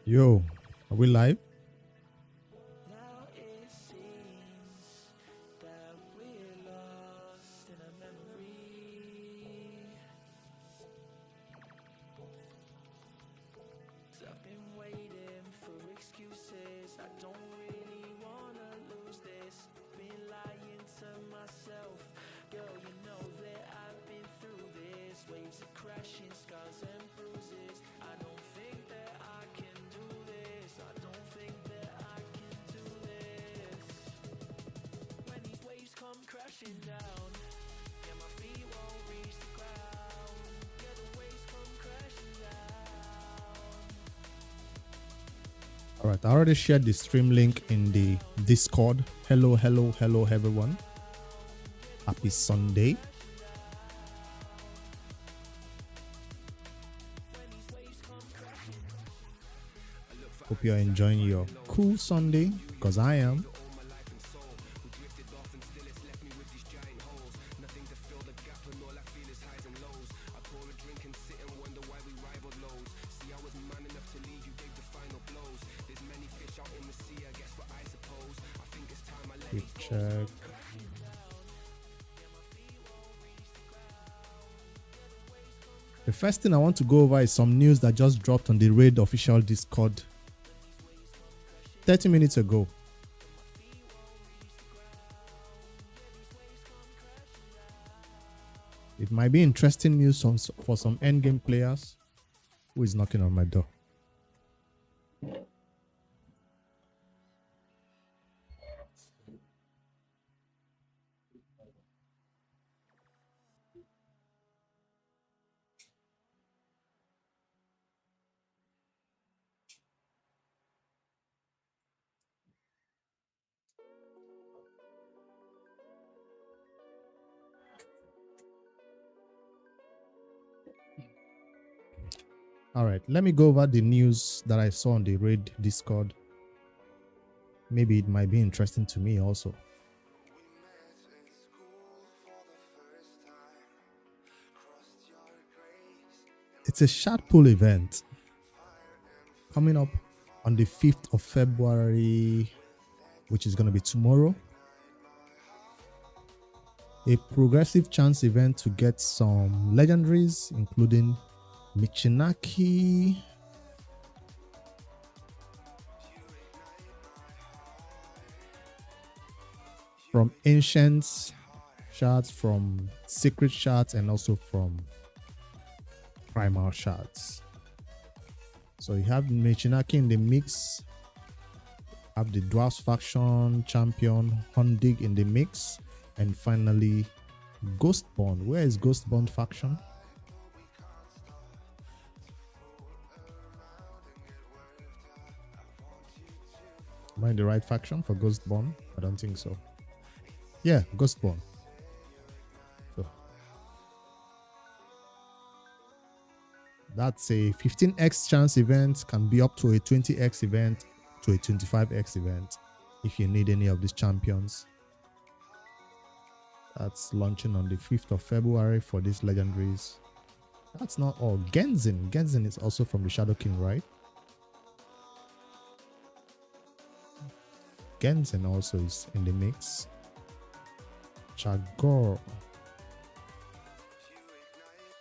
Yo, are we live? All right, I already shared the stream link in the Discord. Hello, hello, hello, everyone. Happy Sunday. Hope you're enjoying your cool Sunday, because I am. Quick check. The first thing I want to go over is some news that just dropped on the Raid official Discord 30 minutes ago. It might be interesting news for some endgame players. Who is knocking on my door? All right, let me go over the news that I saw on the Raid Discord. Maybe it might be interesting to me also. It's a shard pool event coming up on the 5th of February, which is going to be tomorrow. A progressive chance event to get some legendaries, including Michinaki, from ancient shards, from secret shards, and also from primal shards. So you have Michinaki in the mix, have the Dwarfs faction champion Hondig in the mix, and finally Ghostborn. Where is Ghostborn faction? Am I in the right faction for Ghostborn? I don't think so. Yeah, Ghostborn. So that's a 15x chance event, can be up to a 20x event to a 25x event if you need any of these champions. That's launching on the 5th of February for these legendaries. That's not all. Genzin. Genzin is also from the Shadow King, right? Genzin also is in the mix. Chagor.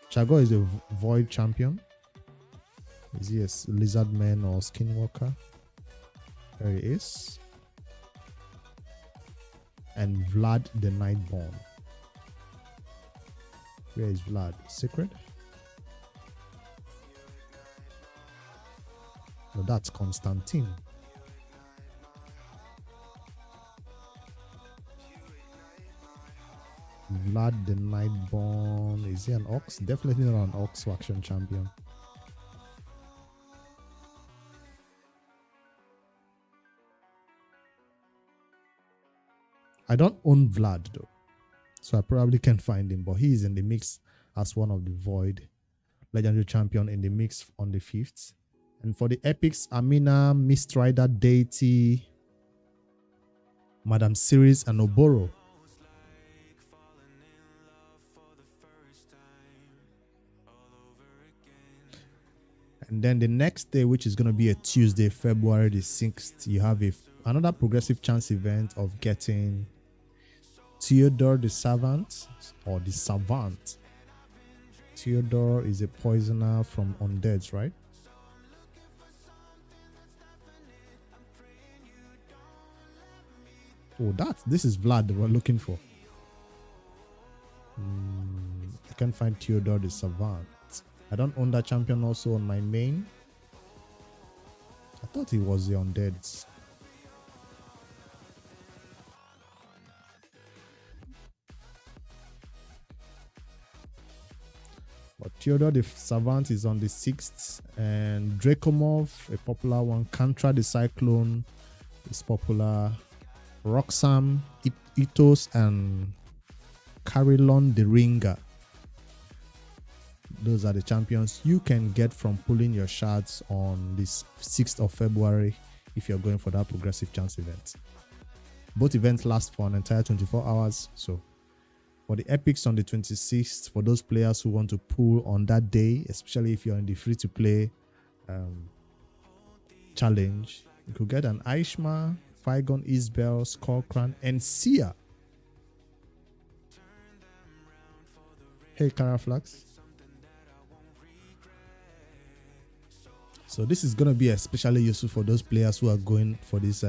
Chagor is a Void champion. Is he a Lizard Man or Skinwalker? There he is. And Vlad the Nightborn. Where is Vlad? Secret? No, that's Constantine. Vlad the Nightborn. Is he an Ox? Definitely not an Ox faction champion. I don't own Vlad though, so I probably can't find him, but he is in the mix as one of the Void legendary champion in the mix on the 5th. And for the epics, Amina, Mistrider, Deity, Madam Series, and Oboro. And then the next day, which is going to be a Tuesday, February the 6th, you have another progressive chance event of getting Theodore the Savant or the Savant. Theodore is a poisoner from Undeads, right? Oh, this is Vlad that we're looking for. I can't find Theodore the Savant. I don't own that champion also on my main. I thought he was the Undeads. But Theodore the Savant is on the 6th, and Dracomov, a popular one. Kantra the Cyclone is popular. Roxam, Itos, and Carillon the Ringer. Those are the champions you can get from pulling your shards on this 6th of February if you're going for that progressive chance event. Both events last for an entire 24 hours. So for the epics on the 26th, for those players who want to pull on that day, especially if you're in the free-to-play challenge, you could get an Aishma, Figon, Isbel, Skullcran, and Sia. Hey, Caraflax. So this is going to be especially useful for those players who are going for this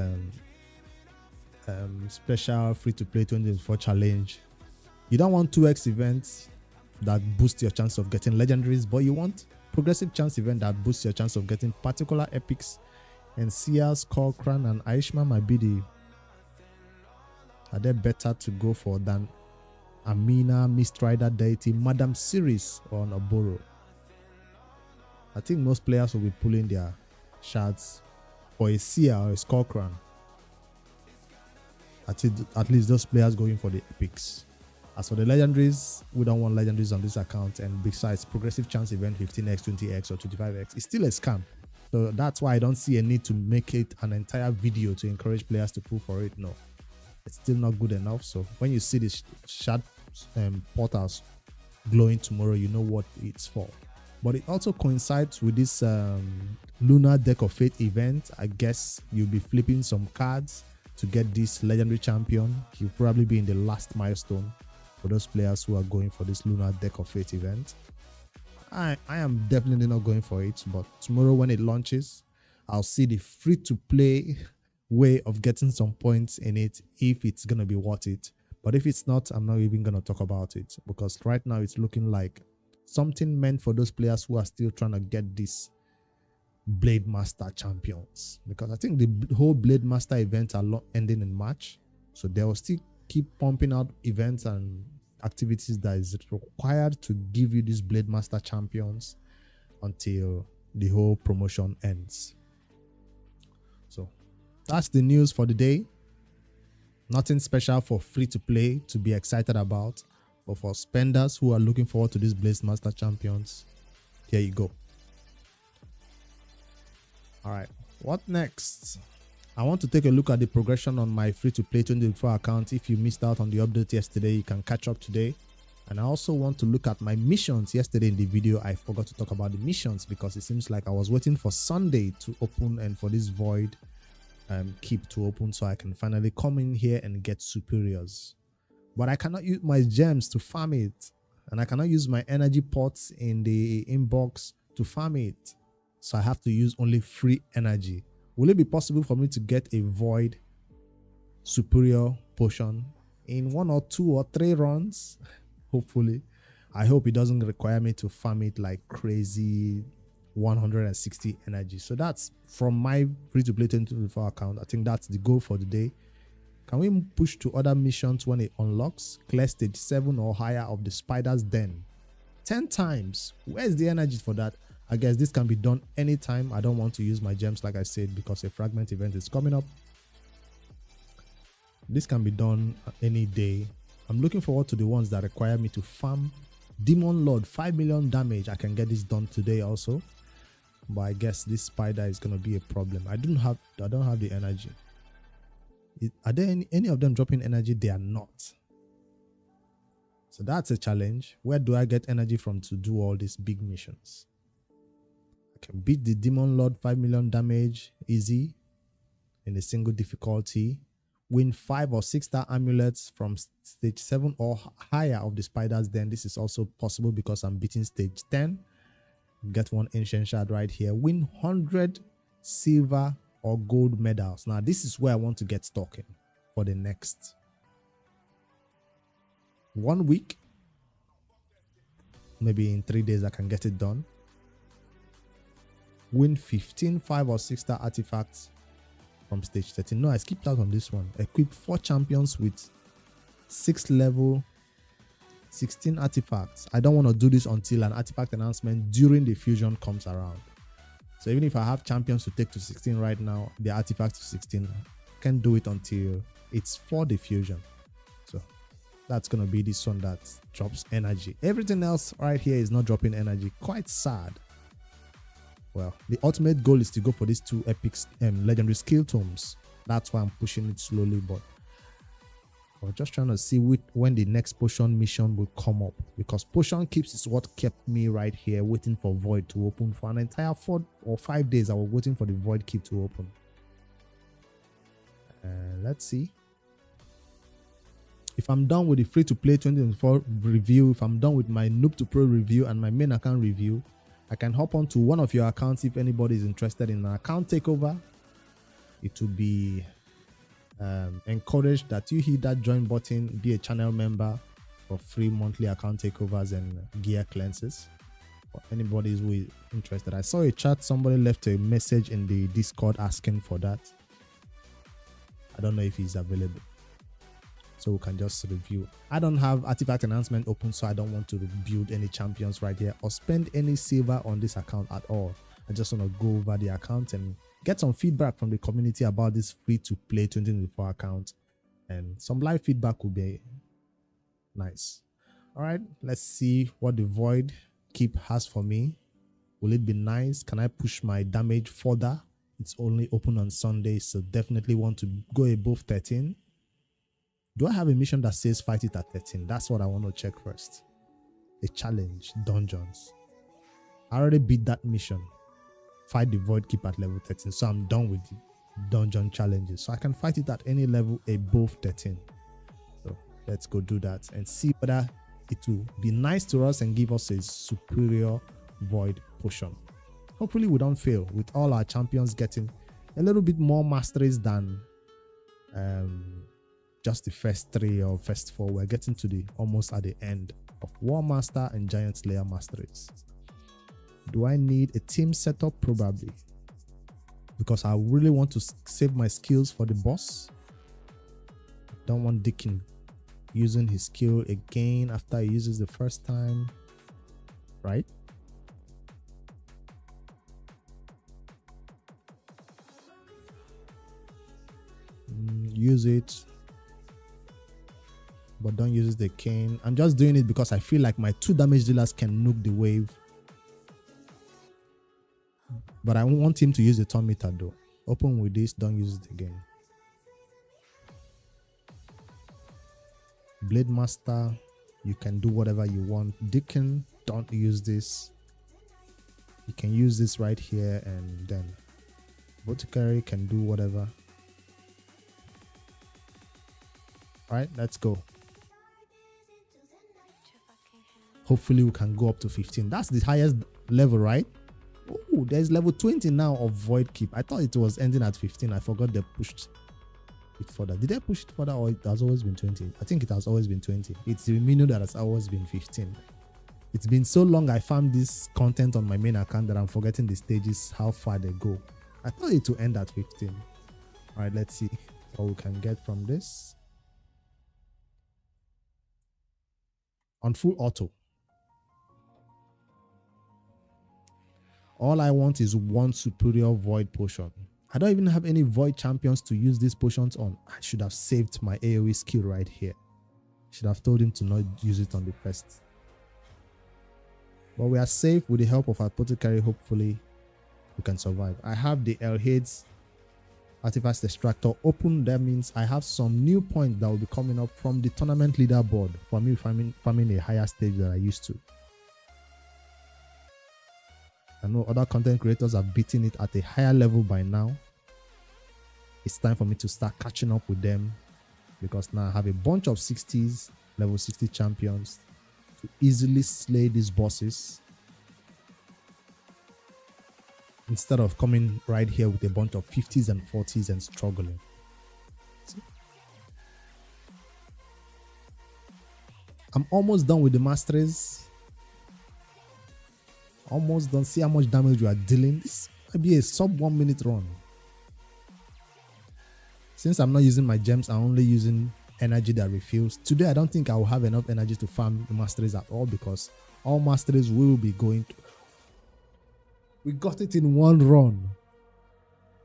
special free-to-play 2024 challenge. You don't want 2x events that boost your chance of getting legendaries, but you want progressive chance event that boosts your chance of getting particular epics. And Sia, Skullcran, and Aishma might be are they better to go for than Amina, Mistrider Deity, Madam Series, or Noboro. I think most players will be pulling their shards for a Sia or a Skullcran. At least those players going for the epics. As for the legendaries, we don't want legendaries on this account. And besides, progressive chance event 15x, 20x, or 25x is still a scam. So that's why I don't see a need to make it an entire video to encourage players to pull for it. No, it's still not good enough. So when you see the shard portals glowing tomorrow, you know what it's for. But it also coincides with this Lunar Deck of Fate event. I guess you'll be flipping some cards to get this legendary champion. He'll probably be in the last milestone for those players who are going for this Lunar Deck of Fate event. I am definitely not going for it, but tomorrow when it launches, I'll see the free-to-play way of getting some points in it if it's going to be worth it. But if it's not, I'm not even going to talk about it, because right now it's looking like something meant for those players who are still trying to get these Blade Master champions. Because I think the whole Blade Master events are ending in March, so they will still keep pumping out events and activities that is required to give you these Blade Master champions until the whole promotion ends. So that's the news for the day. Nothing special for free to play to be excited about, but for spenders who are looking forward to these Blade Master champions, here you go. All right, what next? I want to take a look at the progression on my free-to-play 2024 account. If you missed out on the update yesterday, you can catch up today. And I also want to look at my missions. Yesterday in the video, I forgot to talk about the missions because it seems like I was waiting for Sunday to open and for this void keep to open so I can finally come in here and get superiors. But I cannot use my gems to farm it. And I cannot use my energy pots in the inbox to farm it. So I have to use only free energy. Will it be possible for me to get a void superior potion in 1 or 2 or 3 runs? Hopefully. I hope it doesn't require me to farm it like crazy 160 energy. So that's from my free-to-play 2024 account. I think that's the goal for the day. Can we push to other missions when it unlocks? Clear stage 7 or higher of the spider's den 10 times. Where's the energy for that? I guess this can be done anytime. I don't want to use my gems like I said because a fragment event is coming up. This can be done any day. I'm looking forward to the ones that require me to farm Demon Lord 5 million damage. I can get this done today also. But I guess this spider is going to be a problem. I don't have the energy. Are there any of them dropping energy? They are not. So that's a challenge. Where do I get energy from to do all these big missions? I can beat the Demon Lord 5 million damage easy in a single difficulty. Win 5 or 6 star amulets from stage 7 or higher of the spiders. Then this is also possible because I'm beating stage 10. Get 1 ancient shard right here. Win 100 silver or gold medals. Now this is where I want to get talking for the next 1 week. Maybe in 3 days I can get it done. Win 15 5 or 6 star artifacts from stage 13. No, I skipped out on this one. Equip 4 champions with 6 level 16 artifacts. I don't want to do this until an artifact announcement during the fusion comes around. So even if I have champions to take to 16 right now, the artifacts to 16, I can't do it until it's for the fusion. So that's going to be this one that drops energy. Everything else right here is not dropping energy. Quite sad. Well, the ultimate goal is to go for these 2 epic legendary skill tomes. That's why I'm pushing it slowly, but I'm just trying to see when the next potion mission will come up, because potion keeps is what kept me right here waiting for void to open. For an entire 4 or 5 days I was waiting for the void keep to open. Let's see if I'm done with the free to play 2024 review, if I'm done with my Noob2Pro review and my main account review, I can hop on to one of your accounts if anybody is interested in an account takeover. It will be encouraged that you hit that join button, be a channel member for free monthly account takeovers and gear cleanses. For anybody who is interested, I saw a chat, somebody left a message in the Discord asking for that. I don't know if he's available, so we can just review. I don't have artifact announcement open, so I don't want to build any champions right here or spend any silver on this account at all. I just want to go over the account and get some feedback from the community about this free to play 2024 account, and some live feedback would be nice. All right, let's see what the void keep has for me. Will it be nice? Can I push my damage further? It's only open on Sunday, so definitely want to go above 13. Do I have a mission that says fight it at 13? That's what I want to check first. A challenge, dungeons. I already beat that mission. Fight the void keep at level 13, so I'm done with the dungeon challenges, so I can fight it at any level above 13. So let's go do that and see whether it will be nice to us and give us a superior void potion. Hopefully we don't fail, with all our champions getting a little bit more masteries than just the first 3 or first 4. We're getting to the almost at the end of War Master and Giant Slayer masteries. Do I need a team setup? Probably, because I really want to save my skills for the boss. Don't want Dickin using his skill again after he uses the first time, right? Use it, but don't use the cane. I'm just doing it because I feel like my 2 damage dealers can nuke the wave, but I want him to use the turn meter though. Open with this, don't use it again. Blade Master, you can do whatever you want. Deacon, don't use this. You can use this right here, and then Apothecary can do whatever. Right, let's go. Hopefully we can go up to 15. That's the highest level, right? Oh, there's level 20 now of void keep. I thought it was ending at 15. I forgot they pushed it further. Did they push it further, or it has always been 20? I think it has always been 20. It's the menu that has always been 15. It's been so long I found this content on my main account that I'm forgetting the stages, how far they go. I thought it would end at 15. All right, let's see what we can get from this. On full auto. All I want is 1 superior void potion. I don't even have any void champions to use these potions on. I should have saved my AoE skill right here. Should have told him to not use it on the first. But we are safe with the help of Apothecary. Hopefully we can survive. I have the Elhades Artifact Extractor open. That means I have some new points that will be coming up from the tournament leaderboard for me farming a higher stage than I used to. I know other content creators have beaten it at a higher level by now. It's time for me to start catching up with them, because now I have a bunch of 60s, level 60 champions to easily slay these bosses, instead of coming right here with a bunch of 50s and 40s and struggling. See? I'm almost done with the masteries. Almost done. See how much damage you are dealing. This might be a sub 1 minute run. Since I'm not using my gems, I'm only using energy that refills. Today, I don't think I will have enough energy to farm the masteries at all, because all masteries will be going to... We got it in one run.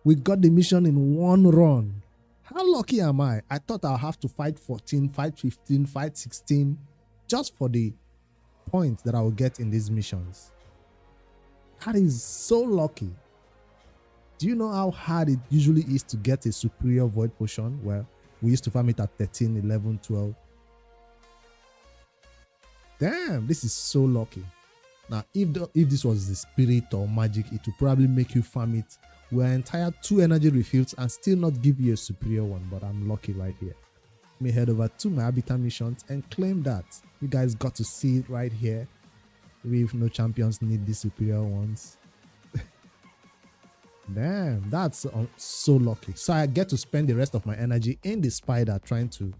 We got the mission in one run. How lucky am I? I thought I'll have to fight 14, fight 15, fight 16, just for the points that I will get in these missions. That is so lucky. Do you know how hard it usually is to get a superior void potion? Well, we used to farm it at 13, 11, 12. Damn, this is so lucky. Now, if this was the spirit or magic, it would probably make you farm it with an entire 2 energy refills and still not give you a superior one, but I'm lucky right here. Let me head over to my habitat missions and claim that. You guys got to see it right here. Maybe if no champions need these superior ones. Damn, that's so lucky. So I get to spend the rest of my energy in the spider trying to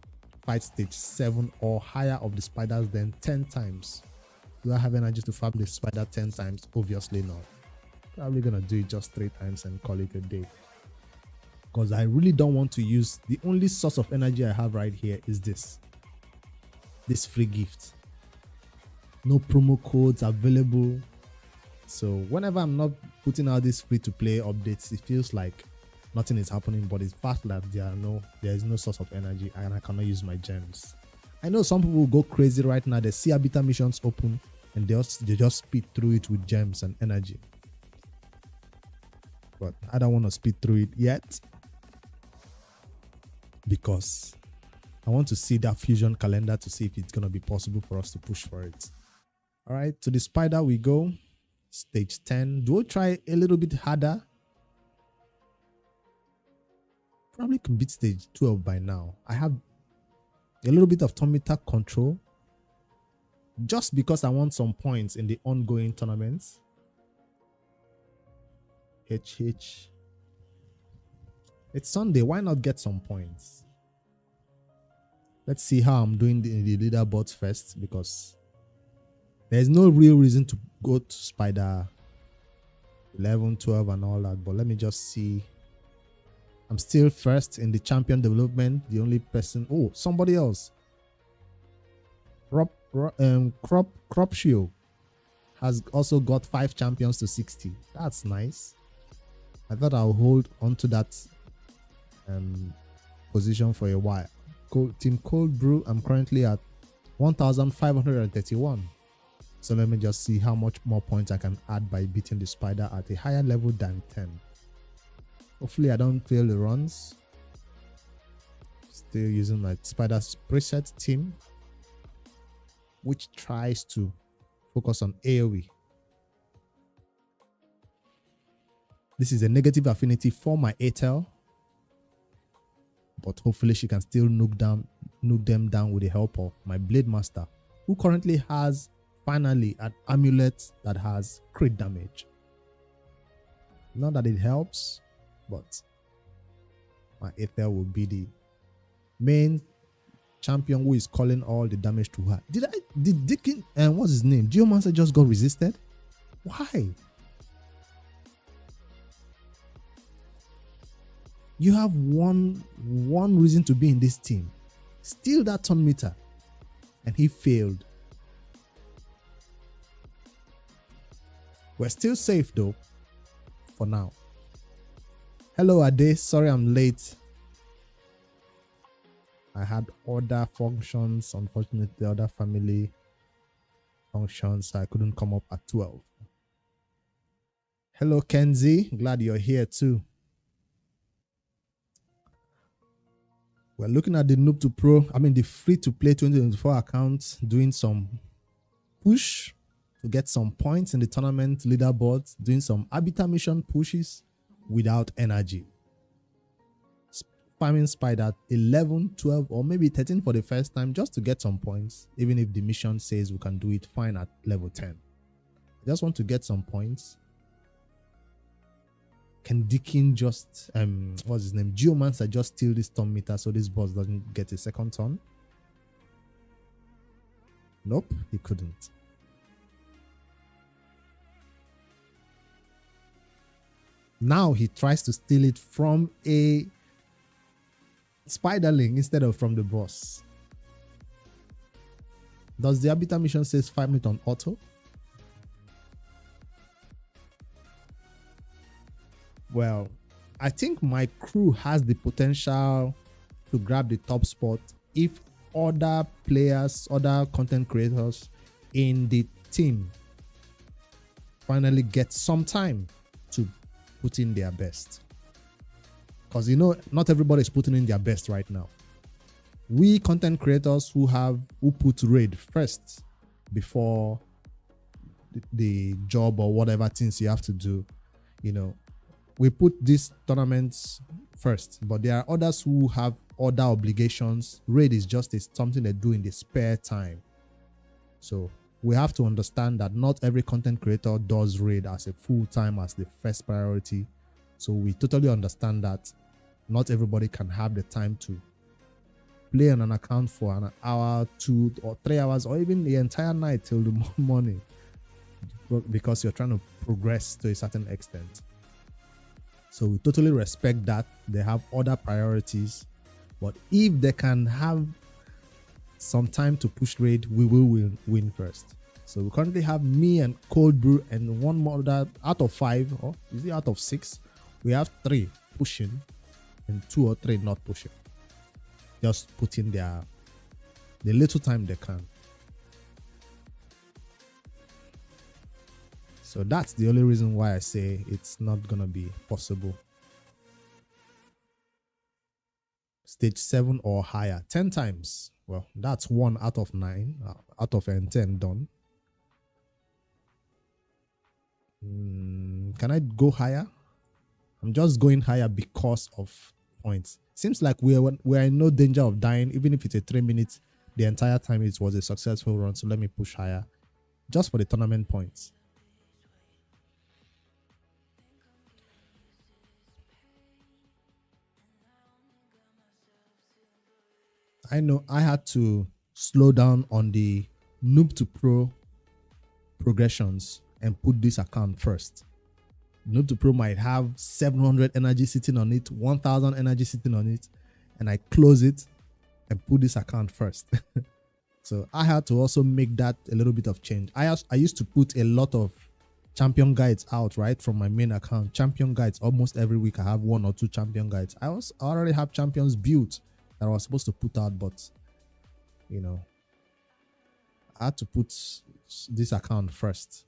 fight stage 7 or higher of the spiders then 10 times. Do I have energy to farm the spider 10 times? Obviously not. Probably gonna do it just 3 times and call it a day. Because I really don't want to use... The only source of energy I have right here is this free gift. No promo codes available. So whenever I'm not putting out these free-to-play updates, it feels like nothing is happening, but it's fact that there is no source of energy and I cannot use my gems. I know some people will go crazy right now. They see habitat missions open and they just speed through it with gems and energy. But I don't want to speed through it yet, because I want to see that fusion calendar to see if it's going to be possible for us to push for it. All right, to the spider we go. Stage 10. Do I try a little bit harder? Probably can beat stage 12 by now. I have a little bit of Tomita control, just because I want some points in the ongoing tournaments. HH. It's Sunday. Why not get some points? Let's see how I'm doing in the leaderboards first, because there's no real reason to go to spider 11, 12 and all that. But let me just see. I'm still first in the champion development. The only person... Oh, somebody else. Crop Show has also got 5 champions to 60. That's nice. I thought I'll hold on to that position for a while. Team Cold Brew, I'm currently at 1,531. So let me just see how much more points I can add by beating the spider at a higher level than 10. Hopefully I don't fail the runs. Still using my spider's preset team, which tries to focus on AoE. This is a negative affinity for my Atel, but hopefully she can still nuke them down with the help of my Blade Master, who currently has finally an amulet that has crit damage. Not that it helps, but my Aether will be the main champion who is calling all the damage to her. Did Dickin and what's his name? Geomancer just got resisted? Why? You have one reason to be in this team. Steal that ton meter. And he failed. We're still safe though, for now. Hello Ade, sorry I'm late. I had other functions, unfortunately other family functions, so I couldn't come up at 12. Hello Kenzie, glad you're here too. We're looking at the Noob2Pro, the free to play 2024 accounts, doing some push to get some points in the tournament leaderboards, doing some arbiter mission pushes without energy. Spamming spider 11, 12, or maybe 13 for the first time just to get some points, even if the mission says we can do it fine at level 10. I just want to get some points. Can Dickin just what's his name? Geomancer just steal this turn meter so this boss doesn't get a second turn? Nope, he couldn't. Now he tries to steal it from a spiderling instead of from the boss. Does the arbiter mission says 5 minutes on auto? Well, I think my crew has the potential to grab the top spot if other players, other content creators in the team finally get some time to put in their best. Because you know, not everybody is putting in their best right now. We content creators who put raid first before the job or whatever things you have to do, you know, we put these tournaments first, but there are others who have other obligations. Raid is just something they do in the spare time. So we have to understand that not every content creator does raid as a full-time, as the first priority. So we totally understand that not everybody can have the time to play on an account for an hour, 2 or 3 hours, or even the entire night till the morning, because you're trying to progress to a certain extent. So we totally respect that they have other priorities, but if they can have some time to push raid, we will win first. So we currently have me and Cold Brew and one more that out of 5, or is it out of 6? We have 3 pushing and 2 or 3 not pushing. Just put in the little time they can. So that's the only reason why I say it's not gonna be possible. Stage 7 or higher 10 times. Well, that's 1 out of 9, out of 10 done. Can I go higher? I'm just going higher because of points. Seems like we're in no danger of dying, even if it's a 3 minutes. The entire time it was a successful run. So let me push higher, just for the tournament points. I know I had to slow down on the Noob2Pro progressions and put this account first. Noob2Pro might have 700 energy sitting on it, 1000 energy sitting on it, and I close it and put this account first. So I had to also make that a little bit of change. I used to put a lot of champion guides out, right, from my main account. Champion guides almost every week. I have 1 or 2 champion guides. I already have champions built that I was supposed to put out, but you know, I had to put this account first.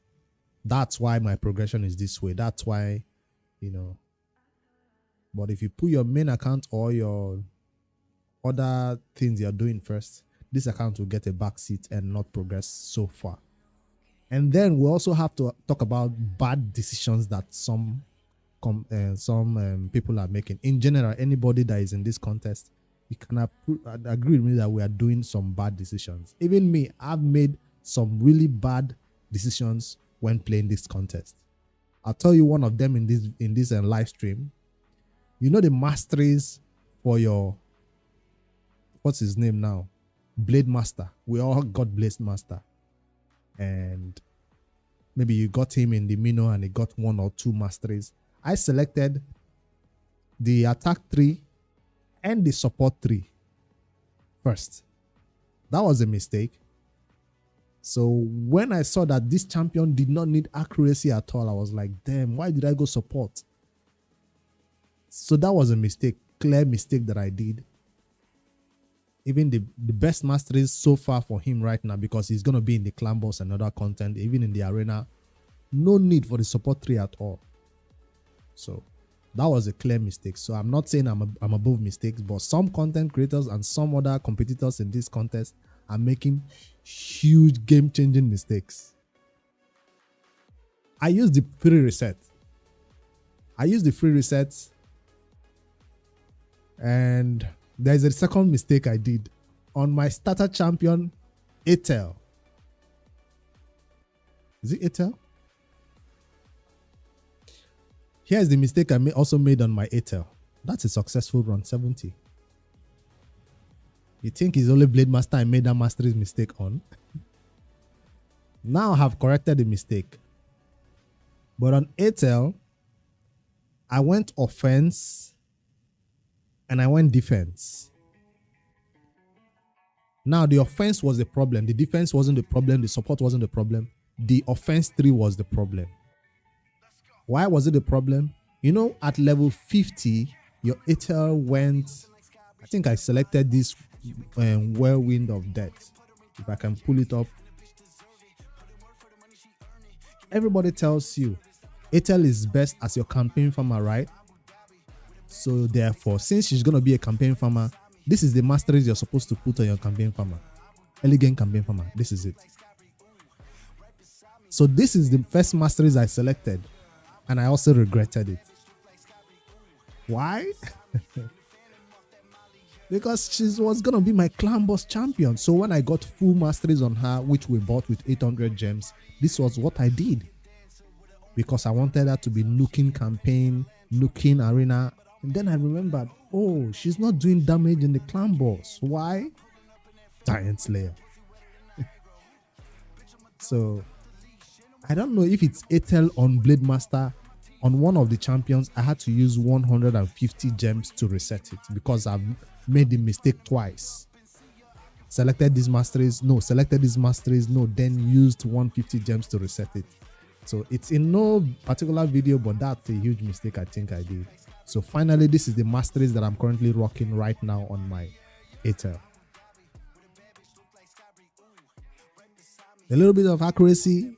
That's why my progression is this way. That's why, you know. But if you put your main account or your other things you're doing first, this account will get a backseat and not progress so far. And then we also have to talk about bad decisions that some people are making. In general, anybody that is in this contest, you can agree with me that we are doing some bad decisions. Even me, I've made some really bad decisions when playing this contest. I'll tell you one of them in this live stream. You know the masteries for your, what's his name now? Blade Master. We all got Blade Master. And maybe you got him in the Mino and he got 1 or 2 masteries. I selected the attack 3 and the support 3 first. That was a mistake. So when I saw that this champion did not need accuracy at all, I was like, damn, why did I go support? So that was a mistake, clear mistake that I did. Even the best masteries so far for him right now, because he's going to be in the clan boss and other content, even in the arena, no need for the support 3 at all. So that was a clear mistake. So I'm not saying I'm above mistakes, but some content creators and some other competitors in this contest are making huge game-changing mistakes. I used the free reset. I used the free resets, and there's a second mistake I did on my starter champion, Atel. Is it Atel? Here's the mistake I also made on my Atel. That's a successful run, 70. You think it's only Blade Master I made that mastery's mistake on? Now I have corrected the mistake. But on Atel, I went offense and I went defense. Now the offense was the problem. The defense wasn't the problem. The support wasn't the problem. The offense 3 was the problem. Why was it the problem? You know, at level 50, your Atel went, I think I selected this Whirlwind of Death. If I can pull it up. Everybody tells you Atel is best as your campaign farmer, right? So therefore, since she's going to be a campaign farmer, this is the masteries you're supposed to put on your campaign farmer. Early game campaign farmer. This is it. So this is the first masteries I selected, and I also regretted it. Why? Because she was going to be my clan boss champion. So when I got full masteries on her, which we bought with 800 gems, this was what I did. Because I wanted her to be nuking campaign, nuking arena. And then I remembered, oh, she's not doing damage in the clan boss. Why? Giant Slayer. So I don't know if it's Atel on Blade Master. On one of the champions, I had to use 150 gems to reset it because I've made the mistake twice. Selected these masteries, no. Selected these masteries, no. Then used 150 gems to reset it. So it's in no particular video, but that's a huge mistake I think I did. So finally, this is the masteries that I'm currently rocking right now on my Atel. A little bit of accuracy,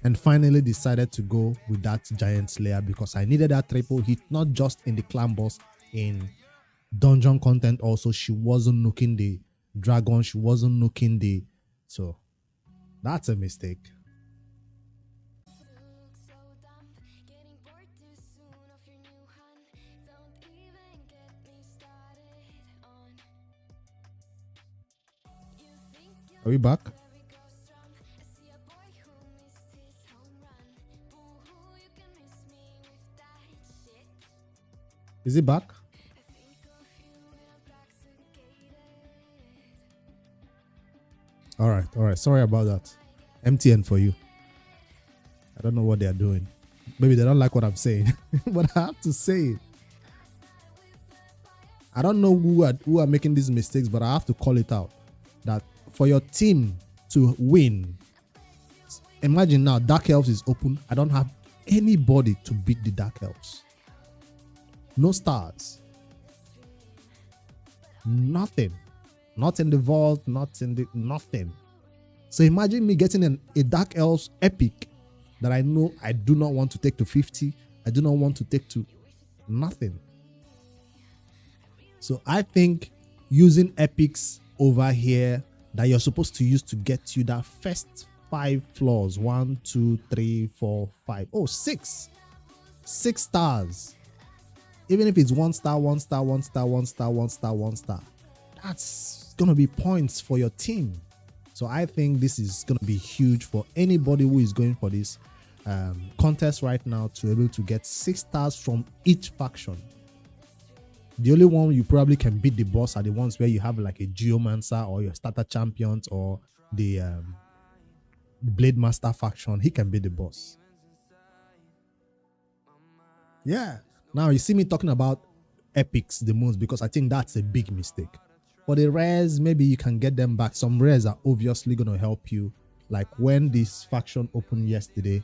and finally decided to go with that Giant Slayer because I needed that triple hit, not just in the clan boss, in dungeon content also. She wasn't nuking the dragon, she wasn't nuking the... So that's a mistake. Are we back? Is it back? All right. Sorry about that. MTN for you. I don't know what they are doing. Maybe they don't like what I'm saying, but I have to say it. I don't know who are making these mistakes, but I have to call it out. That for your team to win, imagine now Dark Elves is open. I don't have anybody to beat the Dark Elves. No stars. Nothing. Not in the vault, not in the... Nothing. So imagine me getting a Dark Elves epic that I know I do not want to take to 50. I do not want to take to nothing. So I think using epics over here that you're supposed to use to get you that first 5 floors. 1, 2, 3, 4, 5. Oh, 6. 6 stars. Even if it's 1 star, 1 star, 1 star, 1 star, 1 star, 1 star. That's going to be points for your team. So I think this is going to be huge for anybody who is going for this contest right now to be able to get 6 stars from each faction. The only one you probably can beat the boss are the ones where you have like a Geomancer or your starter champions or the Blade Master faction. He can beat the boss. Yeah. Now you see me talking about epics the most because I think that's a big mistake. For the rares, maybe you can get them back. Some rares are obviously going to help you. Like when this faction opened yesterday,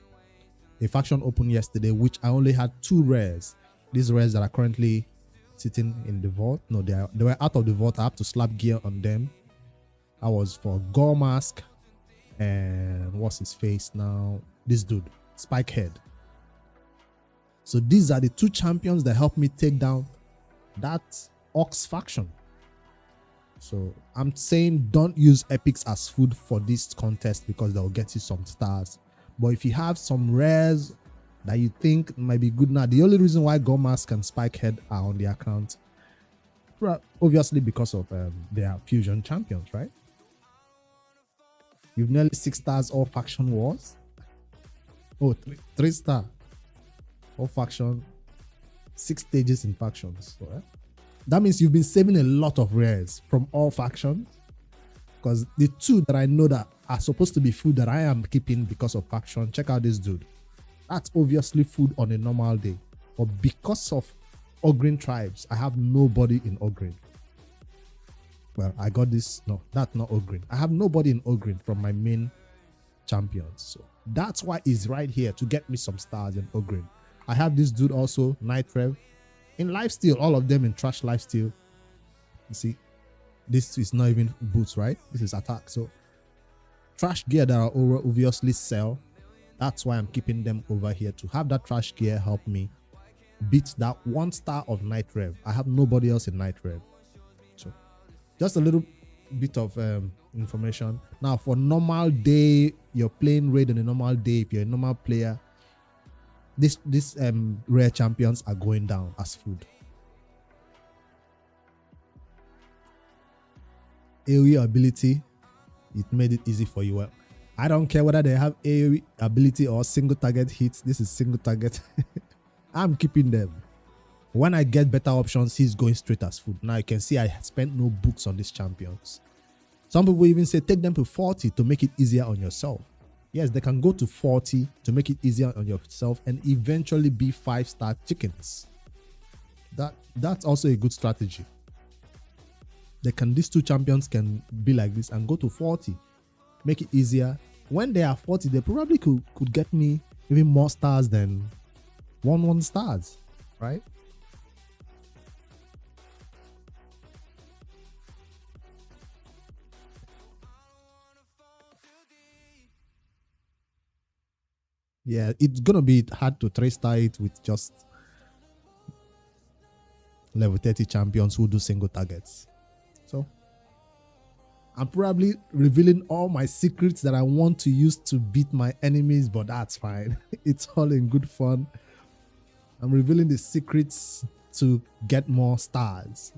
which I only had 2 rares. These rares that are currently sitting in the vault. No, they were out of the vault. I have to slap gear on them. I was for Gore Mask and what's his face now? This dude, Spikehead. So these are the 2 champions that helped me take down that Ox faction. So I'm saying don't use epics as food for this contest because they'll get you some stars. But if you have some rares that you think might be good now, the only reason why Gomask and Spikehead are on the account, obviously because of they are fusion champions, right? You've nearly 6 stars all faction wars. Oh, 3-star all faction, 6 stages in factions. So, that means you've been saving a lot of rares from all factions, because the 2 that I know that are supposed to be food that I am keeping because of faction. Check out this dude. That's obviously food on a normal day, but because of Ogrin tribes, I have nobody in Ogrin. Well, I got this. No, that's not Ogrin. I have nobody in Ogrin from my main champions. So that's why he's right here to get me some stars in Ogrin. I have this dude also, Night Rev. In lifesteal, all of them in trash lifesteal. You see, this is not even boots, right? This is attack. So trash gear that are obviously sell. That's why I'm keeping them over here, to have that trash gear help me beat that 1 star of Night Rev. I have nobody else in Night Rev. So just a little bit of information. Now for normal day, you're playing raid on a normal day. If you're a normal player, this rare champions are going down as food. AoE ability, it made it easy for you. Well, I don't care whether they have AoE ability or single target hits. This is single target. I'm keeping them. When I get better options, he's going straight as food. Now you can see I spent no books on these champions. Some people even say take them to 40 to make it easier on yourself. Yes, they can go to 40 to make it easier on yourself and eventually be 5-star chickens. That's also a good strategy. These 2 champions can be like this and go to 40. Make it easier. When they are 40, they probably could get me even more stars than 1 stars, right? Yeah, it's gonna be hard to 3-star it with just level 30 champions who do single targets. So I'm probably revealing all my secrets that I want to use to beat my enemies, but that's fine. It's all in good fun. I'm revealing the secrets to get more stars.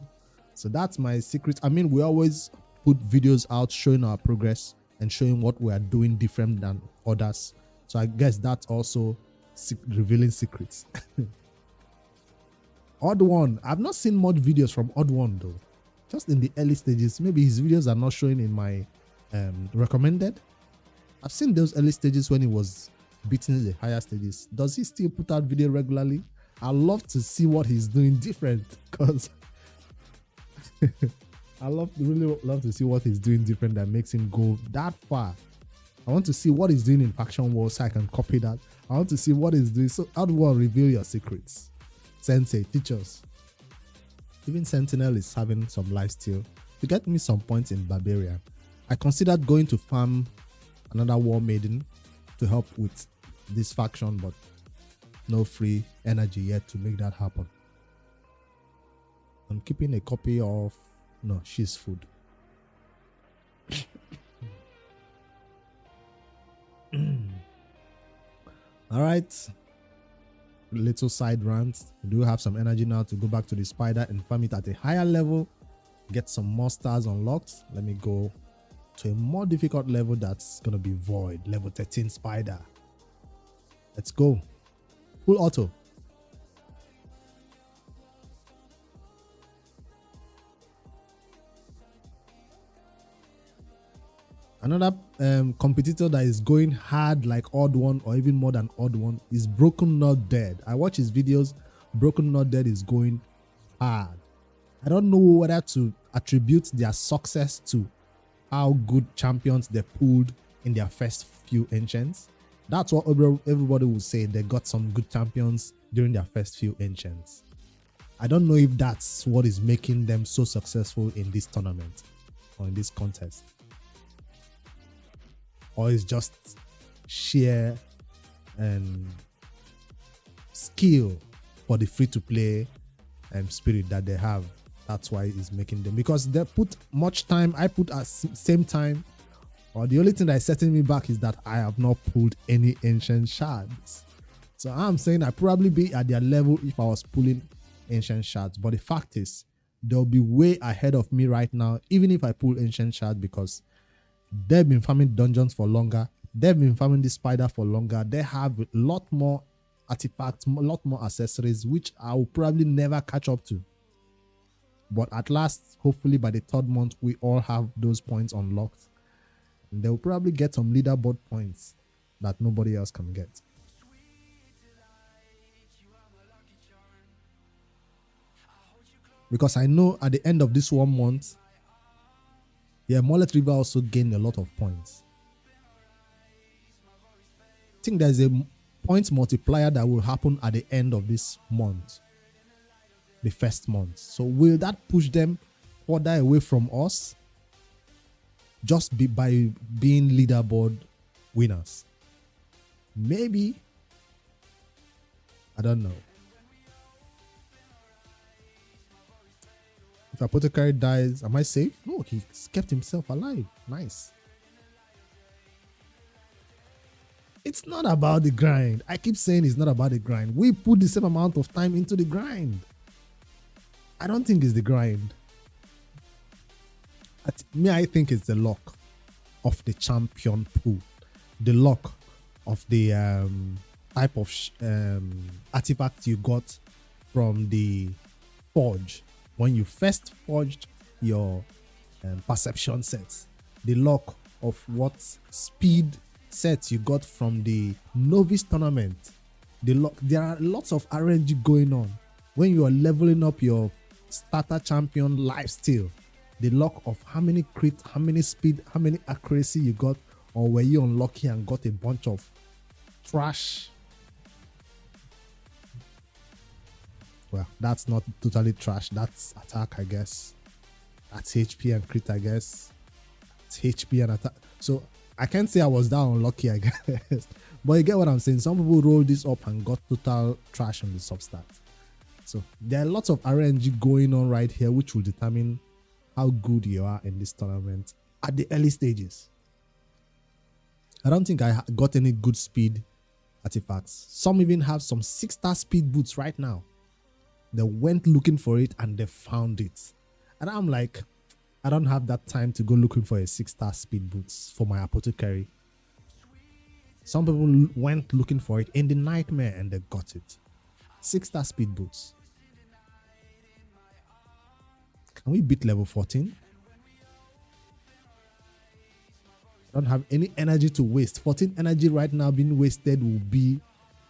So that's my secret. I mean, we always put videos out showing our progress and showing what we are doing different than others. So I guess that's also revealing secrets. Odd One. I've not seen much videos from Odd One though. Just in the early stages. Maybe his videos are not showing in my recommended. I've seen those early stages when he was beating the higher stages. Does he still put out video regularly? I love to see what he's doing different, because I really love to see what he's doing different that makes him go that far. I want to see what he's doing in Faction Wars so I can copy that. I want to see what he's doing. So Odd One, reveal your secrets. Sensei, teach us. Even Sentinel is having some lifesteal to get me some points in Barbarian. I considered going to farm another War Maiden to help with this faction, but no free energy yet to make that happen. I'm keeping a copy of... No, she's food. All right. Little side rant. We do have some energy now to go back to the spider and farm it at a higher level. Get some more stars unlocked. Let me go to a more difficult level that's going to be Void. Level 13 spider. Let's go. Full auto. Another competitor that is going hard like Odd One, or even more than Odd One, is Broken Not Dead. I watch his videos. Broken Not Dead is going hard. I don't know whether to attribute their success to how good champions they pulled in their first few ancients. That's what everybody will say. They got some good champions during their first few ancients. I don't know if that's what is making them so successful in this tournament or in this contest. Or it's just sheer skill for the free-to-play spirit that they have. That's why it's making them, because they put much time. I put at same time Or the only thing that is setting me back is that I have not pulled any ancient shards. So I'm saying I'd probably be at their level if I was pulling ancient shards. But the fact is, they'll be way ahead of me right now, even if I pull ancient shards, because they've been farming dungeons for longer. They've been farming this spider for longer. They have a lot more artifacts, a lot more accessories, which I will probably never catch up to. But at last, hopefully by the 3rd month, we all have those points unlocked. And they'll probably get some leaderboard points that nobody else can get. Because I know at the end of this 1 month, yeah, Mullet River also gained a lot of points. I think there's a points multiplier that will happen at the end of this month, the 1st month. So will that push them further away from us? Just by being leaderboard winners? Maybe. I don't know. If Apothecary dies, am I safe? No, he kept himself alive. Nice. It's not about the grind. I keep saying it's not about the grind. We put the same amount of time into the grind. I don't think it's the grind. I think it's the luck of the champion pool. The luck of the type of artifact you got from the forge. When you first forged your perception sets. The luck of what speed sets you got from the novice tournament. The luck. There are lots of RNG going on. When you are leveling up your starter champion lifesteal, the luck of how many crit, how many speed, how many accuracy you got, or were you unlucky and got a bunch of trash? Well, that's not totally trash. That's attack, I guess. That's HP and crit, I guess. It's HP and attack. So I can't say I was that unlucky, I guess. But you get what I'm saying. Some people rolled this up and got total trash on the substat. So there are lots of RNG going on right here, which will determine how good you are in this tournament at the early stages. I don't think I got any good speed artifacts. Some even have some 6-star speed boots right now. They went looking for it and they found it. And I'm like, I don't have that time to go looking for a 6-star speed boots for my apothecary. Some people went looking for it in the nightmare and they got it. 6-star speed boots. Can we beat level 14? I don't have any energy to waste. 14 energy right now being wasted will be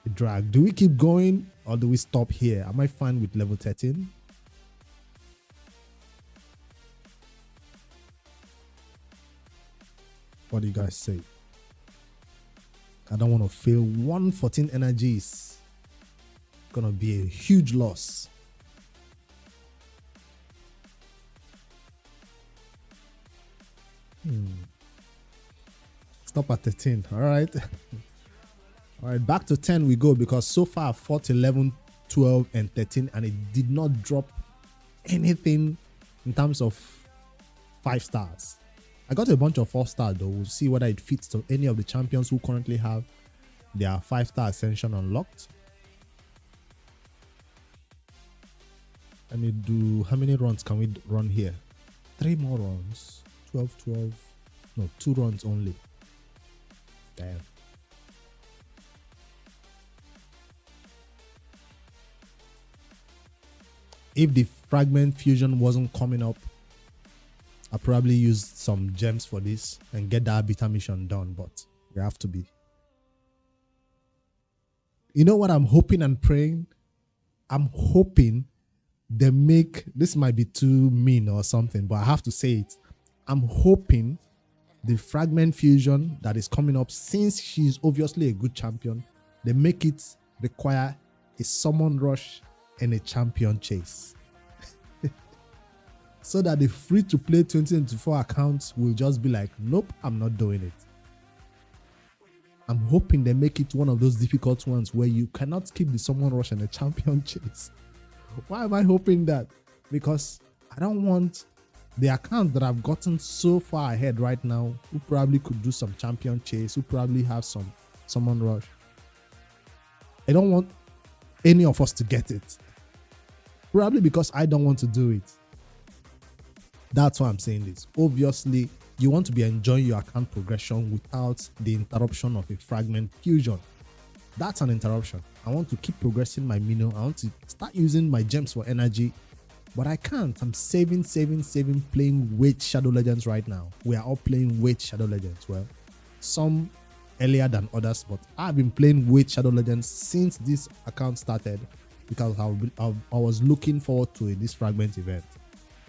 a drag. Do we keep going or do we stop here? Am I fine with level 13? What do you guys say? I don't want to fail. 114 energy is gonna be a huge loss. Stop at 13. All right. All right, back to 10 we go, because so far I fought 11, 12, and 13, and it did not drop anything in terms of 5 stars. I got a bunch of 4 stars though. We'll see whether it fits to any of the champions who currently have their 5-star ascension unlocked. Let me do, how many runs can we run here? 3 more runs. 12, 12. No, 2 runs only. Damn. If the fragment fusion wasn't coming up, I probably used some gems for this and get that beta mission done, but we have to be. You know what I'm hoping and praying? I'm hoping they make, this might be too mean or something, but I have to say it. I'm hoping the fragment fusion that is coming up, since she's obviously a good champion, they make it require a summon rush and a champion chase. So that the free-to-play 2024 accounts will just be like, nope, I'm not doing it. I'm hoping they make it one of those difficult ones where you cannot skip the summon rush and a champion chase. Why am I hoping that? Because I don't want The accounts that have gotten so far ahead right now, who probably could do some champion chase, who probably have some summon rush. I don't want any of us to get it. Probably because I don't want to do it. That's why I'm saying this. Obviously, you want to be enjoying your account progression without the interruption of a fragment fusion. That's an interruption. I want to keep progressing my minion. I want to start using my gems for energy, but I can't. I'm saving, playing with Shadow Legends right now. We are all playing with Shadow Legends. Well, some earlier than others, but I've been playing with Shadow Legends since this account started because I was looking forward to this fragment event.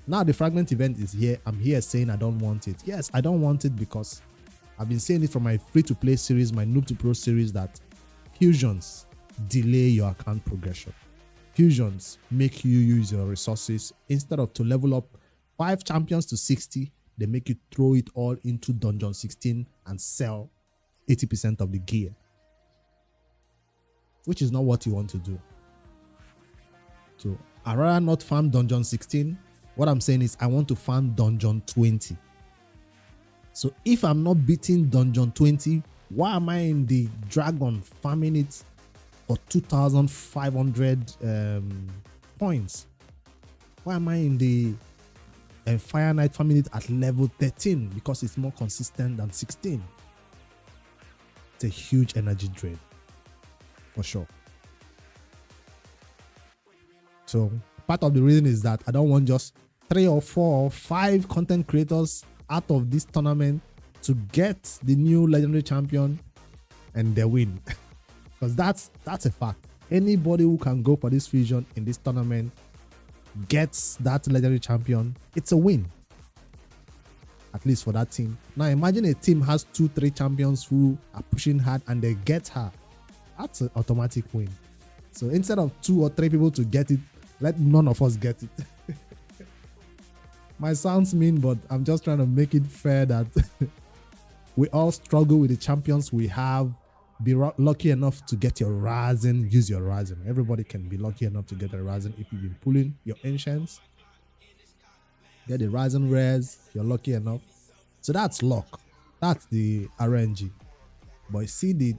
Now the fragment event is here. I'm here saying I don't want it. Yes, I don't want it because I've been saying it from my free-to-play series, my Noob2Pro series, that fusions delay your account progression. Fusions make you use your resources. Instead of to level up 5 champions to 60, they make you throw it all into Dungeon 16 and sell 80% of the gear, which is not what you want to do. So I'd rather not farm Dungeon 16. What I'm saying is I want to farm Dungeon 20. So if I'm not beating Dungeon 20, why am I in the Dragon farming it for 2,500 points? Why am I in the Fire Knight farming it at level 13? Because it's more consistent than 16. It's a huge energy drain, for sure. So part of the reason is that I don't want just 3 or 4 or 5 content creators out of this tournament to get the new legendary champion and they win. Because that's a fact. Anybody who can go for this fusion in this tournament gets that legendary champion, it's a win. At least for that team. Now imagine a team has 2-3 champions who are pushing hard and they get her. That's an automatic win. So instead of 2 or 3 people to get it, let none of us get it. Might sounds mean, but I'm just trying to make it fair that we all struggle with the champions we have. Be lucky enough to get your Ryzen, use your Ryzen. Everybody can be lucky enough to get a Ryzen if you've been pulling your ancients. Get the Ryzen rares, you're lucky enough. So that's luck. That's the RNG. But see the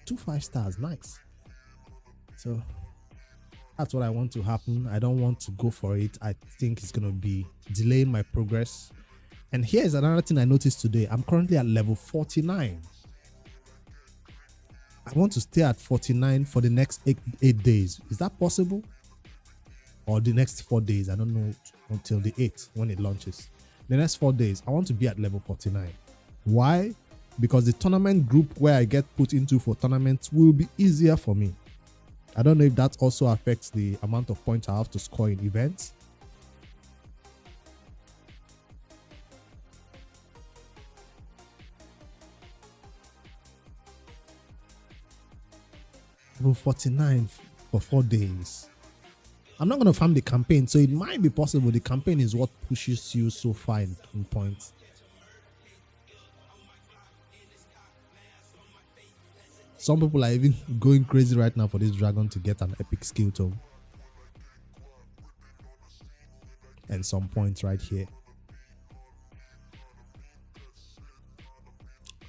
2 5-stars, nice. So that's what I want to happen. I don't want to go for it. I think it's going to be delaying my progress. And here's another thing I noticed today. I'm currently at level 49. I want to stay at 49 for the next 8 days. Is that possible? Or the next 4 days? I don't know, until the 8th when it launches. The next 4 days, I want to be at level 49. Why? Because the tournament group where I get put into for tournaments will be easier for me. I don't know if that also affects the amount of points I have to score in events. Level 49 for 4 days. I'm not going to farm the campaign, so it might be possible the campaign is what pushes you so far in points. Some people are even going crazy right now for this dragon to get an epic skill tome. And some points right here.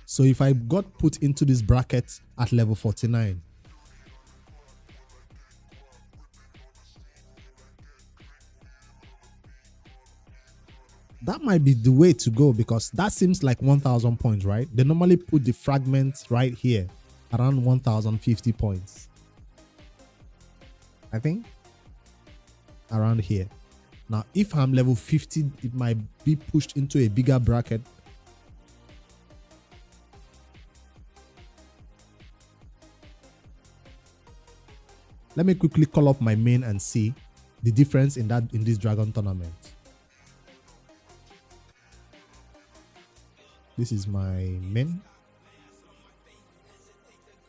So if I got put into this bracket at level 49, that might be the way to go, because that seems like 1,000 points, right? They normally put the fragments right here around 1,050 points. I think around here. Now, if I'm level 50, it might be pushed into a bigger bracket. Let me quickly call up my main and see the difference in this dragon tournament. This is my main.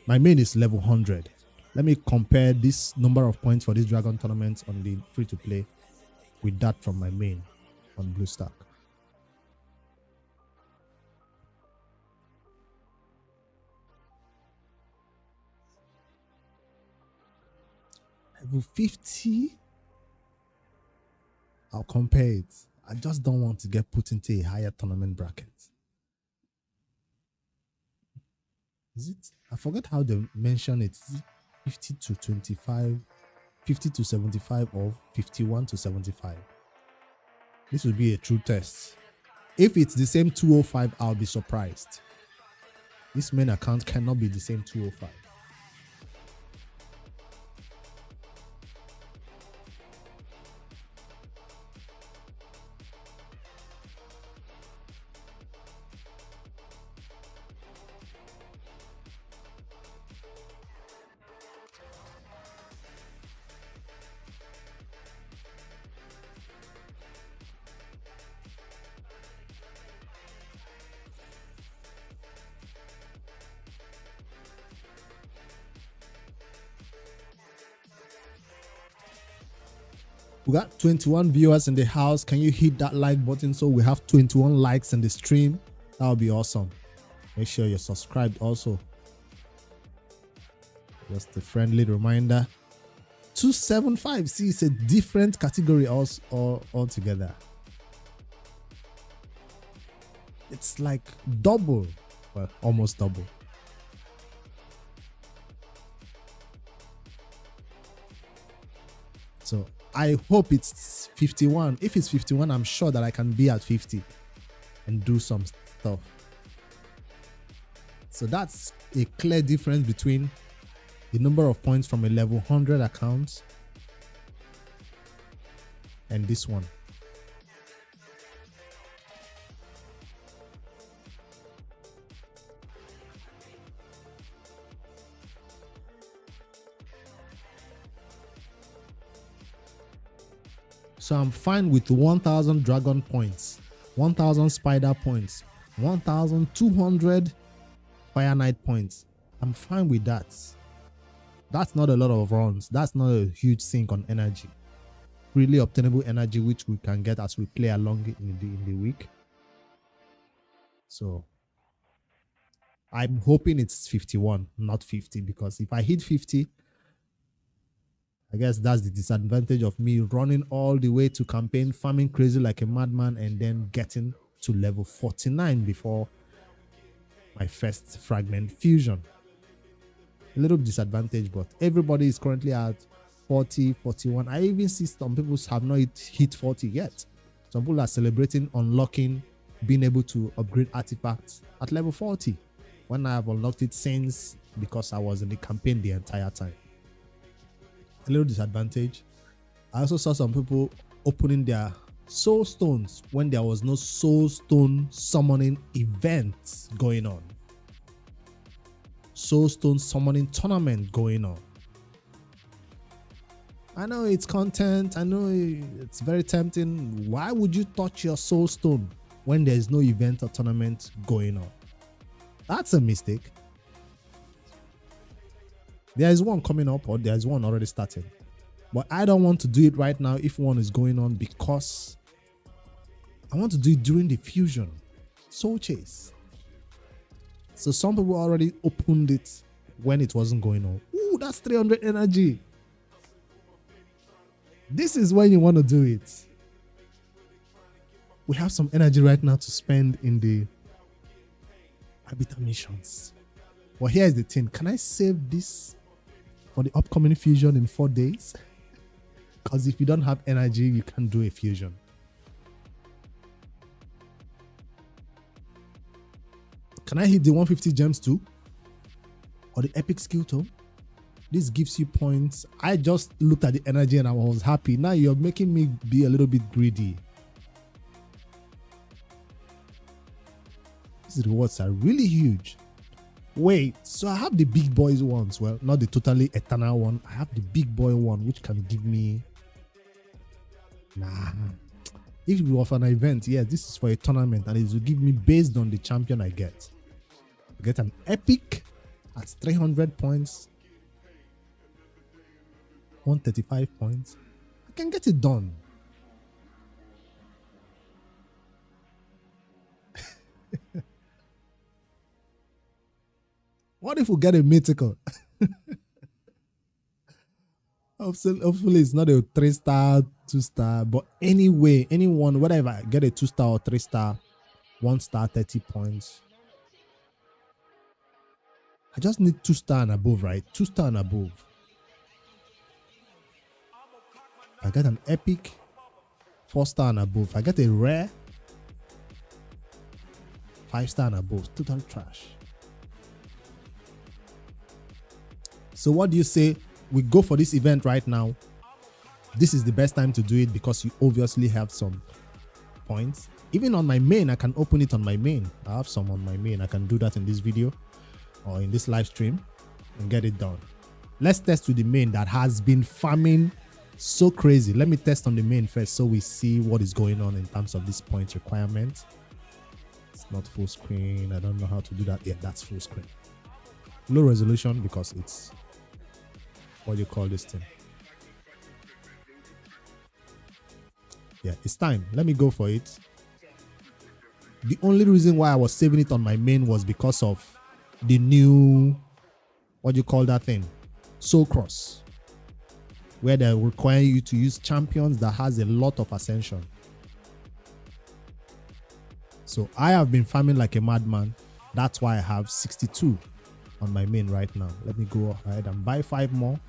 My main is level 100. Let me compare this number of points for this dragon tournament on the free-to-play with that from my main on BlueStack. Level 50. I'll compare it. I just don't want to get put into a higher tournament bracket. Is it? I forget how they mention it. Is it 50 to 25, 50 to 75, or 51 to 75? This will be a true test. If it's the same 205, I'll be surprised. This main account cannot be the same 205. We got 21 viewers in the house. Can you hit that like button so we have 21 likes in the stream? That would be awesome. Make sure you're subscribed also. Just a friendly reminder. 275. See, it's a different category altogether. It's like double. Well, almost double. So I hope it's 51. If it's 51, I'm sure that I can be at 50 and do some stuff. So that's a clear difference between the number of points from a level 100 account and this one. So I'm fine with 1,000 dragon points, 1,000 spider points, 1,200 fire knight points. I'm fine with that. That's not a lot of runs. That's not a huge sink on energy. Really obtainable energy which we can get as we play along in the week. So I'm hoping it's 51, not 50, because if I hit 50, I guess that's the disadvantage of me running all the way to campaign, farming crazy like a madman, and then getting to level 49 before my first fragment fusion. A little disadvantage, but everybody is currently at 40, 41. I even see some people have not hit 40 yet. Some people are celebrating unlocking, being able to upgrade artifacts at level 40, when I have unlocked it since, because I was in the campaign the entire time. A little disadvantage. I also saw some people opening their soul stones when there was no soul stone summoning event going on. Soul stone summoning tournament going on. I know it's content. I know it's very tempting. Why would you touch your soul stone when there's no event or tournament going on? That's a mistake. There is one coming up, or there's one already starting. But I don't want to do it right now if one is going on, because I want to do it during the fusion. Soul Chase. So some people already opened it when it wasn't going on. Ooh, that's 300 energy. This is when you want to do it. We have some energy right now to spend in the habitat missions. But here's the thing. Can I save this for the upcoming fusion in 4 days? Because if you don't have energy, you can't do a fusion. Can I hit the 150 gems too? Or the epic skill tome? This gives you points. I just looked at the energy and I was happy. Now you're making me be a little bit greedy. These rewards are really huge. Wait, so I have the big boys ones. Well, not the totally eternal one. I have the big boy one, which can give me... Nah. If it was an event, yeah, this is for a tournament, and it will give me based on the champion I get. I get an epic at 300 points. 135 points. I can get it done. What if we get a mythical? Hopefully it's not a 3-star, 2-star, but anyway, anyone, whether if I get a 2-star or 3-star, 1-star, 30 points. I just need 2-star and above, right? 2-star and above. I get an epic, 4-star and above. I get a rare, 5-star and above. Total trash. So what do you say? We go for this event right now. This is the best time to do it because you obviously have some points. Even on my main, I can open it on my main. I have some on my main. I can do that in this video or in this live stream and get it done. Let's test with the main that has been farming so crazy. Let me test on the main first so we see what is going on in terms of this point requirement. It's not full screen. I don't know how to do that. Yeah, that's full screen. Low resolution because it's, what do you call this thing? Yeah, it's time. Let me go for it. The only reason why I was saving it on my main was because of the new, what do you call that thing? Soul Cross, where they require you to use champions that has a lot of ascension. So I have been farming like a madman. That's why I have 62 on my main right now. Let me go ahead and buy 5 more.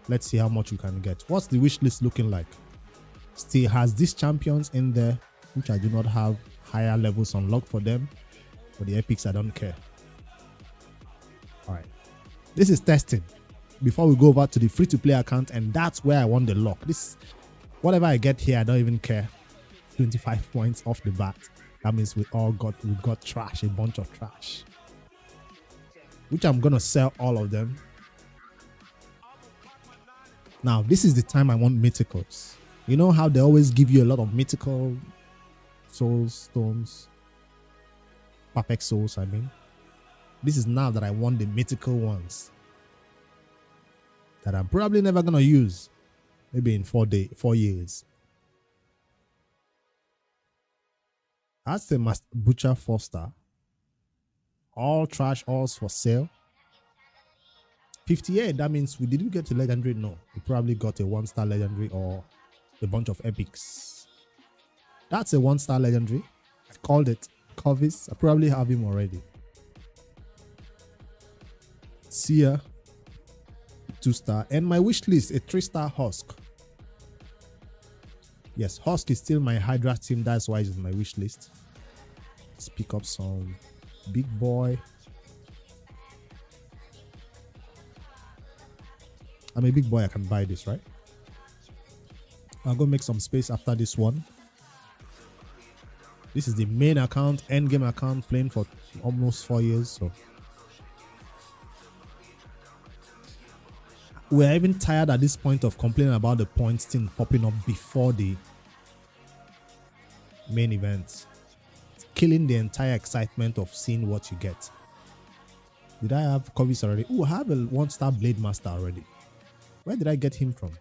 Let's see how much we can get. What's the wish list looking like? Still has these champions in there, which I do not have higher levels unlocked for them. For the epics, I don't care. All right. This is testing before we go over to the free-to-play account, and that's where I want the lock. This, whatever I get here, I don't even care. 25 points off the bat. That means we got trash, a bunch of trash, which I'm gonna sell all of them. Now, this is the time I want mythicals. You know how they always give you a lot of mythical soul stones, perfect souls, I mean. This is now that I want the mythical ones that I'm probably never gonna use, maybe in 4 years. That's the Butcher 4-star. All trash, all's for sale. 58, that means we didn't get a legendary. No, we probably got a 1-star legendary or a bunch of epics. That's a 1-star legendary. I called it. Covis. I probably have him already. Sia, 2-star. And my wish list, a 3-star Husk. Yes, Husk is still my Hydra team. That's why it's in my wish list. Let's pick up some big boy. I'm a big boy. I can buy this, right? I'll go make some space after this one. This is the main account, end game account, playing for almost 4 years. So we're even tired at this point of complaining about the points thing popping up before the main event. It's killing the entire excitement of seeing what you get. Did I have Covis already? Oh, I have a 1-star Blade Master already. Where did I get him from?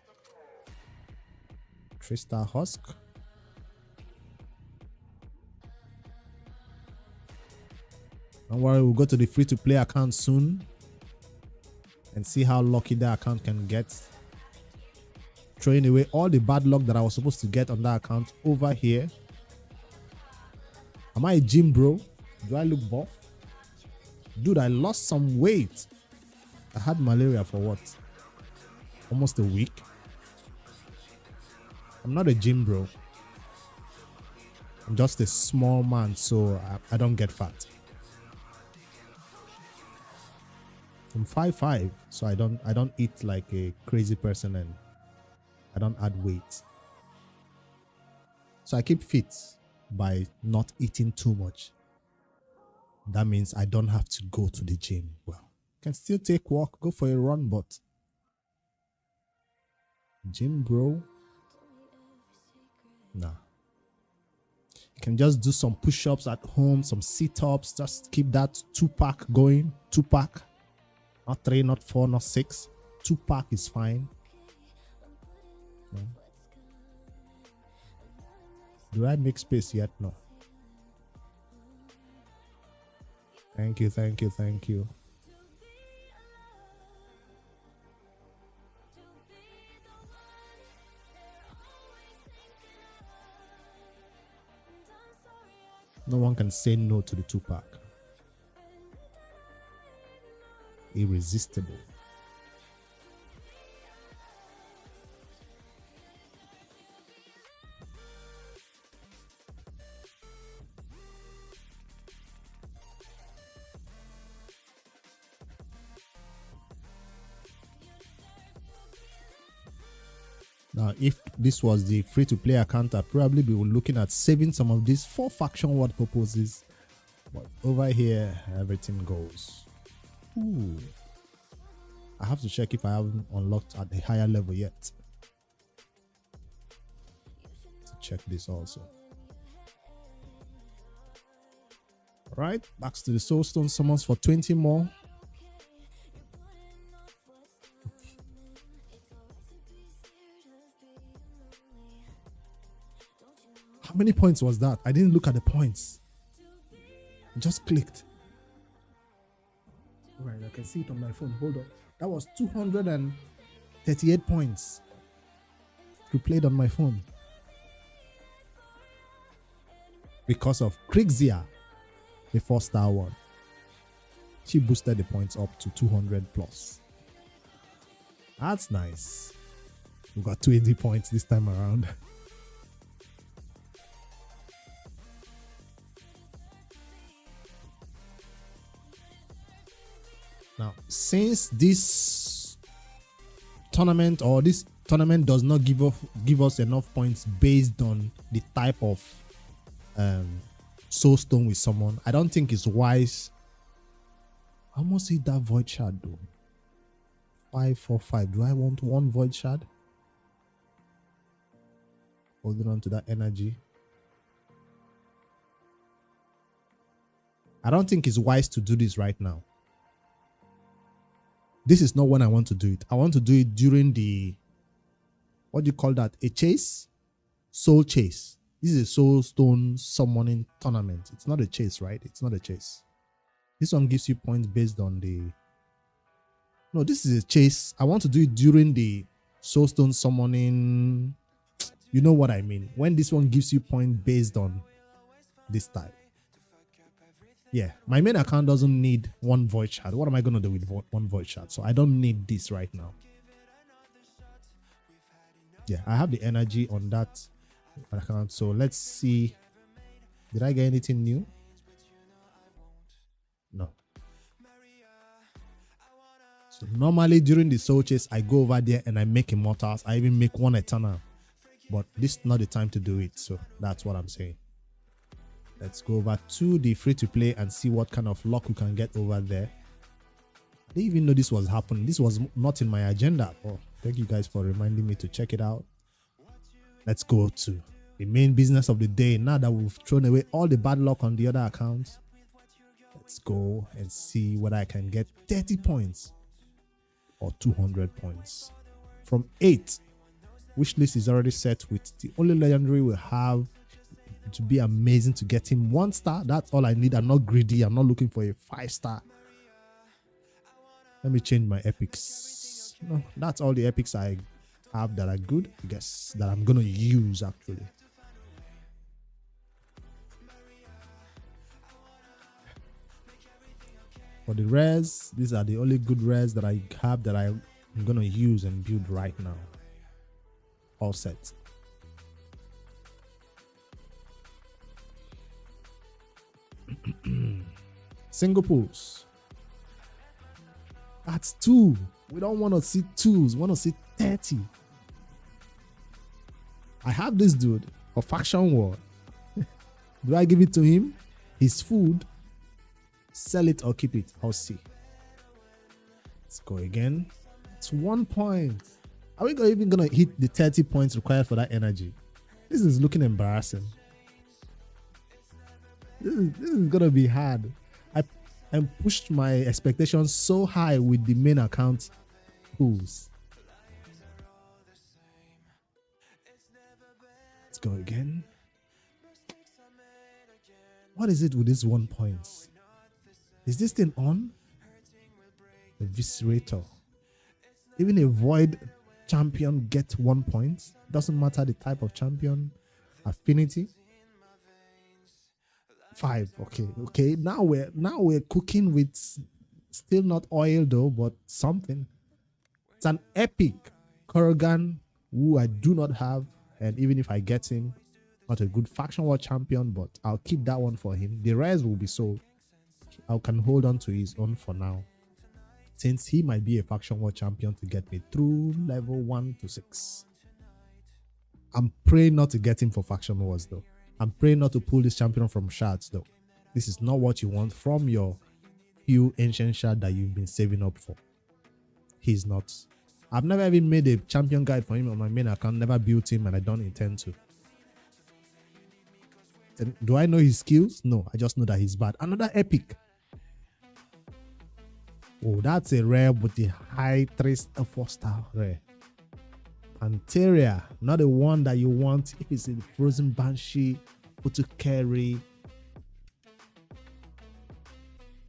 3-star Husk. Don't worry, we'll go to the free-to-play account soon and see how lucky that account can get. Throwing away all the bad luck that I was supposed to get on that account over here. Am I a gym bro? Do I look buff? Dude, I lost some weight. I had malaria for what? Almost a week. I'm not a gym bro. I'm just a small man, so I don't get fat. I'm 5'5", so I don't eat like a crazy person and I don't add weight. So I keep fit by not eating too much. That means I don't have to go to the gym. Well, can still take walk, go for a run, but gym bro, nah. You can just do some push-ups at home, some sit-ups, just keep that 2-pack going. 2-pack, not 3, not 4, not 6. 2-pack is fine. Yeah. Do I make space yet? No. Thank you. No one can say no to the 2-pack. Irresistible. Now, if this was the free-to-play account, I'd probably be looking at saving some of these for faction word purposes. But over here, everything goes. Ooh. I have to check if I haven't unlocked at a higher level yet. To check this also. Alright, back to the Soulstone summons for 20 more. How many points was that? I didn't look at the points. I just clicked. Right, I can see it on my phone. Hold on. That was 238 points. You played on my phone. Because of Krixia, the 4-star one. She boosted the points up to 200 plus. That's nice. We got 20 points this time around. Now, since this tournament does not give us enough points based on the type of Soulstone with someone, I don't think it's wise. I almost hit that Void Shard though. 545. Do I want one Void Shard? Holding on to that energy. I don't think it's wise to do this right now. This is not when I want to do it. I want to do it during the, what do you call that? A chase? Soul chase. This is a Soulstone summoning tournament. It's not a chase, right? It's not a chase. This one gives you points based on the... No, this is a chase. I want to do it during the Soulstone summoning... You know what I mean. When this one gives you points based on this type. Yeah, my main account doesn't need one Void Shard. What am I going to do with one Void Shard? So I don't need this right now. Yeah, I have the energy on that account. So let's see. Did I get anything new? No. So normally during the soul chase, I go over there and I make immortals. I even make one eternal. But this is not the time to do it. So that's what I'm saying. Let's go over to the free-to-play and see what kind of luck we can get over there. I didn't even know this was happening. This was not in my agenda. Oh, thank you guys for reminding me to check it out. Let's go to the main business of the day. Now that we've thrown away all the bad luck on the other accounts, let's go and see whether I can get 30 points or 200 points. From 8, wish list is already set with the only legendary we have to be amazing to get him 1 star. That's all I need. I'm not greedy. I'm not looking for a 5-star. Let me change my epics. No, that's all the epics I have that are good. I guess that I'm gonna use actually. For the rares, these are the only good rares that I have that I'm gonna use and build right now. All set. Single pools. That's 2. We don't want to see 2s. We want to see 30. I have this dude for faction war. Do I give it to him? His food? Sell it or keep it? I'll see. Let's go again. It's 1 point. Are we even going to hit the 30 points required for that energy? This is looking embarrassing. This is going to be hard. I pushed my expectations so high with the main account pools. Let's go again. What is it with this 1 point? Is this thing on? Eviscerator. Even a void champion gets 1 point. Doesn't matter the type of champion. Affinity. 5. Okay. Now we're cooking with still not oil though, but something. It's an epic Kurgan who I do not have, and even if I get him, not a good faction war champion, but I'll keep that one for him. The rest will be sold. I can hold on to his own for now, since he might be a faction war champion to get me through level 1 to 6. I'm praying not to get him for faction wars though. I'm praying not to pull this champion from shards though. This is not what you want from your few ancient shard that you've been saving up for. He's not. I've never even made a champion guide for him on my main account, never built him, and I don't intend to. And do I know his skills? No, I just know that he's bad. Another epic. Oh, that's a rare with the high 4-star rare. Panteria, not the one that you want if it's a Frozen Banshee, to carry.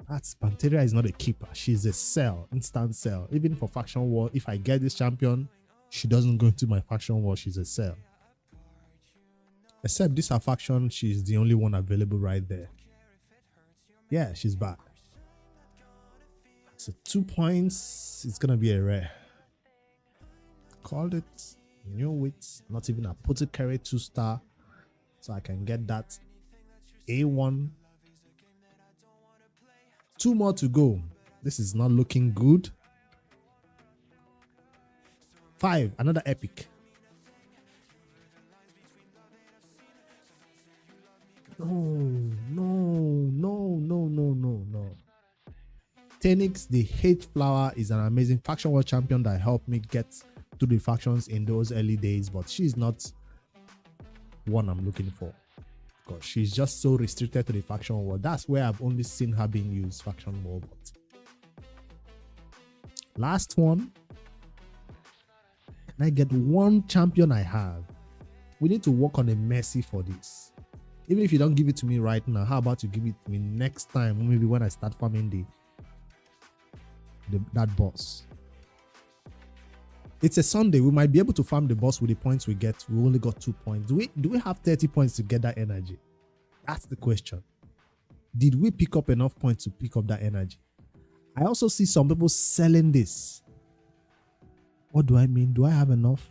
That's Panteria is not a keeper. She's a sell, instant sell. Even for faction war, if I get this champion, she doesn't go into my faction war. She's a sell. Except this her faction, she's the only one available right there. Yeah, she's bad. So 2 points. It's gonna be a rare. Called it, knew it. Not even a carry 2-star, so I can get that A1. 2 more to go. This is not looking good. 5, another epic. No. Tenix, the Hate Flower, is an amazing faction war champion that helped me get to the factions in those early days, but she's not one I'm looking for because she's just so restricted to the faction war. That's where I've only seen her being used, faction war. But last one, can I get one champion I have? We need to work on a mercy for this. Even if you don't give it to me right now, how about you give it to me next time, maybe when I start farming that boss. It's a Sunday. We might be able to farm the boss with the points we get. We only got 2 points. Do we have 30 points to get that energy? That's the question. Did we pick up enough points to pick up that energy? I also see some people selling this. What do I mean? Do I have enough?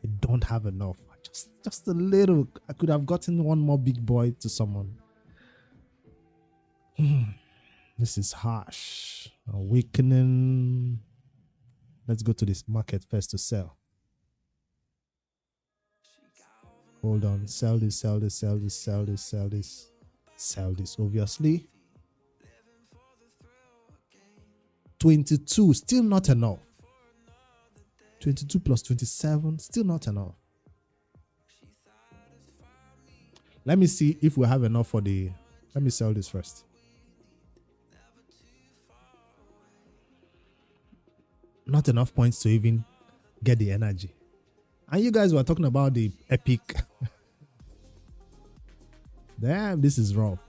I don't have enough. Just a little. I could have gotten one more big boy to someone. This is harsh. Awakening. Let's go to this market first to sell. Hold on. Sell this. Obviously. 22. Still not enough. 22 plus 27. Still not enough. Let me see if we have enough for the... Let me sell this first. Not enough points to even get the energy. And you guys were talking about the epic. Damn, this is rough.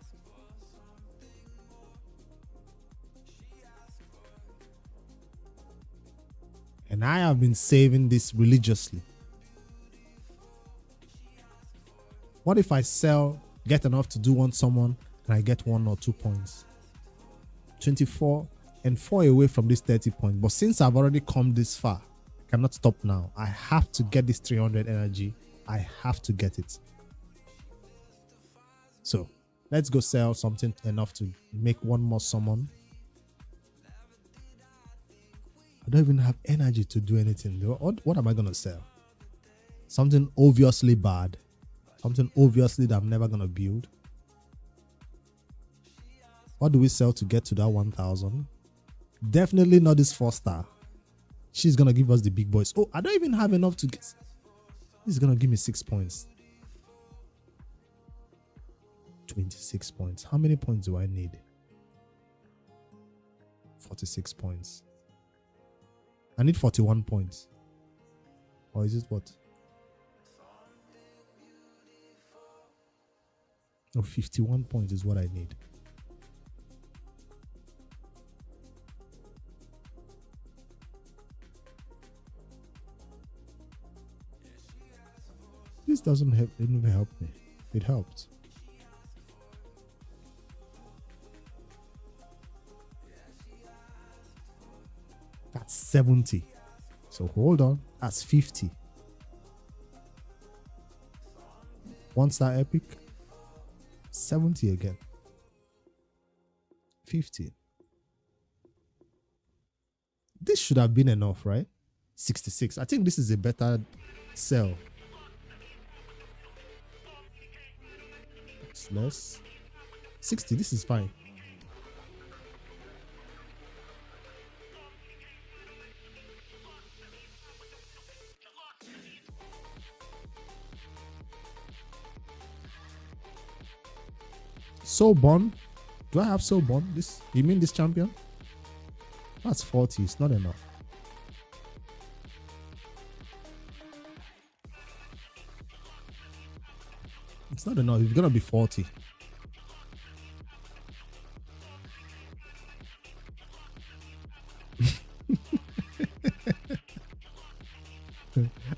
And I have been saving this religiously. What if I sell, get enough to do on someone, and I get 1 or 2 points? 24 and 4 away from this 30 points. But since I've already come this far, I cannot stop now. I have to get this 300 energy. I have to get it. So let's go sell something enough to make 1 more summon. I don't even have energy to do anything. What am I going to sell? Something obviously bad. Something obviously that I'm never going to build. What do we sell to get to that 1,000? Definitely not this 4-star. She's going to give us the big boys. Oh, I don't even have enough to get. This is going to give me 6 points. 26 points. How many points do I need? 46 points. I need 41 points. Or is it what? No, 51 points is what I need. This doesn't help. It didn't even help me. It helped. That's 70. So hold on. That's 50. 1-star epic. 70 again. 50. This should have been enough, right? 66. I think this is a better sell. It's less. 60. This is fine. Soulborn. Do I have Soulborn? This, you mean this champion? That's 40. It's not enough. It's not enough. It's gonna be 40.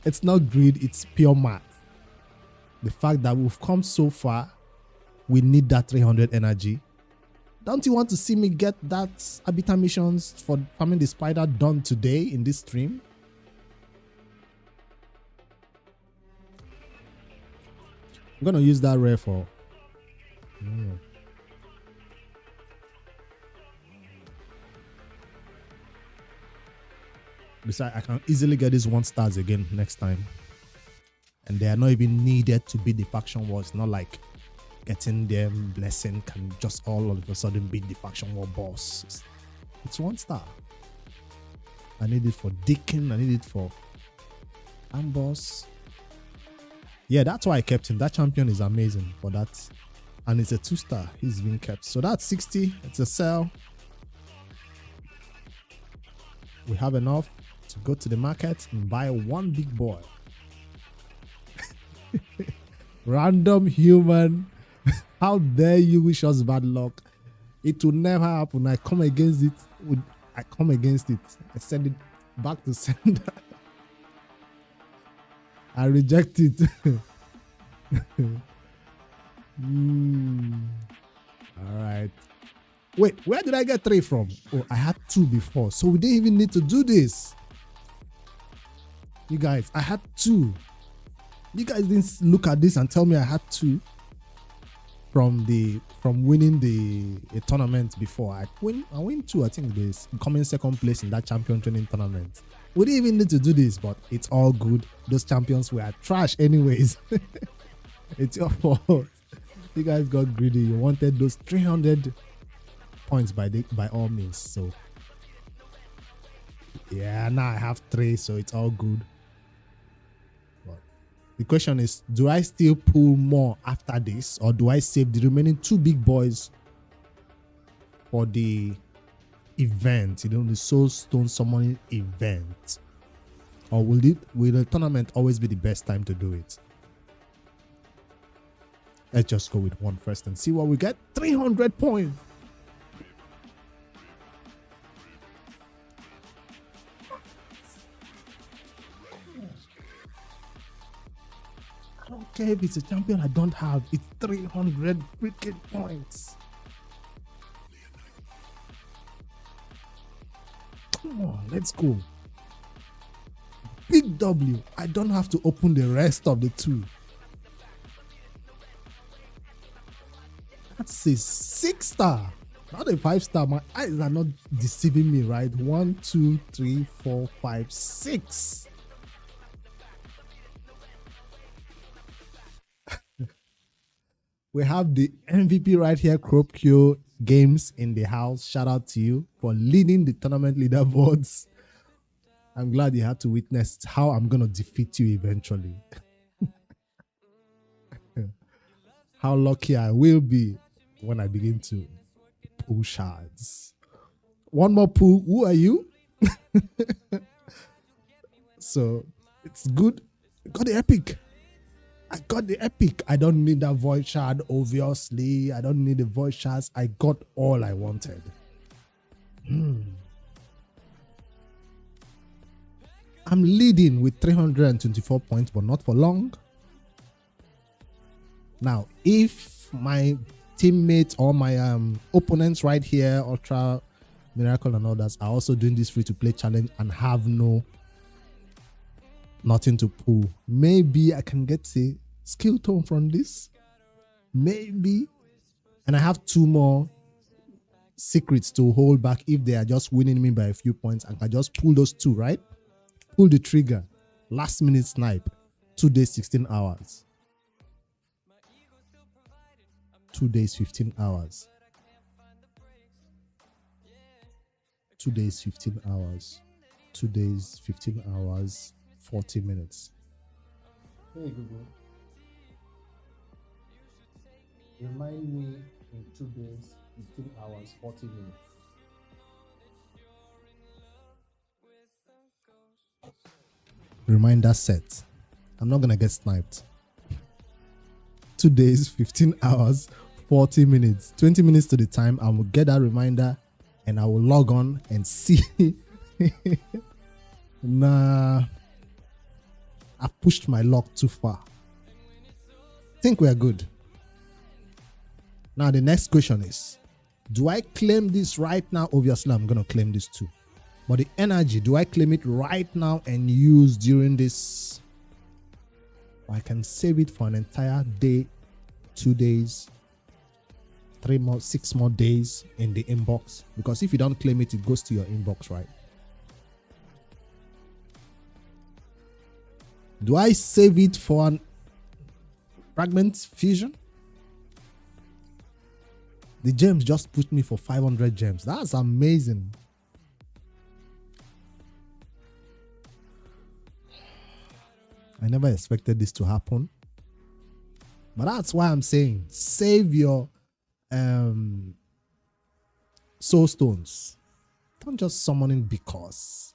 It's not greed, it's pure math. The fact that we've come so far, we need that 300 energy. Don't you want to see me get that habitat missions for farming the spider done today in this stream? I'm gonna use that rare for. Besides, I can easily get these 1-stars again next time. And they are not even needed to beat the faction war. It's not like getting them blessing can just all of a sudden beat the faction war boss. It's 1-star. I need it for Deacon. I need it for Amboss. Yeah, that's why I kept him. That champion is amazing for that. And it's a 2-star. He's been kept. So that's 60. It's a sell. We have enough to go to the market and buy one big boy. Random human. How dare you wish us bad luck? It will never happen. I come against it. I come against it. I send it back to sender. I reject it. All right. Wait, where did I get 3 from? Oh, I had 2 before. So we didn't even need to do this. You guys, I had 2. You guys didn't look at this and tell me I had 2 from winning a tournament before. I win 2, I think, this coming second place in that champion training tournament. We didn't even need to do this, but it's all good. Those champions were trash anyways. It's your fault. You guys got greedy. You wanted those 300 points by all means. So yeah, now I have 3, so it's all good. But the question is, do I still pull more after this, or do I save the remaining 2 big boys for the event, you know, the Soul Stone summoning event? Or will the tournament always be the best time to do it? Let's just go with 1 first and see what we get. 300 points. I don't care if it's a champion I don't have. It's 300 freaking points. Come on, let's go. Big W. I don't have to open the rest of the 2. That's a 6-star, not a 5-star. My eyes are not deceiving me, right? 1, 2, 3, 4, 5, 6. We have the MVP right here, Cropio Games in the house. Shout out to you for leading the tournament leaderboards. I'm glad you had to witness how I'm going to defeat you eventually. How lucky I will be when I begin to pull shards. One more pull. Who are you? So it's good. Got the epic. I got the epic. I don't need that void shard, obviously. I don't need the void shards. I got all I wanted. I'm leading with 324 points, but not for long. Now, if my teammates or my opponents right here, Ultra Miracle and others are also doing this free-to-play challenge and have nothing to pull. Maybe I can get a skill tone from this. Maybe. And I have 2 more secrets to hold back if they are just winning me by a few points. And I just pull those 2, right? Pull the trigger. Last minute snipe. 2 days, 16 hours. 2 days, 15 hours. 2 days, 15 hours. 2 days, 15 hours, 40 minutes. Hey Google. Remind me in 2 days, 15 hours, 40 minutes. Reminder set. I'm not gonna get sniped. 2 days, 15 hours, 40 minutes. 20 minutes to the time. I will get that reminder and I will log on and see. Nah. I pushed my luck too far. Think we are good. Now the next question is, do I claim this right now? Obviously, I'm going to claim this too. But the energy, do I claim it right now and use during this? I can save it for an entire day, 2 days, 3 more, 6 more days in the inbox. Because if you don't claim it, it goes to your inbox, right? Do I save it for an fragment fusion? The gems just put me for 500 gems. That's amazing. I never expected this to happen. But that's why I'm saying save your soul stones. Don't just summon it because.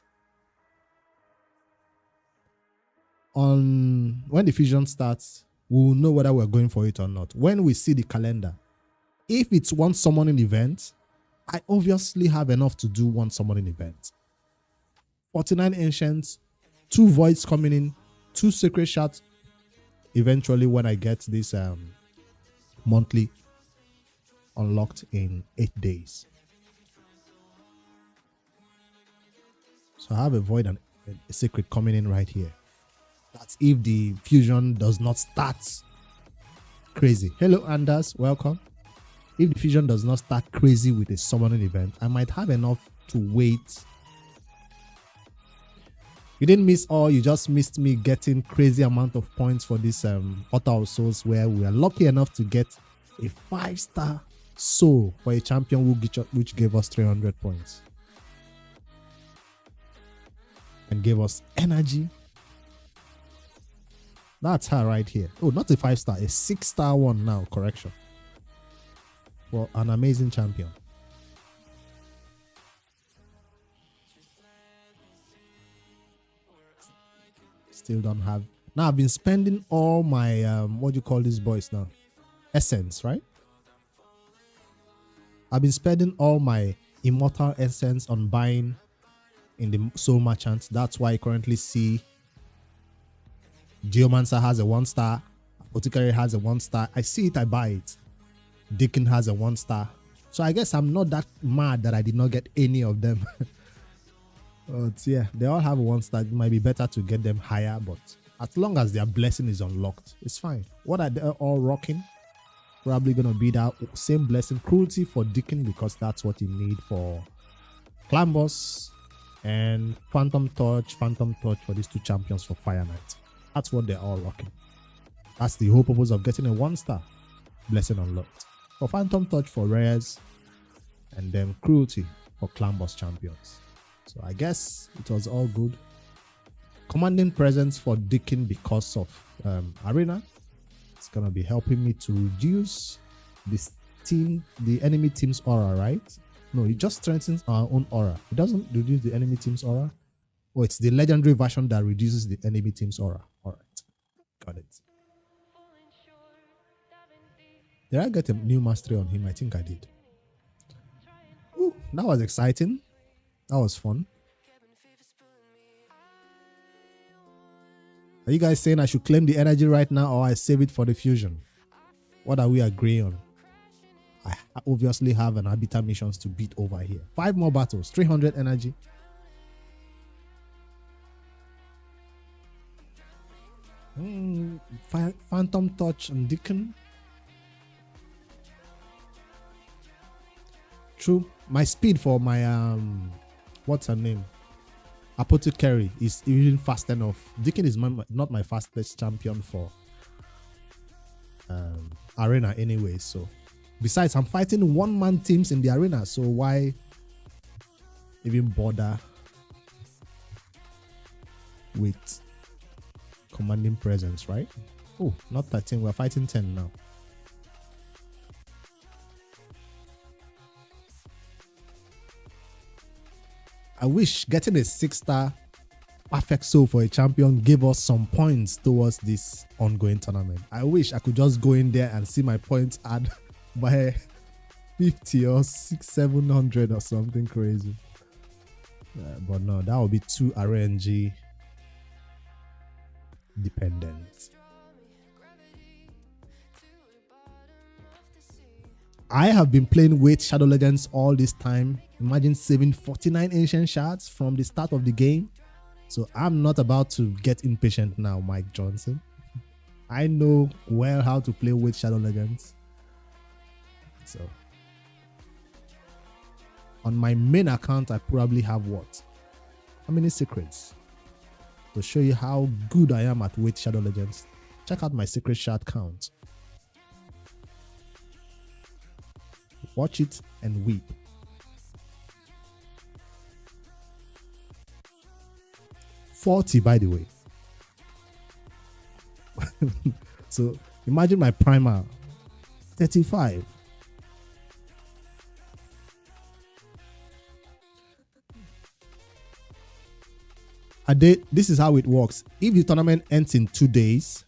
When the fusion starts, we'll know whether we're going for it or not. When we see the calendar, if it's one summoning event, I obviously have enough to do one summoning event. 49 ancients, 2 voids coming in, 2 sacred shards. Eventually, when I get this monthly unlocked in 8 days. So I have a void and a secret coming in right here. That's if the fusion does not start crazy. Hello, Anders. Welcome. If the fusion does not start crazy with a summoning event, I might have enough to wait. You didn't miss all. You just missed me getting crazy amount of points for this Altar of Souls, where we are lucky enough to get a 5-star soul for a champion which gave us 300 points. And gave us energy. That's her right here. Oh, not a 5-star, a 6-star one now. Correction. For an amazing champion. Still don't have. Now I've been spending all my what do you call these boys now? Essence, right? I've been spending all my immortal essence on buying in the soul merchant. That's why I currently see Geomancer has a 1-star, Apothecary has a 1-star. I see it, I buy it. Deacon has a 1-star. So I guess I'm not that mad that I did not get any of them. But yeah, they all have a 1-star. It might be better to get them higher, but as long as their blessing is unlocked, it's fine. What are they all rocking? Probably gonna be that same blessing. Cruelty for Deacon because that's what you need for Clan Boss, and Phantom Torch for these 2 champions for Fire Knight. That's what they're all rocking. That's the whole purpose of getting a 1-star blessing unlocked. For Phantom Touch for rares, and then Cruelty for Clan Boss champions. So I guess it was all good. Commanding Presence for Deacon because of Arena. It's gonna be helping me to reduce the enemy team's aura, right? No, it just strengthens our own aura. It doesn't reduce the enemy team's aura. Oh, it's the legendary version that reduces the enemy team's aura. Alright. Got it. Did I get a new mastery on him? I think I did. Ooh, that was exciting. That was fun. Are you guys saying I should claim the energy right now or I save it for the fusion? What are we agreeing on? I obviously have an arbiter missions to beat over here. 5 more battles, 300 energy. Phantom Touch and Deacon. True. My speed for my what's her name? Apothecary is even fast enough. Deacon is not my fastest champion for arena anyway. So besides, I'm fighting one-man teams in the arena, so why even bother with commanding presence, right? Oh, not 13, we're fighting 10 now. I wish getting a 6-star perfect soul for a champion gave us some points towards this ongoing tournament. I wish I could just go in there and see my points add by 50 or 700 or something crazy. But no, that would be too RNG dependent. I have been playing with Shadow Legends all this time. Imagine saving 49 ancient shards from the start of the game. So I'm not about to get impatient now, Mike Johnson. I know well how to play with Shadow Legends. So on my main account, I probably have what? How many secrets? To show you how good I am at with Shadow Legends, check out my secret shard count. Watch it and weep. $40, by the way. So imagine my primer, 35. This is how it works. If the tournament ends in 2 days,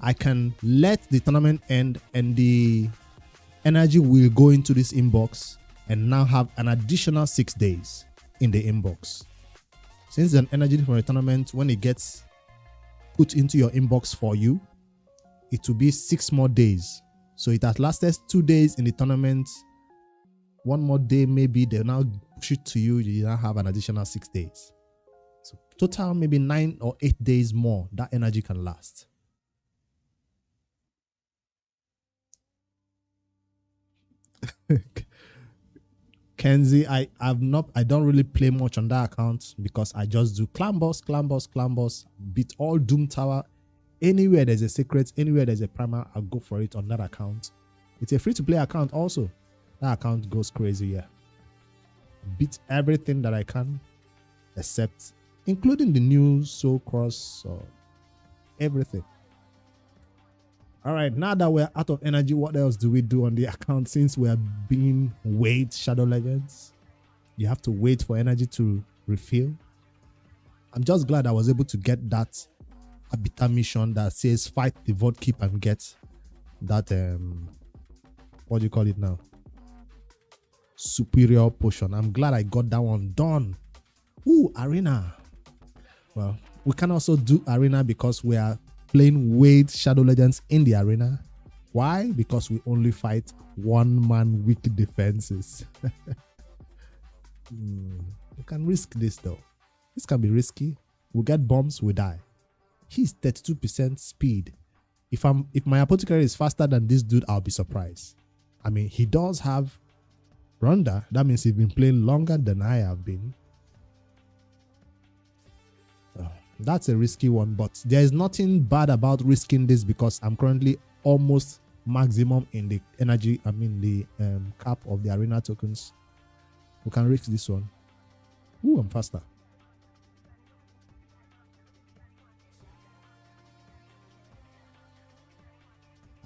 I can let the tournament end and the energy will go into this inbox and now have an additional 6 days in the inbox. Since an energy from a tournament, when it gets put into your inbox for you, it will be 6 more days. So it has lasted 2 days in the tournament. 1 more day, maybe they'll now push it to you. You now have an additional 6 days. So total maybe 9 or 8 days more that energy can last. Kenzie, I don't really play much on that account because I just do clan boss, beat all Doom Tower. Anywhere there's a secret, anywhere there's a primer, I'll go for it on that account. It's a free-to-play account also. That account goes crazy, yeah. Beat everything that I can, except including the new Soul Cross or everything. All right, now that we're out of energy, what else do we do on the account since we are being weighed Shadow Legends? You have to wait for energy to refill. I'm just glad I was able to get that arbiter mission that says fight the Void Keep and get that what do you call it now? Superior potion. I'm glad I got that one done. Ooh, arena. Well, we can also do arena because we are playing with Shadow Legends in the arena. Why? Because we only fight one-man weak defenses. We can risk this though. This can be risky. We get bombs, we die. He's 32% speed. If my apothecary is faster than this dude, I'll be surprised. I mean, he does have Ronda. That means he's been playing longer than I have been. That's a risky one, but there is nothing bad about risking this because I'm currently almost maximum in the energy, the cap of the arena tokens. We can risk this one. Ooh, I'm faster.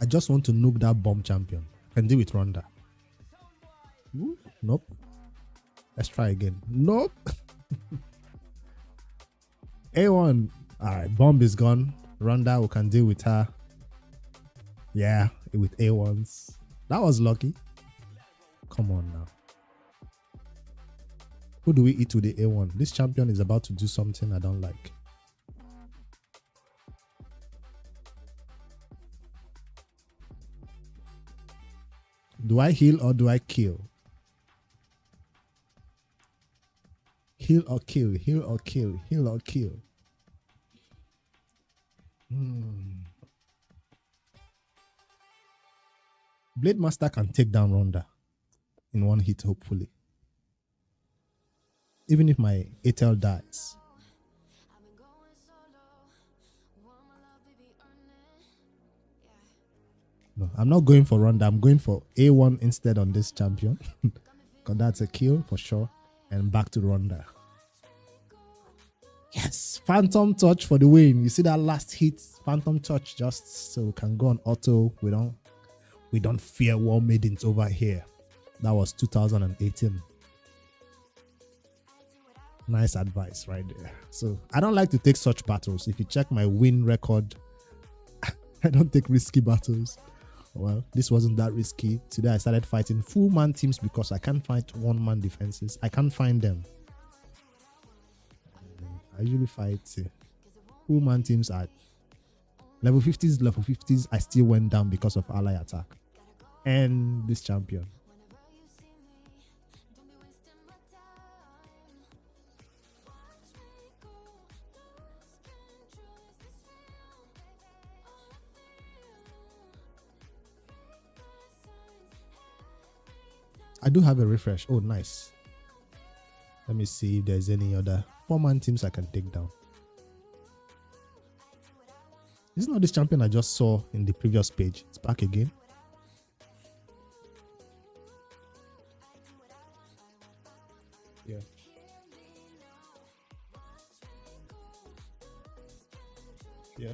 I just want to nuke that bomb champion. I can deal with Ronda. Ooh, nope. Let's try again. Nope. A1. Alright, bomb is gone. Ronda, we can deal with her. Yeah, with A1s. That was lucky. Come on now. Who do we eat with the A1? This champion is about to do something I don't like. Do I heal or do I kill? Heal or kill, heal or kill, heal or kill. Blade Master can take down Ronda in one hit, hopefully. Even if my ATL dies. No, I'm not going for Ronda. I'm going for A1 instead on this champion. Because that's a kill for sure. And back to Ronda. Yes, Phantom Touch for the win. You see that last hit, Phantom Touch, just so we can go on auto. We don't fear War Maidens over here. That was 2018. Nice advice right there. So I don't like to take such battles. If you check my win record, I don't take risky battles. Well, this wasn't that risky. Today I started fighting full man teams because I can't fight one man defenses. I can't find them. I usually fight full man teams at level 50s, level 50s. I still went down because of ally attack and this champion. I do have a refresh. Oh, nice. Let me see if there's any other 4-man teams I can take down. This is not this champion I just saw in the previous page. It's back again. Yeah. Yeah.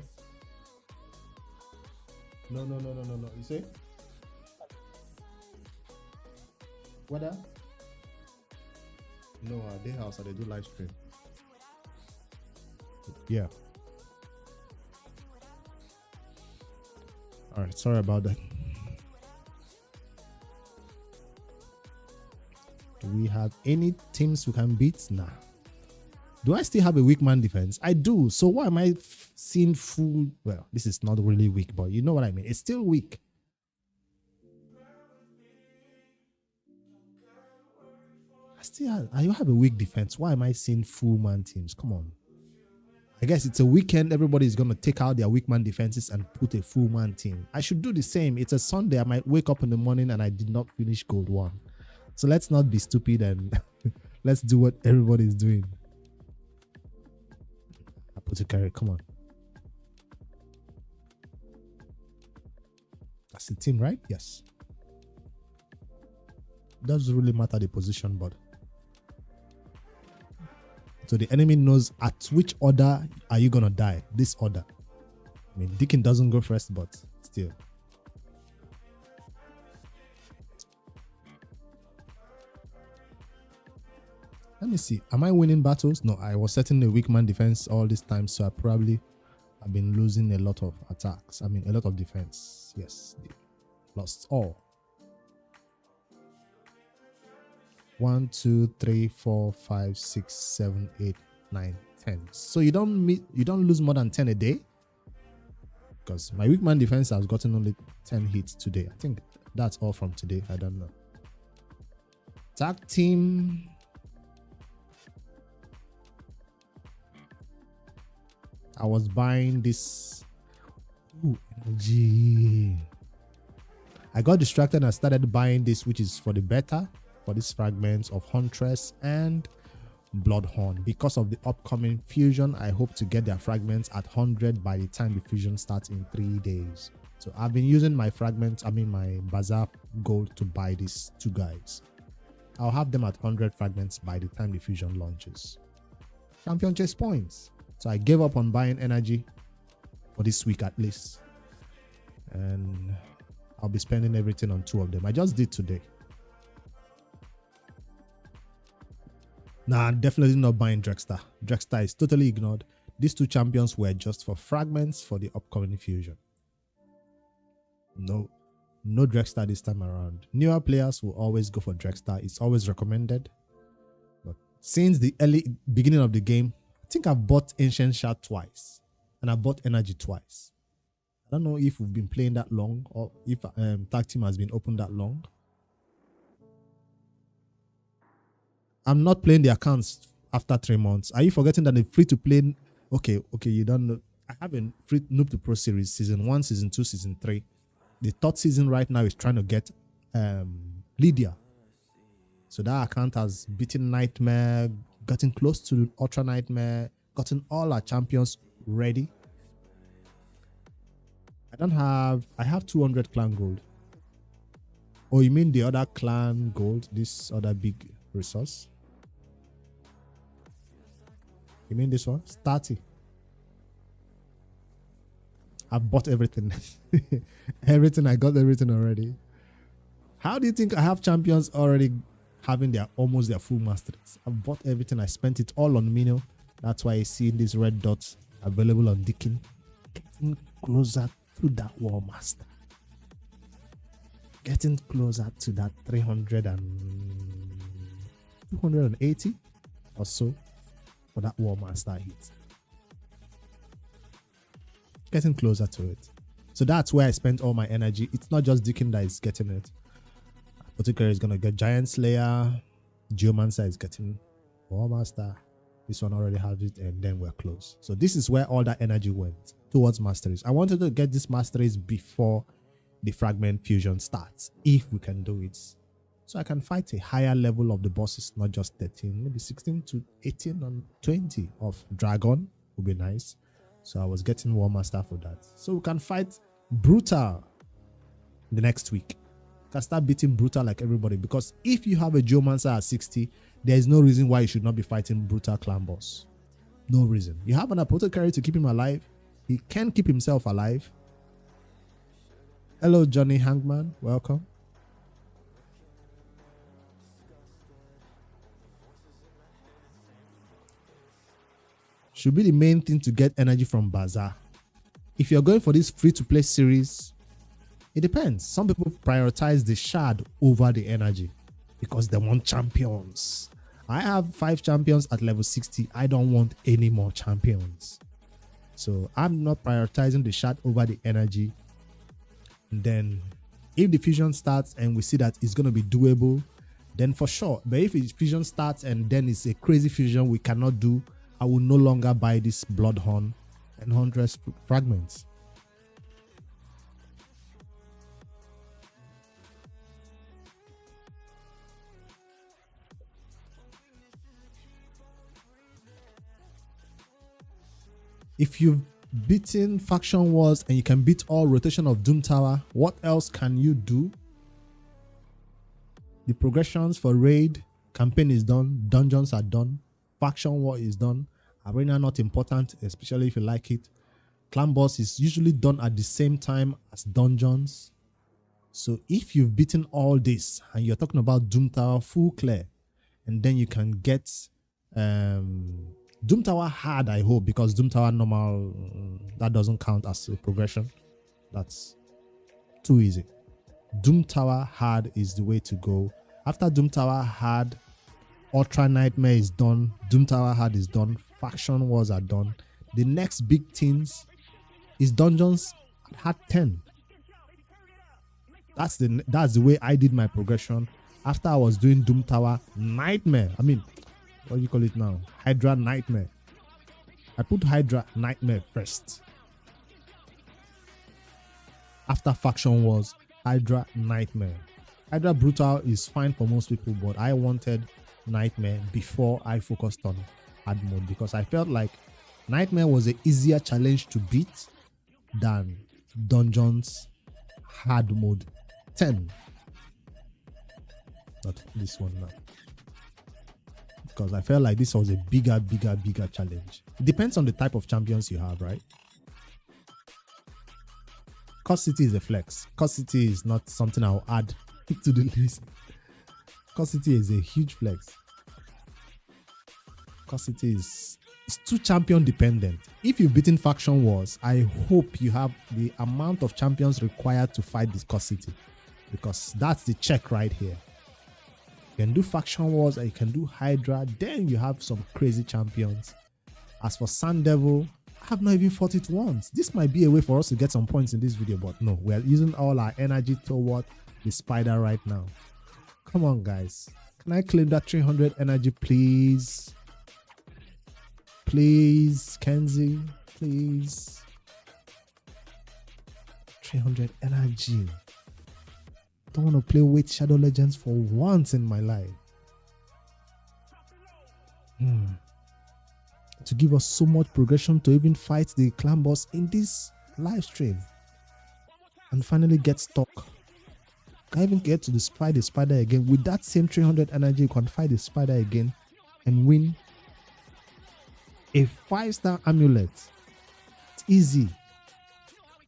No. You see? What? No, they house they do live stream. Yeah. All right, sorry about that. Do we have any teams we can beat? Nah. Do I still have a weak man defense? I do. So why am I seeing full? Well, this is not really weak, but you know what I mean. It's still weak. I have a weak defense. Why am I seeing full man teams? Come on. I guess it's a weekend. Everybody's going to take out their weak man defenses and put a full man team. I should do the same. It's a Sunday. I might wake up in the morning and I did not finish Gold 1. So let's not be stupid and let's do what everybody's doing. Apothecary, come on. That's the team, right? Yes. Doesn't really matter the position, but so the enemy knows at which order are you gonna die. This order. I mean, Deacon doesn't go first, but still. Let me see. Am I winning battles? No, I was setting a weak man defense all this time, so I probably have been losing a lot of attacks. I mean, a lot of defense. Yes, lost all. 1, 2, 3, 4, 5, 6, 7, 8, 9, 10. So you don't lose more than 10 a day. Because my weak man defense has gotten only 10 hits today. I think that's all from today. I don't know. Tag team. I was buying this. Ooh, energy. I got distracted and I started buying this, which is for the beta. For these fragments of Huntress and Bloodhorn. Because of the upcoming fusion, I hope to get their fragments at 100 by the time the fusion starts in 3 days. So I've been using my fragments, my Bazaar gold to buy these two guys. I'll have them at 100 fragments by the time the fusion launches. Champion chase points. So I gave up on buying energy for this week at least. And I'll be spending everything on 2 of them. I just did today. Nah, definitely not buying Drexter. Drexter is totally ignored. These 2 champions were just for fragments for the upcoming fusion. No Drexter this time around. Newer players will always go for Drexter. It's always recommended. But since the early beginning of the game, I think I've bought Ancient Shard twice. And I bought Energy twice. I don't know if we've been playing that long or if Tag Team has been open that long. I'm not playing the accounts after 3 months. Are you forgetting that the free to play? Okay, you don't know. I have a free Noob2Pro series, season 1, season 2, season 3. The third season right now is trying to get Lydia. So that account has beaten Nightmare, gotten close to Ultra Nightmare, gotten all our champions ready. I have 200 clan gold. Oh, you mean the other clan gold? This other big resource? You mean this one? It's 30. I've bought everything. Everything. I got everything already. How do you think I have champions already having almost their full masteries? I've bought everything. I spent it all on Mino. That's why I see these red dots available on Deacon. Getting closer to that War Master. Getting closer to that 280 or so for that War Master hit. Getting closer to it. So that's where I spent all my energy. It's not just Deacon that is getting it. Apothecary is going to get Giant Slayer. Geomancer is getting War Master. This one already has it, and then we're close. So this is where all that energy went, towards masteries. I wanted to get these masteries before the fragment fusion starts, if we can do it. So I can fight a higher level of the bosses, not just 13, maybe 16 to 18 and 20 of Dragon would be nice. So I was getting War Master for that. So we can fight Brutal the next week. Can start beating Brutal like everybody, because if you have a Geomancer at 60, there is no reason why you should not be fighting Brutal clan boss. No reason. You have an Apothecary to keep him alive. He can keep himself alive. Hello, Johnny Hangman. Welcome. Should be the main thing to get energy from Bazaar. If you're going for this free-to-play series, it depends. Some people prioritize the shard over the energy because they want champions. I have 5 champions at level 60. I don't want any more champions. So I'm not prioritizing the shard over the energy. And then if the fusion starts and we see that it's going to be doable, then for sure. But if the fusion starts and then it's a crazy fusion we cannot do, I will no longer buy this Bloodhorn and Huntress fragments. If you've beaten Faction Wars and you can beat all rotation of Doom Tower, what else can you do? The progressions for raid, campaign is done, dungeons are done, Faction War is done, arena not important, especially if you like it. Clan boss is usually done at the same time as dungeons. So if you've beaten all this and you're talking about Doom Tower full clear, and then you can get Doom Tower hard, I hope, because Doom Tower normal, that doesn't count as a progression. That's too easy. Doom Tower hard is the way to go. After Doom Tower hard, Ultra Nightmare is done. Doom Tower hard is done. Faction Wars are done. The next big things is dungeons at hard 10. That's the way I did my progression. After I was doing Doom Tower Nightmare, what do you call it now? Hydra Nightmare. I put Hydra Nightmare first. After Faction Wars, Hydra Nightmare. Hydra Brutal is fine for most people, but I wanted Nightmare before I focused on hard mode, because I felt like Nightmare was an easier challenge to beat than Dungeons hard mode 10. Not this one now. Because I felt like this was a bigger challenge. It depends on the type of champions you have, right? Cost City is a flex. Cost City is not something I'll add to the list. Cost City is a huge flex. Cost City is too champion dependent. If you've beaten Faction Wars, I hope you have the amount of champions required to fight this Cost City, because that's the check right here. You can do Faction Wars and you can do Hydra, then you have some crazy champions. As for Sun Devil, I have not even fought it once. This might be a way for us to get some points in this video, but no, we are using all our energy toward the spider right now. Come on, guys. Can I claim that 300 energy, please? Please, Kenzie, please. 300 energy. Don't want to play with Shadow Legends for once in my life. To give us so much progression to even fight the clan boss in this live stream. And finally get stuck. Can't even get to fight the spider again. With that same 300 energy, you can fight the spider again and win a 5-star amulet. It's easy.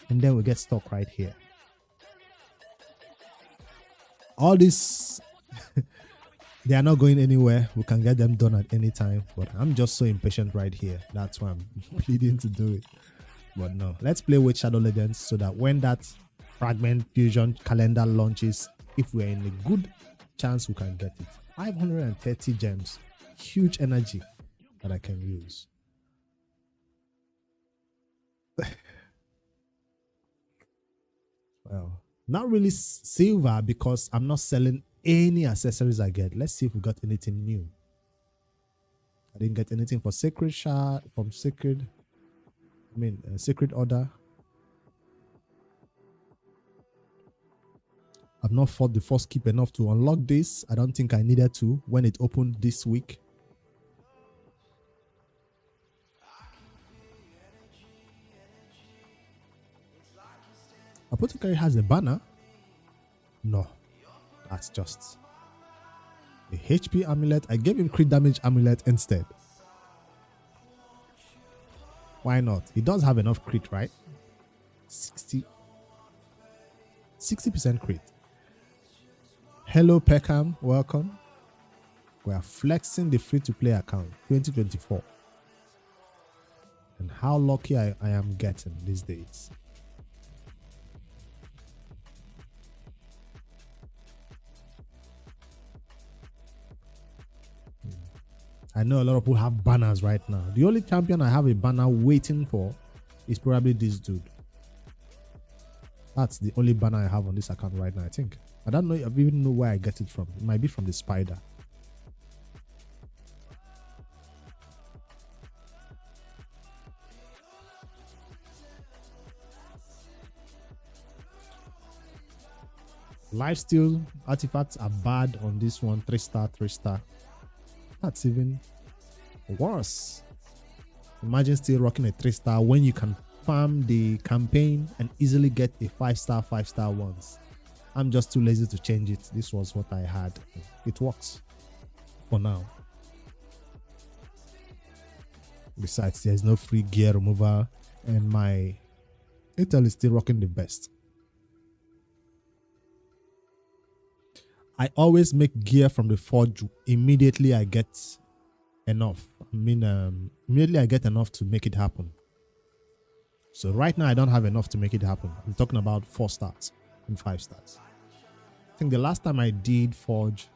And then we get stuck right here. All this, they are not going anywhere. We can get them done at any time. But I'm just so impatient right here. That's why I'm pleading to do it. But no, let's play with Shadow Legends so that when that Fragment Fusion calendar launches, if we're in a good chance, we can get it. 530 gems. Huge energy that I can use. Well, not really silver because I'm not selling any accessories I get. Let's see if we got anything new. I didn't get anything for Sacred Shard, from Sacred Order. I've not fought the first keep enough to unlock this. I don't think I needed to when it opened this week. Apothecary has a banner. No, that's just the HP amulet. I gave him crit damage amulet instead. Why not? He does have enough crit, right? 60% crit. Hello Peckham, welcome. We are flexing the free-to-play account 2024. And how lucky I am getting these days. I know a lot of people have banners right now. The only champion I have a banner waiting for is probably this dude. That's the only banner I have on this account right now, I think. I don't know, I even know where I get it from. It might be from the spider. Lifesteal artifacts are bad on this one. 3-star, 3-star. That's even worse. Imagine still rocking a 3-star when you can farm the campaign and easily get a 5-star, 5-star ones. I'm just too lazy to change it. This was what I had. It works for now. Besides, there's no free gear removal and my Intel is still rocking the best. I always make gear from the forge immediately I get enough. Immediately I get enough to make it happen. So right now I don't have enough to make it happen. I'm talking about 4 stars and 5 stars. I think the last time I did forge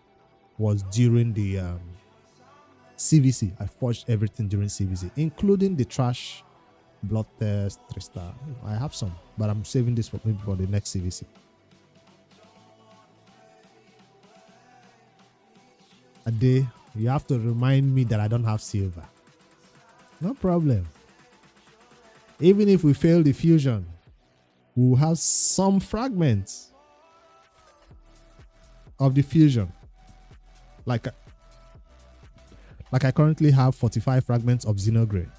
was during the CVC. I forged everything during CVC, including the trash blood test 3-star. I have some, but I'm saving this for maybe for the next CVC. A day, you have to remind me that I don't have silver. No problem. Even if we fail the fusion, we'll have some fragments of the fusion. Like I currently have 45 fragments of Xenogray.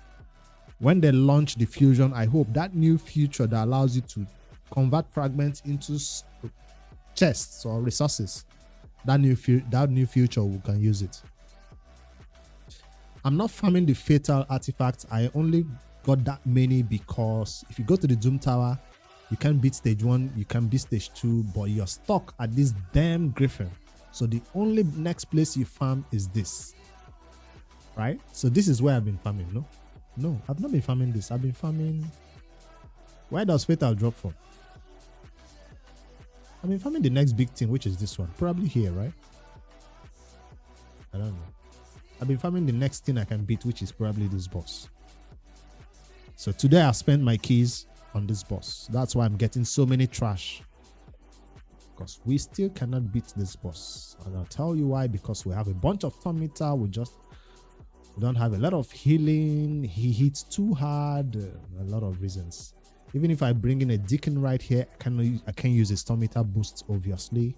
When they launch the fusion, I hope that new feature that allows you to convert fragments into chests or resources, that new feature, we can use it. I'm not farming the fatal artifacts. I only got that many because if you go to the Doom Tower, you can beat stage 1, you can beat stage 2, but you're stuck at this damn griffin. So the only next place you farm is this, right? So this is where I've been farming. No, I've not been farming this. I've been farming. Where does fatal drop from? I've been farming the next big thing, which is this one. Probably here, right? I don't know. I've been farming the next thing I can beat, which is probably this boss. So today I spent my keys on this boss. That's why I'm getting so many trash. because we still cannot beat this boss. And I'll tell you why. Because we have a bunch of turn meter. We don't have a lot of healing. He hits too hard. A lot of reasons. Even if I bring in a Deacon right here, I can use a turn meter boost, obviously.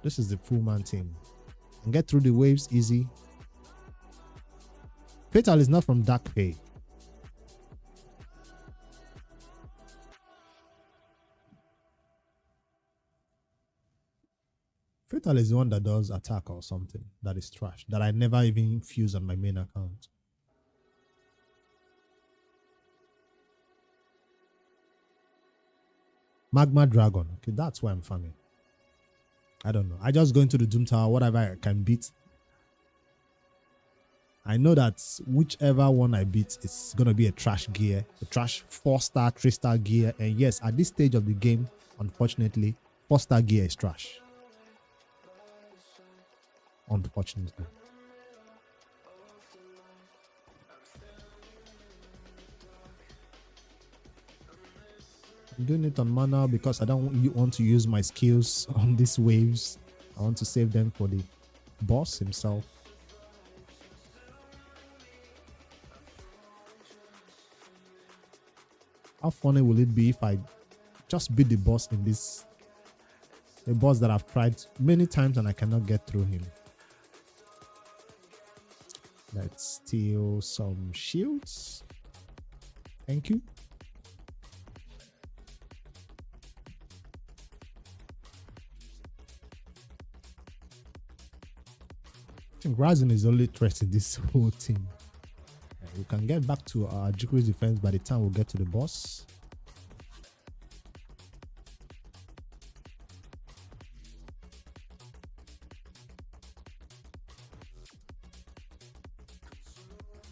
This is the full man team. And get through the waves easy. Fatal is not from Dark Pay. Fatal is the one that does attack or something. That is trash. That I never even fuse on my main account. Magma Dragon. Okay, that's why I'm farming. I don't know. I just go into the Doom Tower, whatever I can beat. I know that whichever one I beat is going to be a trash gear, a trash 4-star, 3-star gear. And yes, at this stage of the game, unfortunately, 4-star gear is trash. Unfortunately. I'm doing it on mana because I don't want to use my skills on these waves. I want to save them for the boss himself. How funny will it be if I just beat the boss in this, a boss that I've tried many times and I cannot get through him. Let's steal some shields. Thank you. I think Ryzen is the only threat in this whole team. We can get back to our Jukri's defense by the time we get to the boss.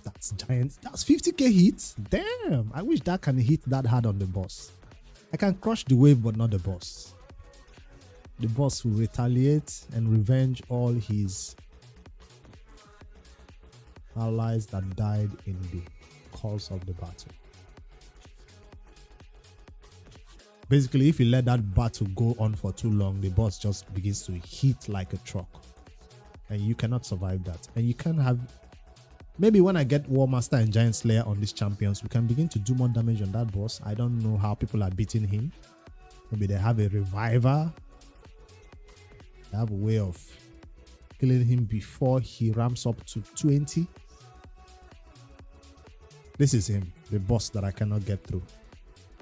That's giant. That's 50k hits. Damn. I wish that can hit that hard on the boss. I can crush the wave, but not the boss. The boss will retaliate and revenge all his allies that died in the course of the battle. Basically, if you let that battle go on for too long, the boss just begins to hit like a truck. And you cannot survive that. And you can have... Maybe when I get War Master and Giant Slayer on these champions, we can begin to do more damage on that boss. I don't know how people are beating him. Maybe they have a reviver. They have a way of killing him before he ramps up to 20. This is him, the boss that I cannot get through.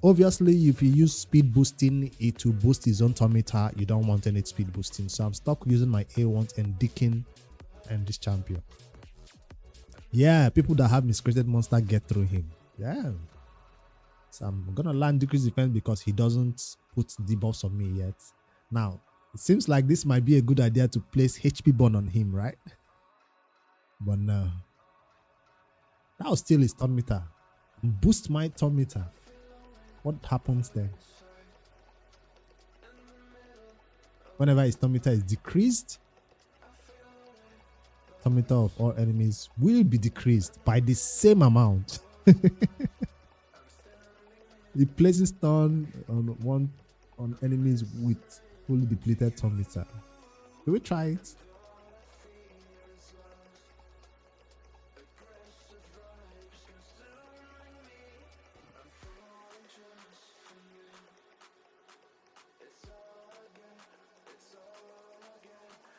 Obviously, if you use speed boosting, it will boost his own turn meter. You don't want any speed boosting. So I'm stuck using my A1 and Deacon and this champion. Yeah, people that have miscreated monster get through him. Yeah. So I'm gonna learn decrease defense because he doesn't put debuffs on me yet. Now, it seems like this might be a good idea to place HP burn on him, right? But no. That will steal his turn meter. Boost my turn meter. What happens then? Whenever his turn meter is decreased, turn meter of all enemies will be decreased by the same amount. He places turn on enemies with fully depleted turn meter. Do we try it?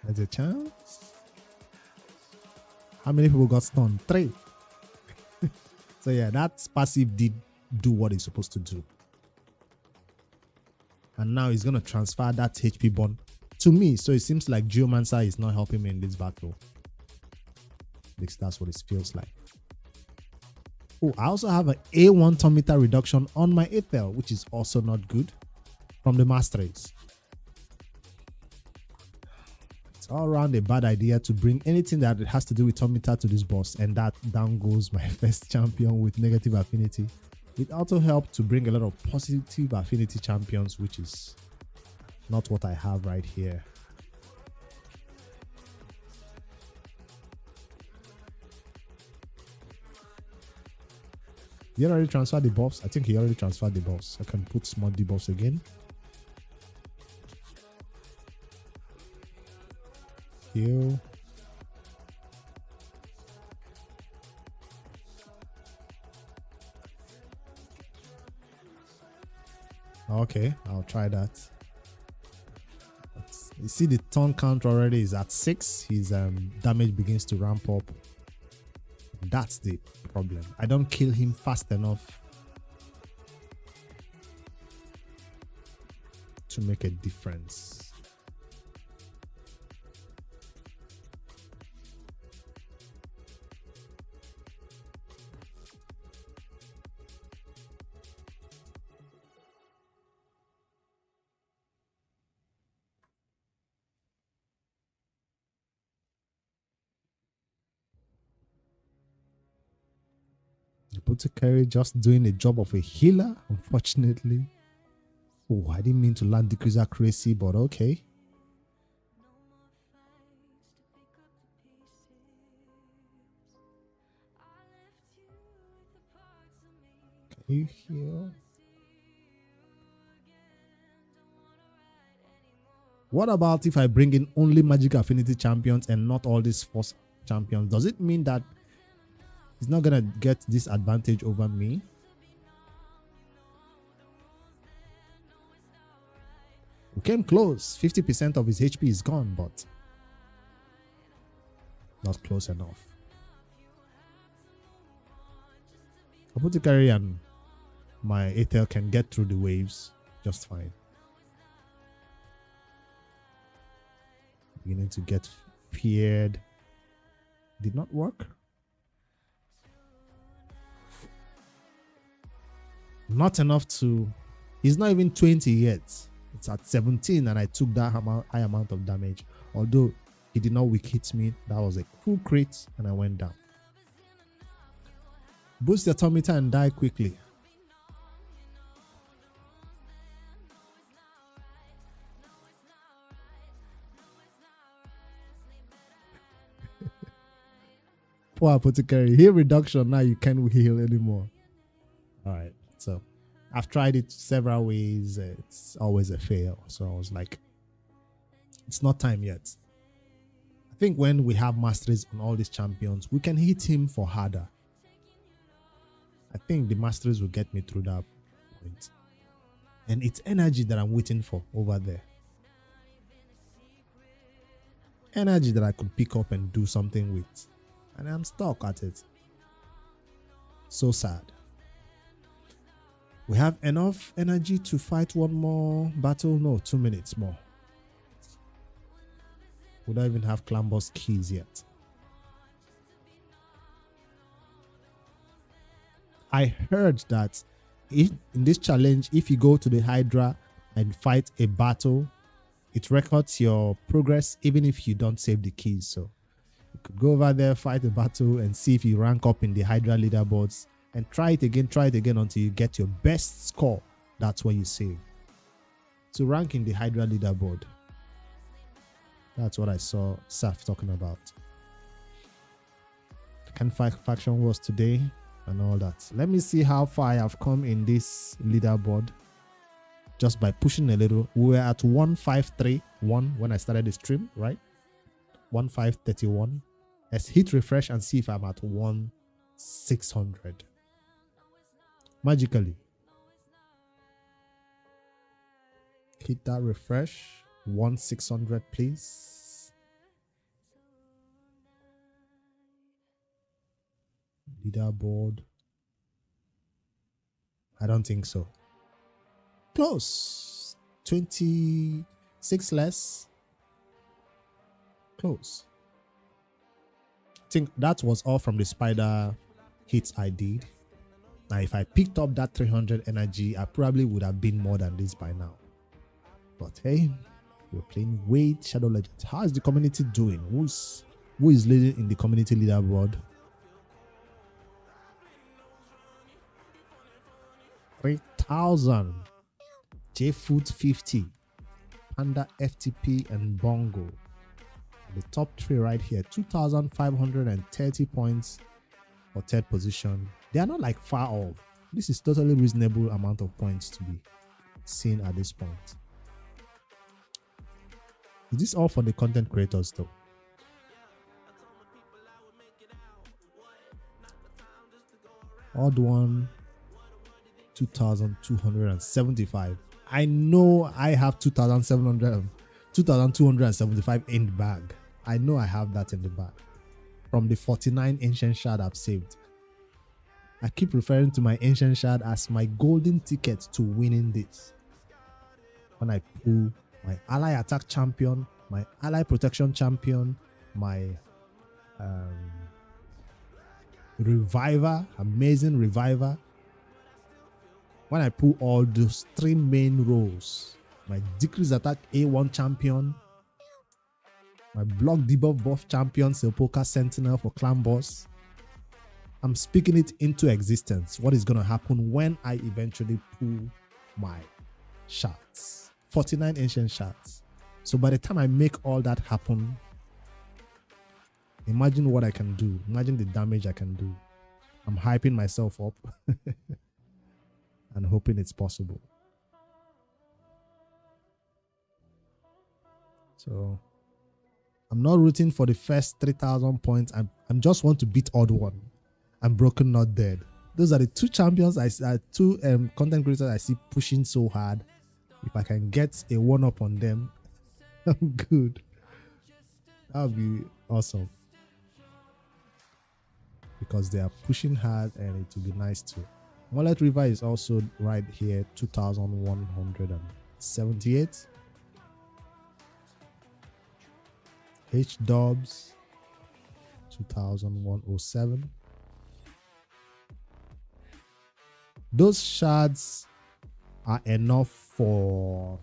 There's a chance. How many people got stunned? 3. So yeah, that passive did do what it's supposed to do. And now he's going to transfer that HP burn to me. So it seems like Geomancer is not helping me in this battle. At least that's what it feels like. Oh, I also have an A1 turn meter reduction on my Ethel, which is also not good from the Master Race. All around a bad idea to bring anything that has to do with turn meter to this boss, and that down goes my first champion with negative affinity. It also helped to bring a lot of positive affinity champions, which is not what I have right here. He already transferred the buffs. I think he already transferred the buffs. I can put small debuffs again. Heal. Okay, I'll try that. You see the turn count already is at 6. His damage begins to ramp up. That's the problem. I don't kill him fast enough to make a difference. Apothecary just doing the job of a healer, unfortunately. Oh, I didn't mean to land decrease accuracy, but okay. Can you heal? What about if I bring in only Magic Affinity champions and not all these Force champions? Does it mean that he's not going to get this advantage over me? We came close. 50% of his HP is gone, but not close enough. Apothecary and my Aethel can get through the waves just fine. Beginning to get feared. Did not work. Not enough to... He's not even 20 yet. It's at 17 and I took that high amount of damage. Although he did not weak hit me. That was a full crit and I went down. Boost your atomic meter and die quickly. Poor Apothecary. Heal reduction. Now you can't heal anymore. Alright, so I've tried it several ways. It's always a fail. So I was like, it's not time yet. I think when we have masteries on all these champions, we can hit him for harder. I think the masteries will get me through that point. And it's energy that I'm waiting for over there. Energy that I could pick up and do something with. And I'm stuck at it. So sad. We have enough energy to fight one more battle. No, 2 minutes more. We don't even have clan boss keys yet. I heard that in this challenge, if you go to the Hydra and fight a battle, it records your progress even if you don't save the keys. So you could go over there, fight a battle, and see if you rank up in the Hydra leaderboards. And try it again until you get your best score. That's when you save. To rank in the Hydra leaderboard. That's what I saw Saf talking about. I can fight faction wars today and all that. Let me see how far I have come in this leaderboard. Just by pushing a little. We were at 1531 when I started the stream, right? 1531. Let's hit refresh and see if I'm at 1600. Magically. Hit that refresh. 1600, please. Leaderboard. I don't think so. Close. 26 less. Close. I think that was all from the spider hits I did. Now, if I picked up that 300 energy, I probably would have been more than this by now. But hey, we're playing Wade Shadow Legends. How is the community doing? Who is leading in the community leaderboard? 3,000. J-Foot 50. Panda F2P and Bongo. The top 3 right here. 2,530 points for 3rd position. They are not like far off. This is totally reasonable amount of points to be seen at this point. Is this all for the content creators though? Odd one, 2,275. I know I have 2,275 in the bag. I know I have that in the bag from the 49 ancient shard I've saved. I keep referring to my ancient shard as my golden ticket to winning this. When I pull my ally attack champion, my ally protection champion, my reviver, amazing reviver. When I pull all those 3 main roles, my decrease attack A1 champion, my block debuff buff champion, Sepulchre Sentinel for clan boss, I'm speaking it into existence. What is going to happen when I eventually pull my shards? 49 ancient shards. So by the time I make all that happen, imagine what I can do. Imagine the damage I can do. I'm hyping myself up and hoping it's possible. So I'm not rooting for the first 3,000 points. I'm just want to beat odd one. I'm broken, not dead. Those are the 2 champions two content creators I see pushing so hard. If I can get a 1-up on them, I'm good. That would be awesome. Because they are pushing hard and it will be nice too. Mullet River is also right here, 2,178. H Dubs, 2,107. Those shards are enough for,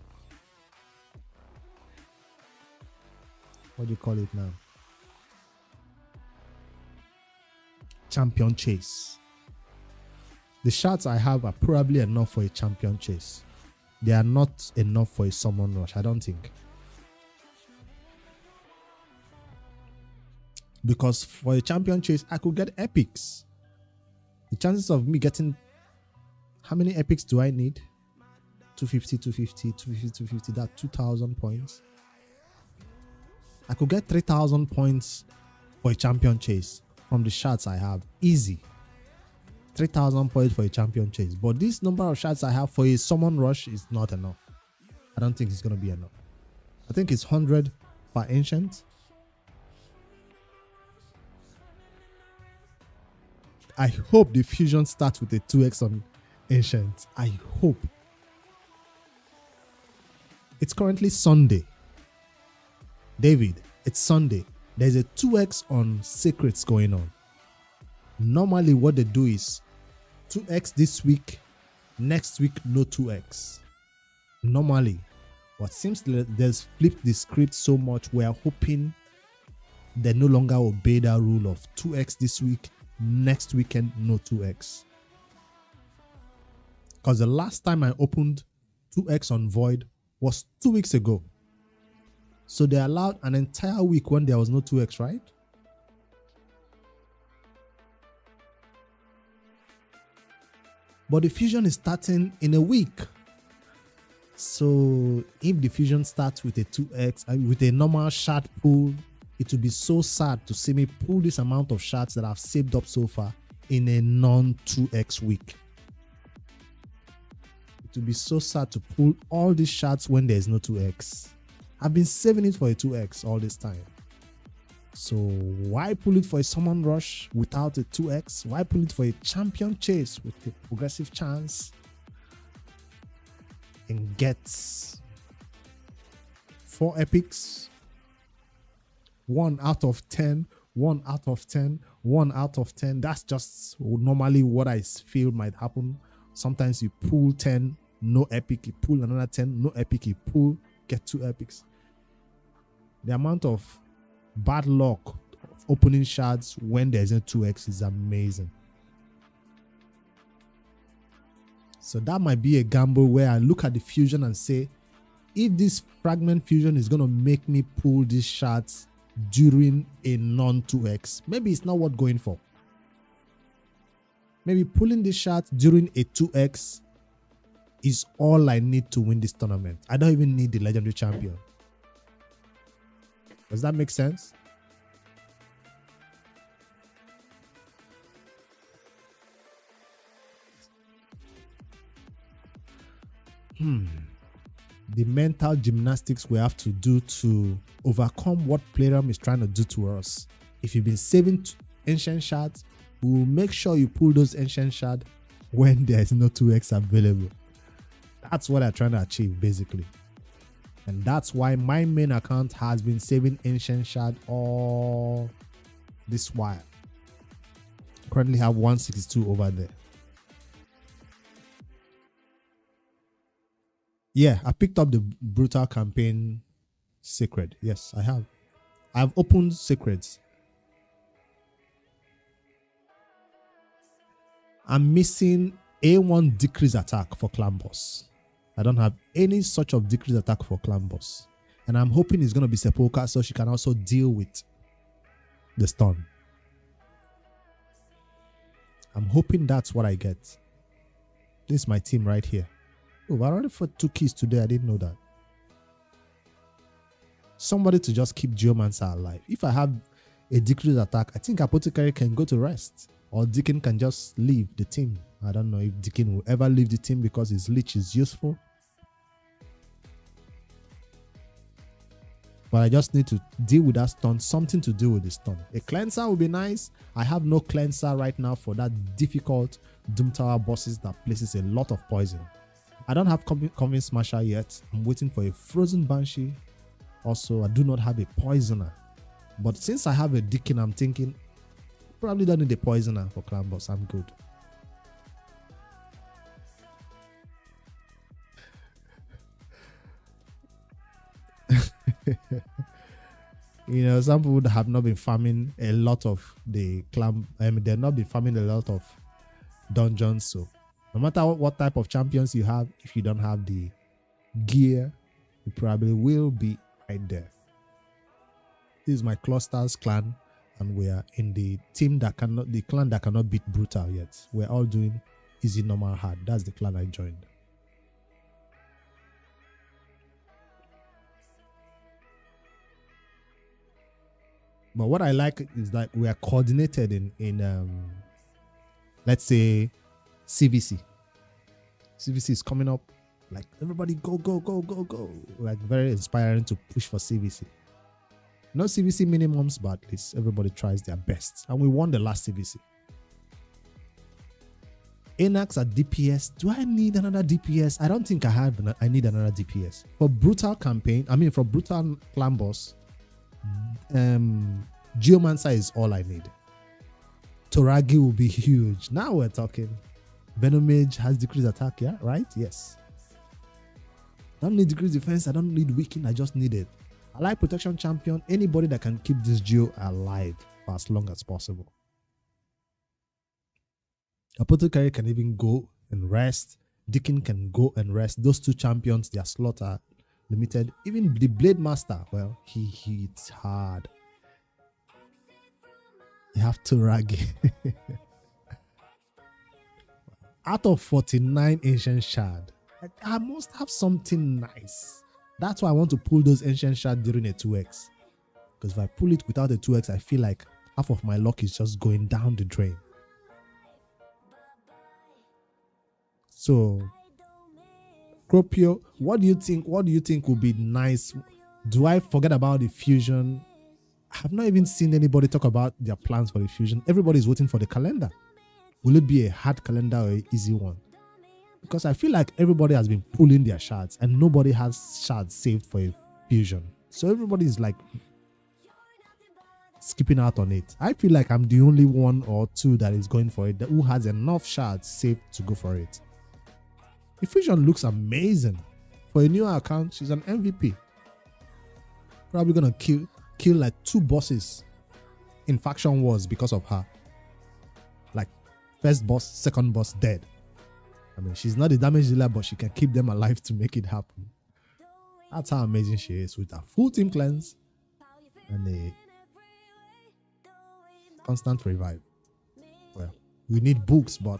what do you call it now? Champion chase. The shards I have are probably enough for a champion chase. They are not enough for a summon rush, I don't think. Because for a champion chase, I could get epics. The chances of me getting, how many epics do I need? 250, 250, 250, 250, that's 2,000 points. I could get 3,000 points for a champion chase from the shards I have. Easy. 3,000 points for a champion chase. But this number of shards I have for a summon rush is not enough. I don't think it's going to be enough. I think it's 100 per ancient. I hope the fusion starts with a 2x on ancient. I hope. It's currently Sunday. David, it's Sunday. There's a 2x on secrets going on. Normally what they do is 2x this week, next week no 2x. Normally. But since they've flipped the script so much, we are hoping they no longer obey that rule of 2x this week, next weekend no 2x. Because the last time I opened 2x on Void was 2 weeks ago. So they allowed an entire week when there was no 2x, right? But the fusion is starting in a week. So if the fusion starts with a 2x, with a normal shard pool, it will be so sad to see me pull this amount of shards that I've saved up so far in a non-2x week. It will be so sad to pull all these shards when there's no 2x. I've been saving it for a 2x all this time. So why pull it for a summon rush without a 2x? Why pull it for a champion chase with a progressive chance and get 4 epics? 1 out of 10, 1 out of 10, 1 out of 10. That's just normally what I feel might happen. Sometimes you pull 10, no epic, you pull another 10, no epic, you pull, get 2 epics. The amount of bad luck of opening shards when there isn't 2x is amazing. So that might be a gamble where I look at the fusion and say, if this fragment fusion is going to make me pull these shards during a non-2x, maybe it's not worth going for. Maybe pulling these shards during a 2x is all I need to win this tournament. I don't even need the legendary champion. Does that make sense? the mental gymnastics we have to do to overcome what Playroom is trying to do to us. If you've been saving ancient shards, we'll make sure you pull those ancient shards when there is no 2x available. That's what I'm trying to achieve, basically. And that's why my main account has been saving ancient shard all this while. Currently have 162 over there. Yeah, I picked up the brutal campaign secret. Yes, I have. I've opened secrets. I'm missing A1 decrease attack for clan boss. I don't have any such of decrease attack for clan boss. And I'm hoping it's going to be Sepulchre so she can also deal with the stun. I'm hoping that's what I get. This is my team right here. Oh, I already fought 2 keys today. I didn't know that. Somebody to just keep Geomancer alive. If I have a decrease attack, I think Apothecary can go to rest. Or Deacon can just leave the team. I don't know if Deacon will ever leave the team because his leech is useful. But I just need to deal with that stun. Something to do with the stun. A cleanser would be nice. I have no cleanser right now for that difficult Doom Tower bosses that places a lot of poison. I don't have Convince Smasher yet. I'm waiting for a Frozen Banshee. Also, I do not have a Poisoner. But since I have a Deacon, I'm thinking probably don't need a Poisoner for clan boss. I'm good. You know, some people have not been farming a lot of the clan. They've not been farming a lot of dungeons. So no matter what type of champions you have, if you don't have the gear, you probably will be right there. This is my clusters clan, and we are in the team that cannot, the clan that cannot beat brutal yet. We're all doing easy, normal, hard. That's the clan I joined. But what I like is that we are coordinated in let's say CVC. CVC is coming up, like everybody go, go, go, go, go. Like very inspiring to push for CVC. No CVC minimums, but at least everybody tries their best. And we won the last CVC. Anax at DPS. Do I need another DPS? I don't think I need another DPS. For brutal campaign, for brutal clan boss, Geomancer is all I need. Toragi will be huge. Now we're talking. Venomage has decreased attack, yeah, right? Yes. I don't need decreased defense. I don't need weaken. I just need it. I like protection champion. Anybody that can keep this Geo alive for as long as possible. Apothecary can even go and rest. Deacon can go and rest. Those two champions, their slot are limited. Even the Blade Master, well, he hits hard. You have to rag. Out of 49 ancient shard, I must have something nice. That's why I want to pull those ancient shards during a 2x. Because if I pull it without a 2x, I feel like half of my luck is just going down the drain. So, Cropio, what do you think? What do you think would be nice? Do I forget about the fusion? I have not even seen anybody talk about their plans for the fusion. Everybody is waiting for the calendar. Will it be a hard calendar or an easy one? Because I feel like everybody has been pulling their shards and nobody has shards saved for a fusion. So everybody is like skipping out on it. I feel like I'm the only one or two that is going for it, who has enough shards saved to go for it. The fusion looks amazing. For a new account, she's an MVP. Probably gonna kill like 2 bosses in faction wars because of her. Like first boss, second boss dead. She's not a damage dealer, but she can keep them alive to make it happen. That's how amazing she is with a full team cleanse and a constant revive. Well, we need books, but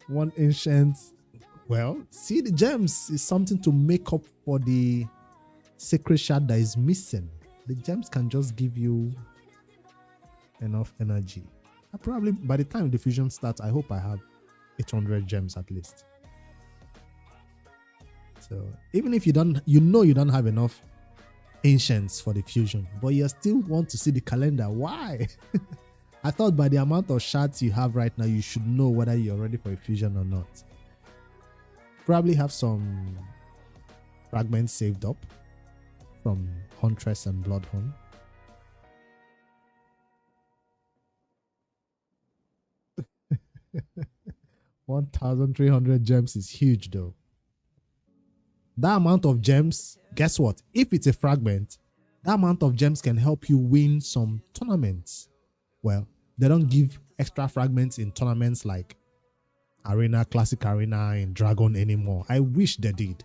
one ancient. Well, see, the gems is something to make up for the sacred shard that is missing. The gems can just give you enough energy. Probably by the time the fusion starts, I hope I have 800 gems at least. So even if you don't have enough ancients for the fusion, but you still want to see the calendar. Why? I thought by the amount of shards you have right now, you should know whether you're ready for a fusion or not. Probably have some fragments saved up from Huntress and Bloodhound. $1,300 gems is huge though. That amount of gems, guess what? If it's a fragment, that amount of gems can help you win some tournaments. Well, they don't give extra fragments in tournaments like Arena, Classic Arena, and Dragon anymore. I wish they did.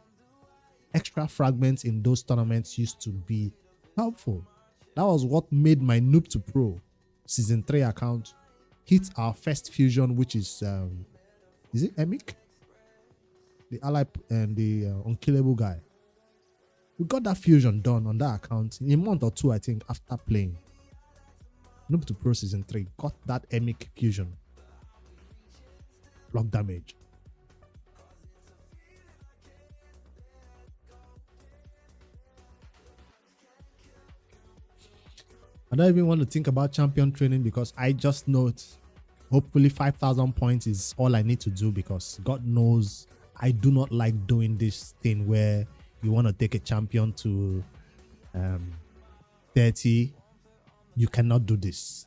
Extra fragments in those tournaments used to be helpful. That was what made my Noob2Pro Season 3 account hit our first fusion, which is it Emic? The ally and the unkillable guy. We got that fusion done on that account in a month or two, I think, after playing. Noob2Pro Season 3 got that Emic fusion. Block damage. I don't even want to think about champion training because I just know it. Hopefully 5,000 points is all I need to do, because God knows I do not like doing this thing where you want to take a champion to 30. You cannot do this.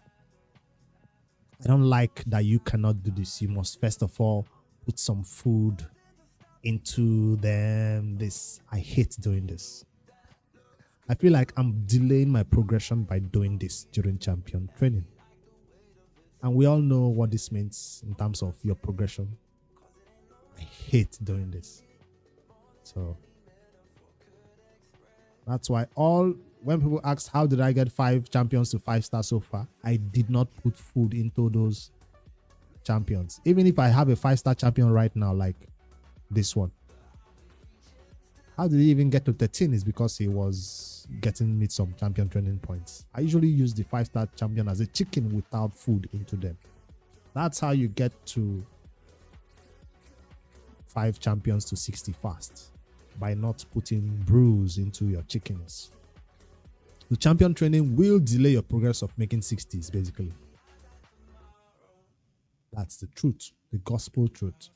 I don't like that you cannot do this. You must first of all put some food into them. I hate doing this. I feel like I'm delaying my progression by doing this during champion training. And we all know what this means in terms of your progression. I hate doing this. So that's why when people ask how did I get 5 champions to 5 stars so far, I did not put food into those champions. Even if I have a 5-star champion right now, like this one. How did he even get to 13 is because he was getting me some champion training points. I usually use the 5-star champion as a chicken without food into them. That's how you get to 5 champions to 60 fast, by not putting brews into your chickens. The champion training will delay your progress of making 60s, basically. That's the truth, the gospel truth.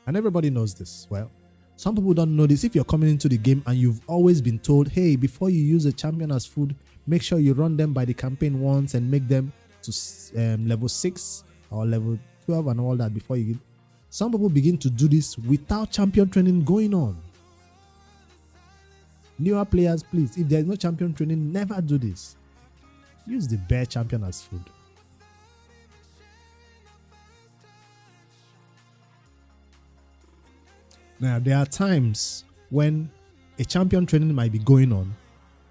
And everybody knows this. Well, some people don't know this. If you're coming into the game and you've always been told, hey, before you use a champion as food, make sure you run them by the campaign once and make them to level 6 or level 12 and all that before you get. Some people begin to do this without champion training going on. Newer players, please, if there is no champion training, never do this. Use the bare champion as food. Now, there are times when a champion training might be going on.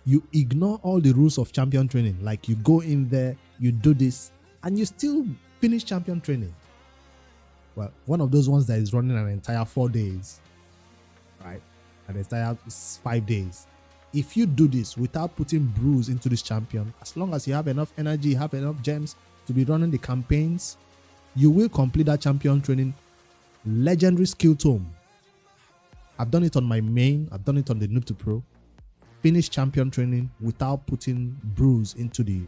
You ignore all the rules of champion training. Like you go in there, you do this, and you still finish champion training. Well, one of those ones that is running an entire 4 days, right? An entire 5 days. If you do this without putting brews into this champion, as long as you have enough energy, you have enough gems to be running the campaigns, you will complete that champion training. Legendary skill tome. I've done it on my main. I've done it on the Noob2Pro. Finish champion training without putting brews into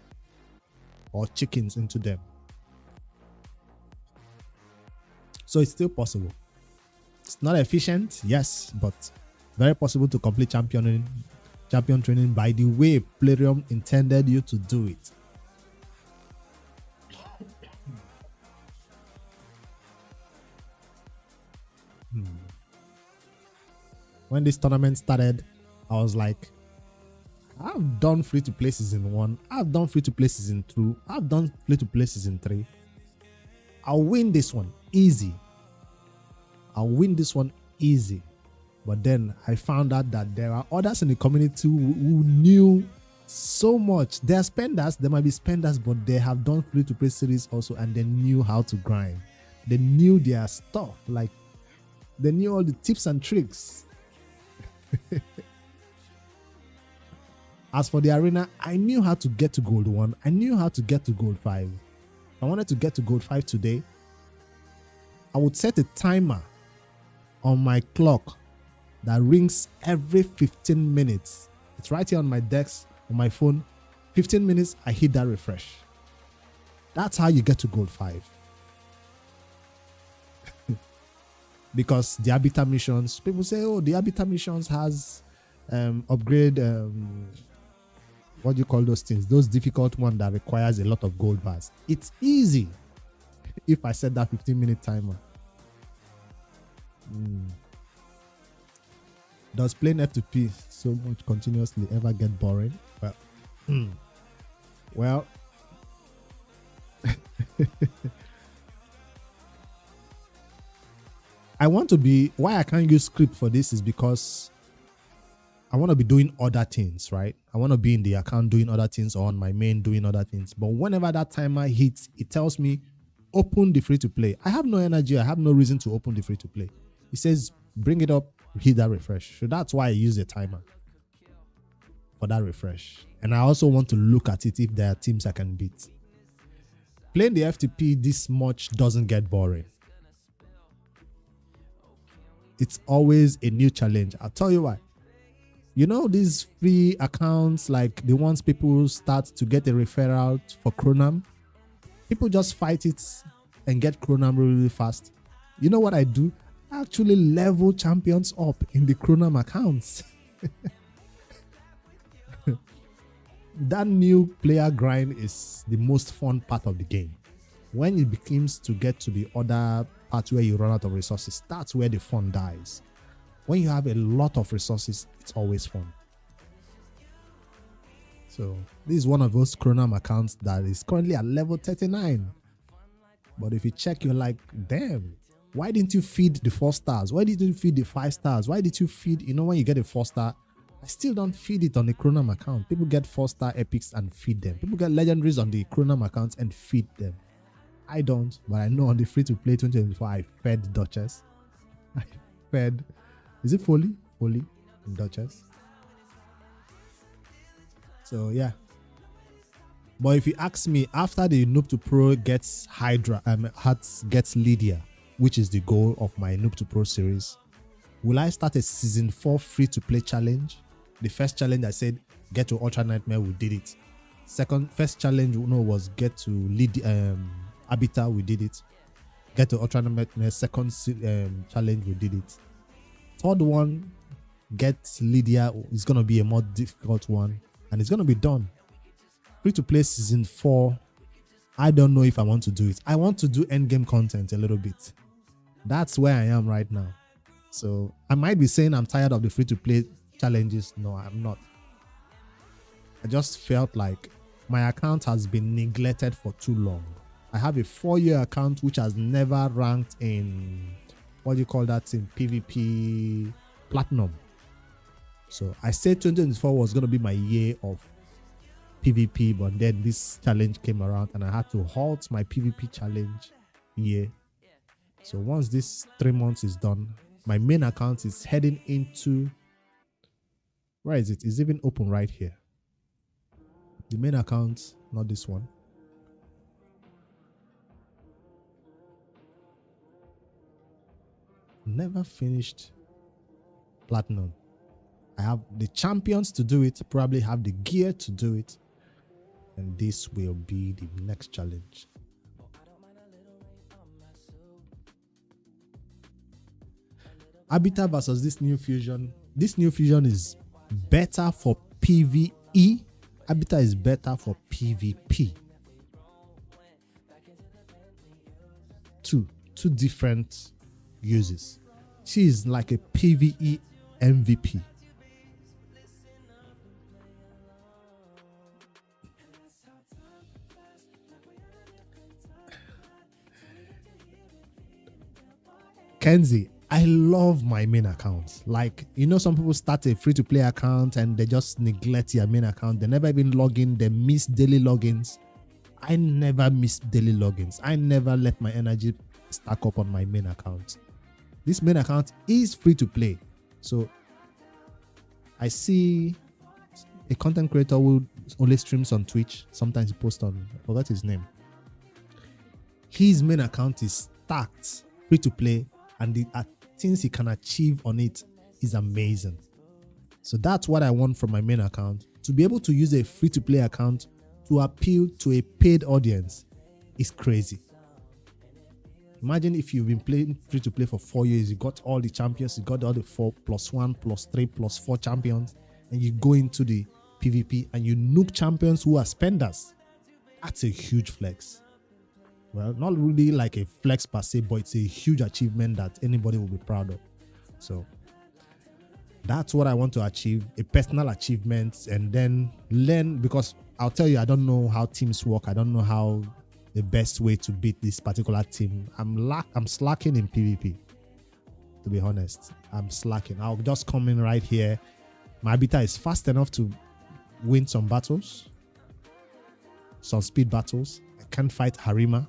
or chickens into them. So it's still possible. It's not efficient, yes, but very possible to complete champion training by the way Plarium intended you to do it. When this tournament started, I was like, I've done free-to-play season 1, I've done free-to-play season 2, I've done free-to-play season 3. I'll win this one easy. I'll win this one easy. But then I found out that there are others in the community who knew so much. They are spenders, they might be spenders, but they have done free-to-play series also, and they knew how to grind. They knew their stuff, like they knew all the tips and tricks. As for the arena, I knew how to get to gold 1. I knew how to get to gold 5. I wanted to get to gold 5 today. I would set a timer on my clock that rings every 15 minutes. It's right here on my desk, on my phone. 15 minutes, I hit that refresh. That's how you get to gold 5. Because the Habitat missions, people say, oh, the Habitat missions has upgrade, what do you call those things? Those difficult one that requires a lot of gold bars. It's easy if I set that 15-minute timer. Does playing F2P so much continuously ever get boring? Well, I want to be, why I can't use script for this is because I want to be doing other things, right? I want to be in the account doing other things or on my main doing other things. But whenever that timer hits, it tells me, open the free to play. I have no energy. I have no reason to open the free to play. It says, bring it up, hit that refresh. So that's why I use a timer for that refresh. And I also want to look at it if there are teams I can beat. Playing the F2P this much doesn't get boring. It's always a new challenge. I'll tell you why. You know these free accounts, like the ones people start to get a referral for Chronam? People just fight it and get Chronam really fast. You know what I do? I actually level champions up in the Chronam accounts. That new player grind is the most fun part of the game. When it begins to get to the other part where you run out of resources, that's where the fun dies. When you have a lot of resources, it's always fun. So this is one of those Chronam accounts that is currently at level 39. But if you check, you're like, damn, why didn't you feed the 4 stars? Why didn't you feed the 5 stars? Why did you feed, you know, when you get a 4-star, I still don't feed it on the Chronam account. People get 4-star epics and feed them. People get legendaries on the Chronam accounts and feed them. I don't, but I know on the free-to-play 2024, I fed Duchess. I fed, is it Foley? Foley and Duchess. So, yeah. But if you ask me, after the Noob2Pro gets Hydra, gets Lydia, which is the goal of my Noob2Pro series, will I start a season 4 free-to-play challenge? The first challenge I said, get to Ultra Nightmare, we did it. First challenge, was get to Lydia, Habitat, we did it. Get to Ultra Nightmare, second challenge, we did it. Third one, get Lydia, is going to be a more difficult one, and it's going to be done. Free to play season 4, I don't know if I want to do it. I want to do endgame content a little bit. That's where I am right now. So I might be saying I'm tired of the free to play challenges. No, I'm not. I just felt like my account has been neglected for too long. I have a 4-year account which has never ranked in, what do you call that, in PvP Platinum. So I said 2024 was going to be my year of PvP, but then this challenge came around and I had to halt my PvP challenge year. So once this 3 months is done, my main account is heading into, where is it? It's even open right here. The main account, not this one. Never finished Platinum. I have the champions to do it, probably have the gear to do it, and this will be the next challenge. Habitat versus this new fusion. This new fusion is better for PvE. Habitat is better for PvP. Two different uses. She is like a PvE MVP. Kenzie, I love my main account. Like, you know, some people start a free-to-play account and they just neglect their main account. They never even log in. They miss daily logins. I never miss daily logins. I never let my energy stack up on my main account. This main account is free-to-play. So, I see a content creator who only streams on Twitch. Sometimes he posts on, I forgot his name. His main account is stacked free to play, and the things he can achieve on it is amazing. So that's what I want from my main account. To be able to use a free to play account to appeal to a paid audience is crazy. Imagine if you've been playing free to play for 4 years, you got all the champions, you got all the 4+1, +3, +4 champions, and you go into the PvP and you nuke champions who are spenders. That's a huge flex. Well, not really like a flex per se, but it's a huge achievement that anybody will be proud of. So that's what I want to achieve, a personal achievement, and then learn, because I'll tell you, I don't know how teams work. I don't know how the best way to beat this particular team. I'm slacking in PvP, to be honest. I'm slacking. I'll just come in right here. My habitat is fast enough to win some battles, some speed battles. I can't fight Harima.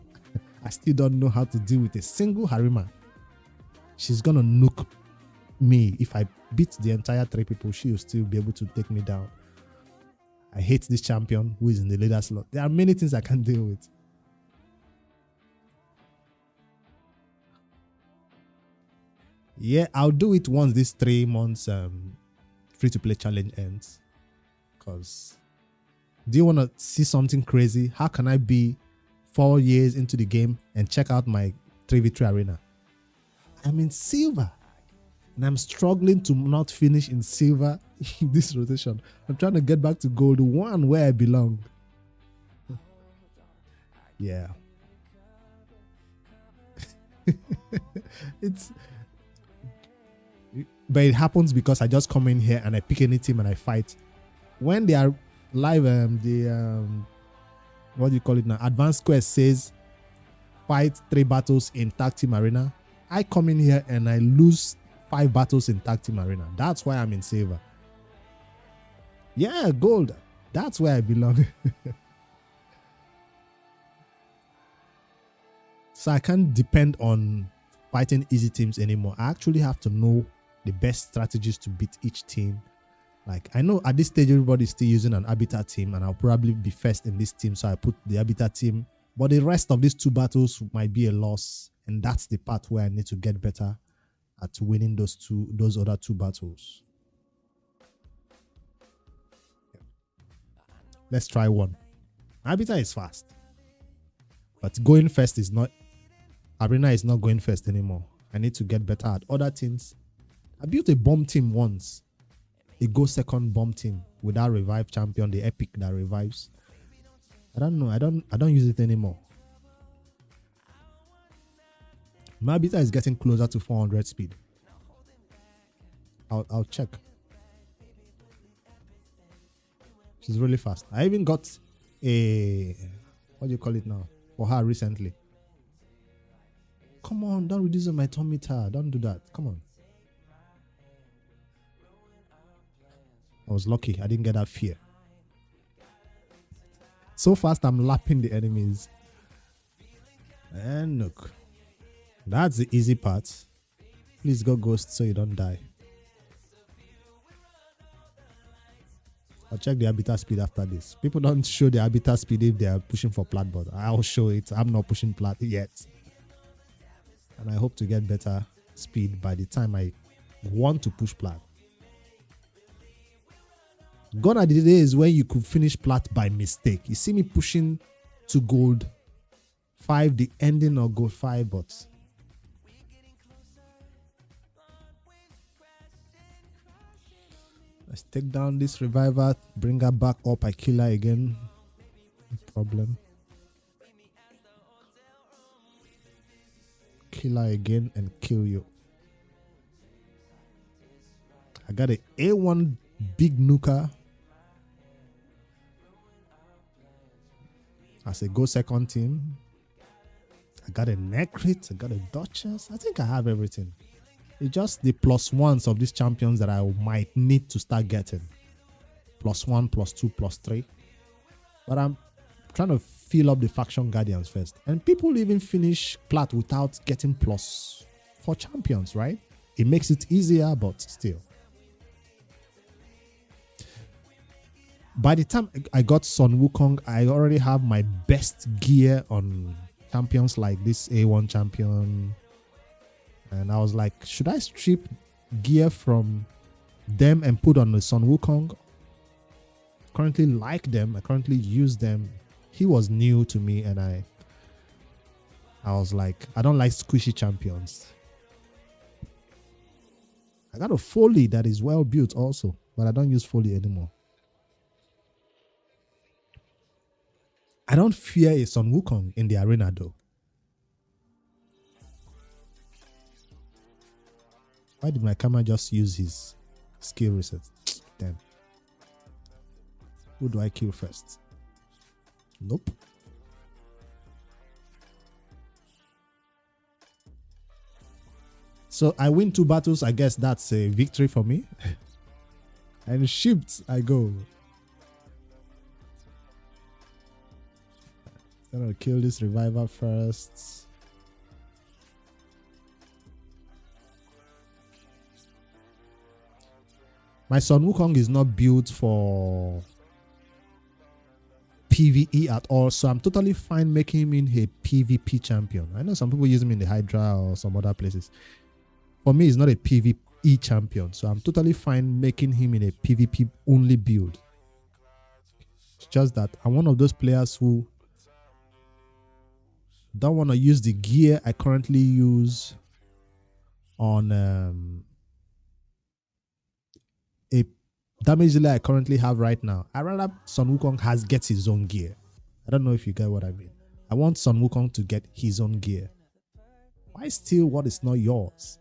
I still don't know how to deal with a single Harima. She's gonna nuke me. If I beat the entire 3 people, she will still be able to take me down. I hate this champion who is in the leader slot. There are many things I can deal with. Yeah, I'll do it once this 3 months free-to-play challenge ends. Because do you want to see something crazy? How can I be 4 years into the game and check out my 3v3 arena? I'm in silver. And I'm struggling to not finish in silver in this rotation. I'm trying to get back to gold 1 where I belong. Yeah. But it happens because I just come in here and I pick any team and I fight. When they are live, what do you call it now? Advanced quest says fight 3 battles in tag team arena. I come in here and I lose 5 battles in tag team arena. That's why I'm in silver. Yeah, gold. That's where I belong. So I can't depend on fighting easy teams anymore. I actually have to know the best strategies to beat each team. Like, I know at this stage everybody's still using an habitat team, and I'll probably be first in this team, so I put the habitat team. But the rest of these 2 battles might be a loss, and that's the part where I need to get better at winning those other 2 battles. Let's try one. Habitat is fast, but going first is not. Arena is not going first anymore. I need to get better at other things. I built a bomb team once, a go second bomb team with that revive champion, the epic that revives. I don't know. I don't use it anymore. My beta is getting closer to 400 speed. I'll check. She's really fast. I even got a, what do you call it now, for her recently. Come on, don't reduce my tometer. Don't do that. Come on. I was lucky. I didn't get that fear. So fast, I'm lapping the enemies. And look. That's the easy part. Please go ghost so you don't die. I'll check the habitat speed after this. People don't show the habitat speed if they are pushing for plat, but I'll show it. I'm not pushing plat yet. And I hope to get better speed by the time I want to push plat. Gone are the days when you could finish plat by mistake. You see me pushing to gold 5, the ending of gold 5, but let's take down this reviver, bring her back up. I kill her again. No problem. Kill her again and kill you. I got a A1 big nuker as a go second team. I got a Necrit. I got a Duchess. I think I have everything. It's just the +1s of these champions that I might need to start getting. +1, +2, +3. But I'm trying to fill up the faction guardians first. And people even finish plat without getting +4 champions, right? It makes it easier, but still. By the time I got Sun Wukong, I already have my best gear on champions like this A1 champion, And I was like, should I strip gear from them and put on the Sun Wukong? Currently like them. I currently use them. He was new to me, and I was like, I don't like squishy champions. I got a Foley that is well built also, but I don't use Foley anymore. I don't fear a Sun Wukong in the arena though. Why did my camera just use his skill reset? Damn. Who do I kill first? Nope. So I win 2 battles. I guess that's a victory for me. And shipped, I go. Gonna kill this reviver first. My Sun Wukong is not built for PvE at all, so I'm totally fine making him in a PvP champion. I know some people use him in the Hydra or some other places. For me, he's not a PvE champion, so I'm totally fine making him in a PvP only build. It's just that I'm one of those players who don't want to use the gear I currently use on a damage dealer I currently have right now. I rather Sun Wukong gets his own gear. I don't know if you get what I mean. I want Sun Wukong to get his own gear. Why steal what is not yours?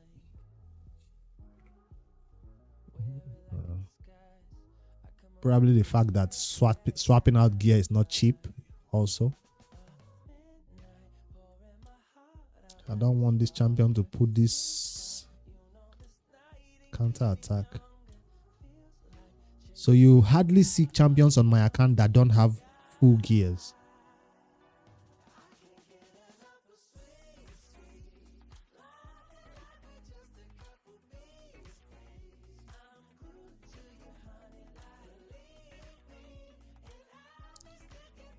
Probably the fact that swapping out gear is not cheap also. I don't want this champion to put this counter attack. So you hardly see champions on my account that don't have full gears.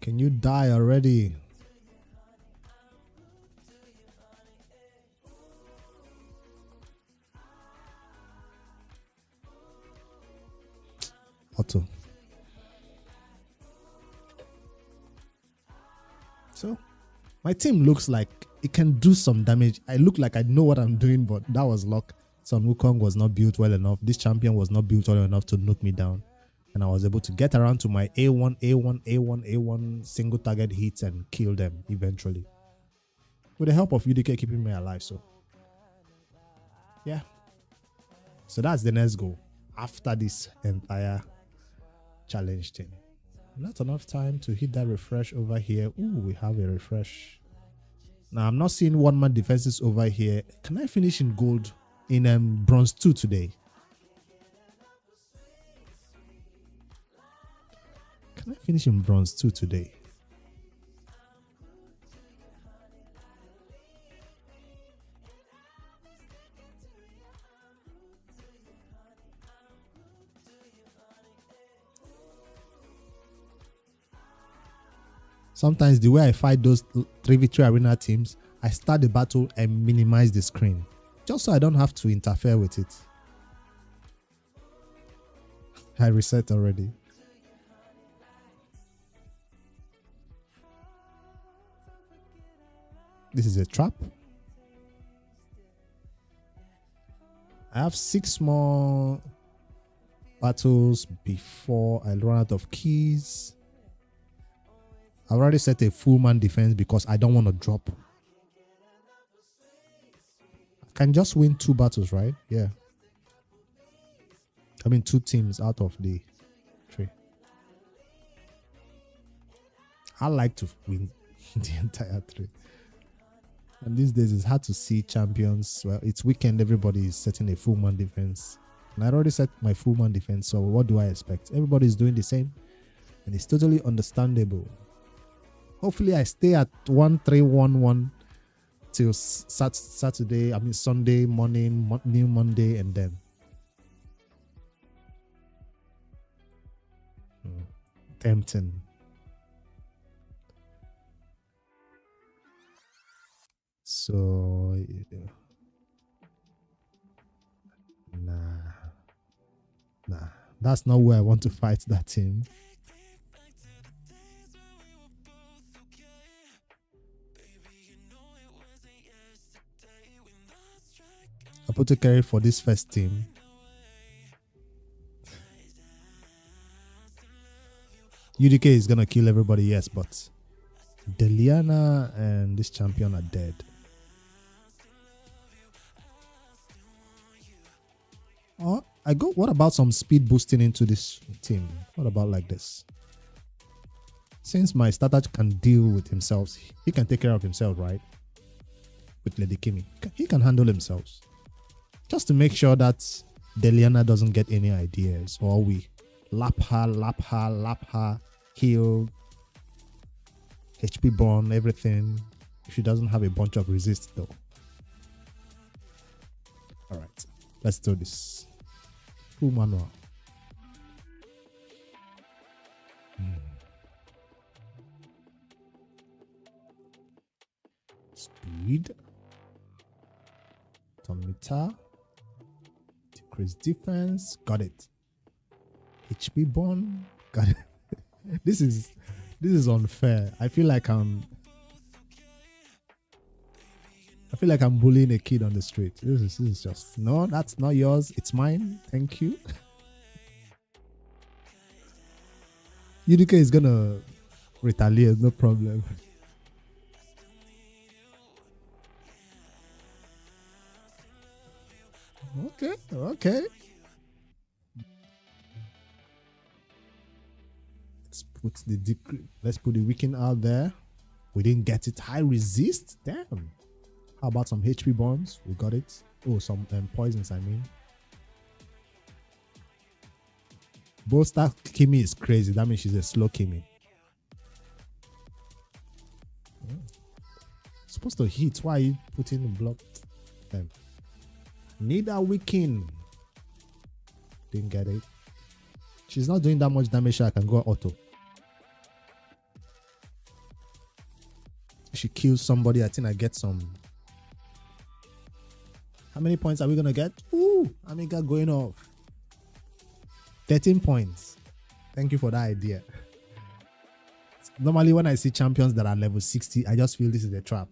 Can you die already? Auto. So my team looks like it can do some damage. I look like I know what I'm doing, but that was luck. Sun Wukong was not built well enough. This champion was not built well enough to knock me down. And I was able to get around to my A1 single target hits and kill them eventually. With the help of UDK keeping me alive, so. Yeah. So that's the next goal after this entire challenge thing. Not enough time to hit that refresh over here. Ooh, we have a refresh. Now, I'm not seeing one-man defenses over here. Can I finish in gold in bronze 2 today? Can I finish in bronze 2 today? Sometimes the way I fight those 3 victory arena teams, I start the battle and minimize the screen, just so I don't have to interfere with it. I reset already. This is a trap. I have 6 more battles before I run out of keys. I already set a full man defense because I don't want to drop. I can just win 2 battles, right? Yeah. I mean 2 teams out of the 3. I like to win the entire 3. And these days it's hard to see champions. Well, it's weekend, everybody is setting a full man defense. And I already set my full man defense, so what do I expect? Everybody is doing the same. And it's totally understandable. Hopefully I stay at 1311 till Saturday, I mean Sunday morning, new Monday, and then tempting. So That's not where I want to fight that team. Apothecary for this first team. UDK is gonna kill everybody, yes, but Deliana and this champion are dead. Oh, what about some speed boosting into this team? What about like this? Since my starter can deal with himself, he can take care of himself, right? With Lady Kimi, he can handle himself. Just to make sure that Deliana doesn't get any ideas, or we lap her, heal, HP burn, everything. If she doesn't have a bunch of resist though. Alright, let's do this. Full manual. Speed. Turn meter. Decrease defense. Got it. HP burn. Got it. This is unfair. I feel like I'm bullying a kid on the street. This is just, no, that's not yours. It's mine. Thank you. UDK is gonna retaliate, no problem. Okay. Let's put the weekend out there. We didn't get it. High resist. Damn. How about some HP bombs? We got it. Oh, some poisons, I mean. Both that Kimi is crazy. That means she's a slow Kimi. Supposed to hit. Why are you putting the block? Need a weekend. Didn't get it. She's not doing that much damage, so I can go auto. She kills somebody. I think I get some. How many points are we gonna get? Ooh, Amiga going off. 13 points. Thank you for that idea. Normally, when I see champions that are level 60, I just feel this is a trap.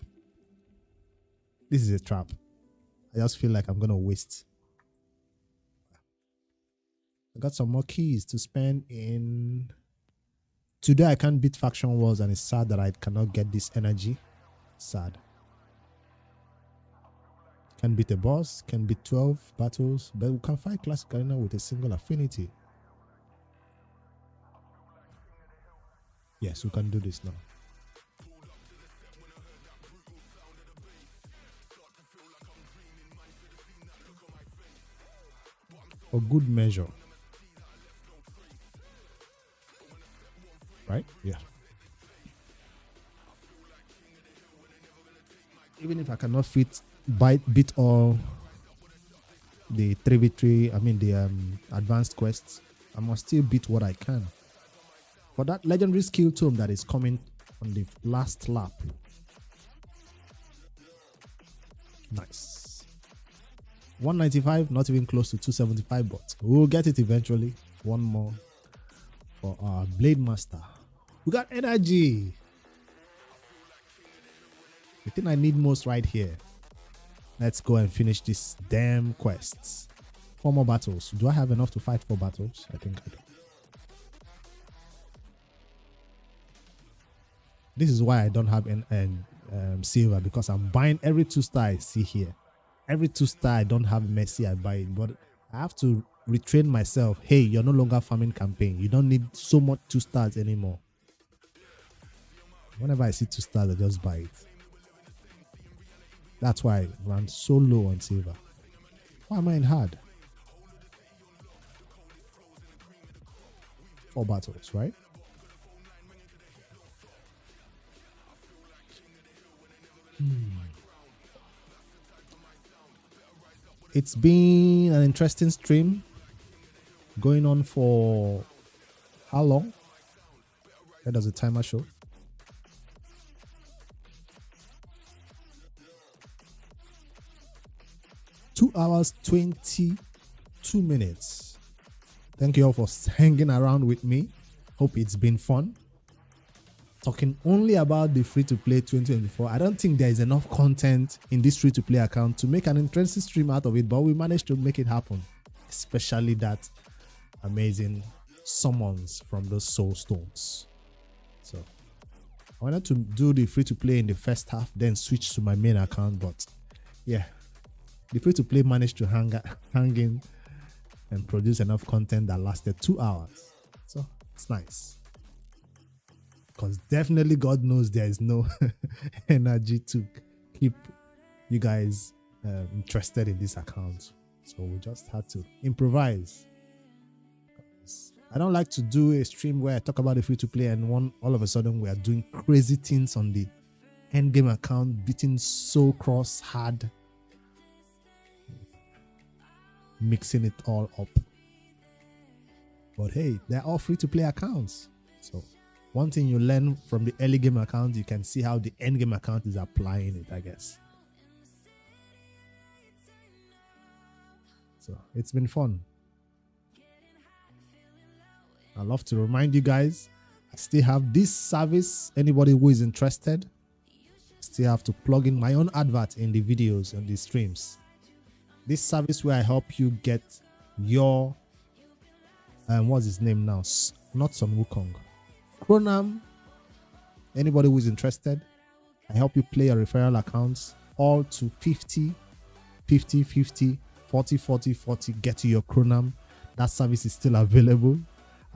This is a trap. I just feel like I'm gonna waste. I got some more keys to spend in. Today I can't beat faction wars, and it's sad that I cannot get this energy. Sad. Can beat a boss, can beat 12 battles, but we can fight classic arena with a single affinity. Yes, we can do this now. For good measure. Right? Yeah. Even if I cannot beat all the 3v3, I mean the advanced quests, I must still beat what I can. For that legendary skill tome that is coming on the last lap. Nice. 195, not even close to 275, but we'll get it eventually. One more for our Blade Master. We got energy. The thing I need most right here. Let's go and finish this damn quests. 4 more battles. Do I have enough to fight 4 battles? I think I do. This is why I don't have silver, because I'm buying every 2-star I see here. Every 2-star I don't have Mercy, I buy it. But I have to retrain myself. Hey, you're no longer farming campaign. You don't need so much 2-stars anymore. Whenever I see 2-stars, I just buy it. That's why I ran so low on silver. Why am I in hard? 4 battles, right? It's been an interesting stream. Going on for how long? Where does the timer show? Two hours, 22 minutes. Thank you all for hanging around with me. Hope it's been fun. Talking only about the free-to-play 2024. I don't think there is enough content in this free-to-play account to make an interesting stream out of it, but we managed to make it happen. Especially that amazing summons from those soul stones. So I wanted to do the free-to-play in the first half, then switch to my main account, but yeah, the free-to-play managed to hang in and produce enough content that lasted 2 hours. So it's nice. Because definitely God knows there is no energy to keep you guys interested in this account. So we just had to improvise. I don't like to do a stream where I talk about the free-to-play and all of a sudden we are doing crazy things on the endgame account, beating so cross hard, mixing it all up. But hey, they're all free-to-play accounts. So one thing you learn from the early game account, you can see how the end game account is applying it, I guess. So it's been fun. I'd love to remind you guys, I still have this service. Anybody who is interested, still have to plug in my own advert in the videos and the streams. This service where I help you get your, what's his name now? Not Sun Wukong. Cronam. Anybody who is interested, I help you play your referral accounts all to 50, 50, 50, 40, 40, 40, get to your Cronam. That service is still available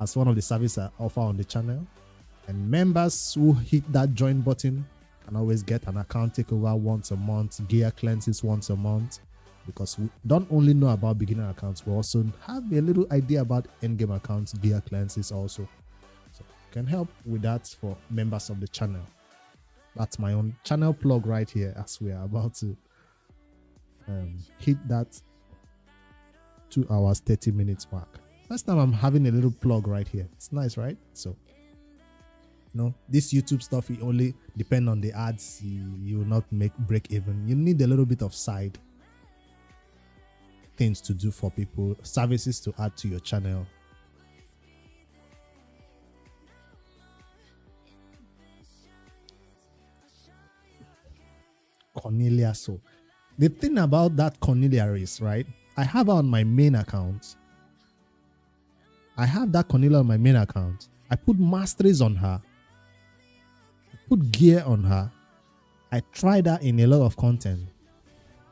as one of the services I offer on the channel. And members who hit that join button can always get an account takeover once a month, gear cleanses once a month, because we don't only know about beginner accounts, we also have a little idea about endgame accounts, gear cleanses also. So can help with that for members of the channel. That's my own channel plug right here as we are about to hit that 2 hours 30 minutes mark. First time I'm having a little plug right here. It's nice, right? So this YouTube stuff, you only depend on the ads. You will not break even. You need a little bit of side things to do for people, services to add to your channel. Cornelia. So the thing about that Cornelia is, right, I have her on my main account. I have that Cornelia on my main account. I put masteries on her. I put gear on her. I tried her in a lot of content.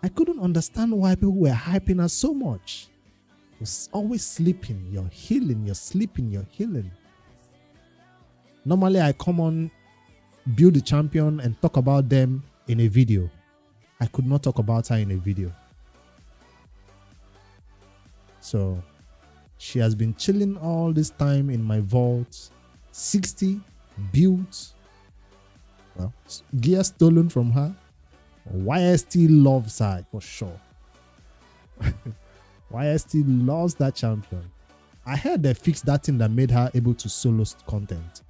I couldn't understand why people were hyping her so much. You're always sleeping, you're healing, you're sleeping, you're healing. Normally I come on, build the champion and talk about them in a video. I could not talk about her in a video. So she has been chilling all this time in my vault. 60 builds. Well, gear stolen from her. YST loves her for sure. YST loves that champion. I heard they fixed that thing that made her able to solo content.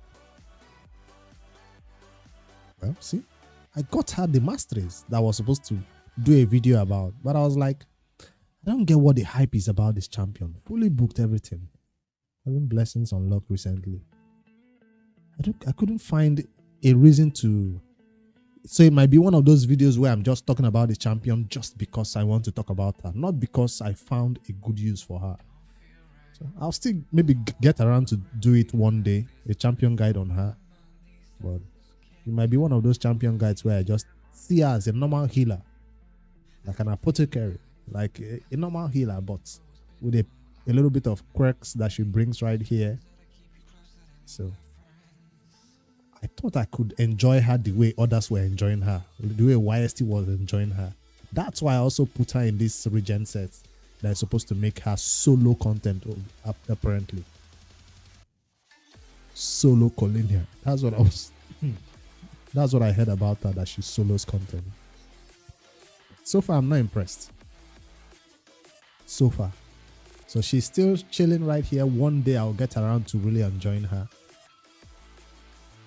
Well, see, I got her the masteries that I was supposed to do a video about, but I was like, I don't get what the hype is about this champion. Fully booked everything. Having blessings on luck recently. I couldn't find a reason to. So it might be one of those videos where I'm just talking about the champion just because I want to talk about her, not because I found a good use for her. So I'll still maybe get around to do it one day, a champion guide on her. But it might be one of those champion guides where I just see her as a normal healer, like an apothecary, like a normal healer, but with a little bit of quirks that she brings right here. So I thought I could enjoy her the way others were enjoying her, the way YST was enjoying her. That's why I also put her in this regen set that is supposed to make her solo content, apparently. Solo Colinia. That's what I was. That's what I heard about her, that she solos content. So far, I'm not impressed. So far. So she's still chilling right here. One day I'll get around to really enjoying her.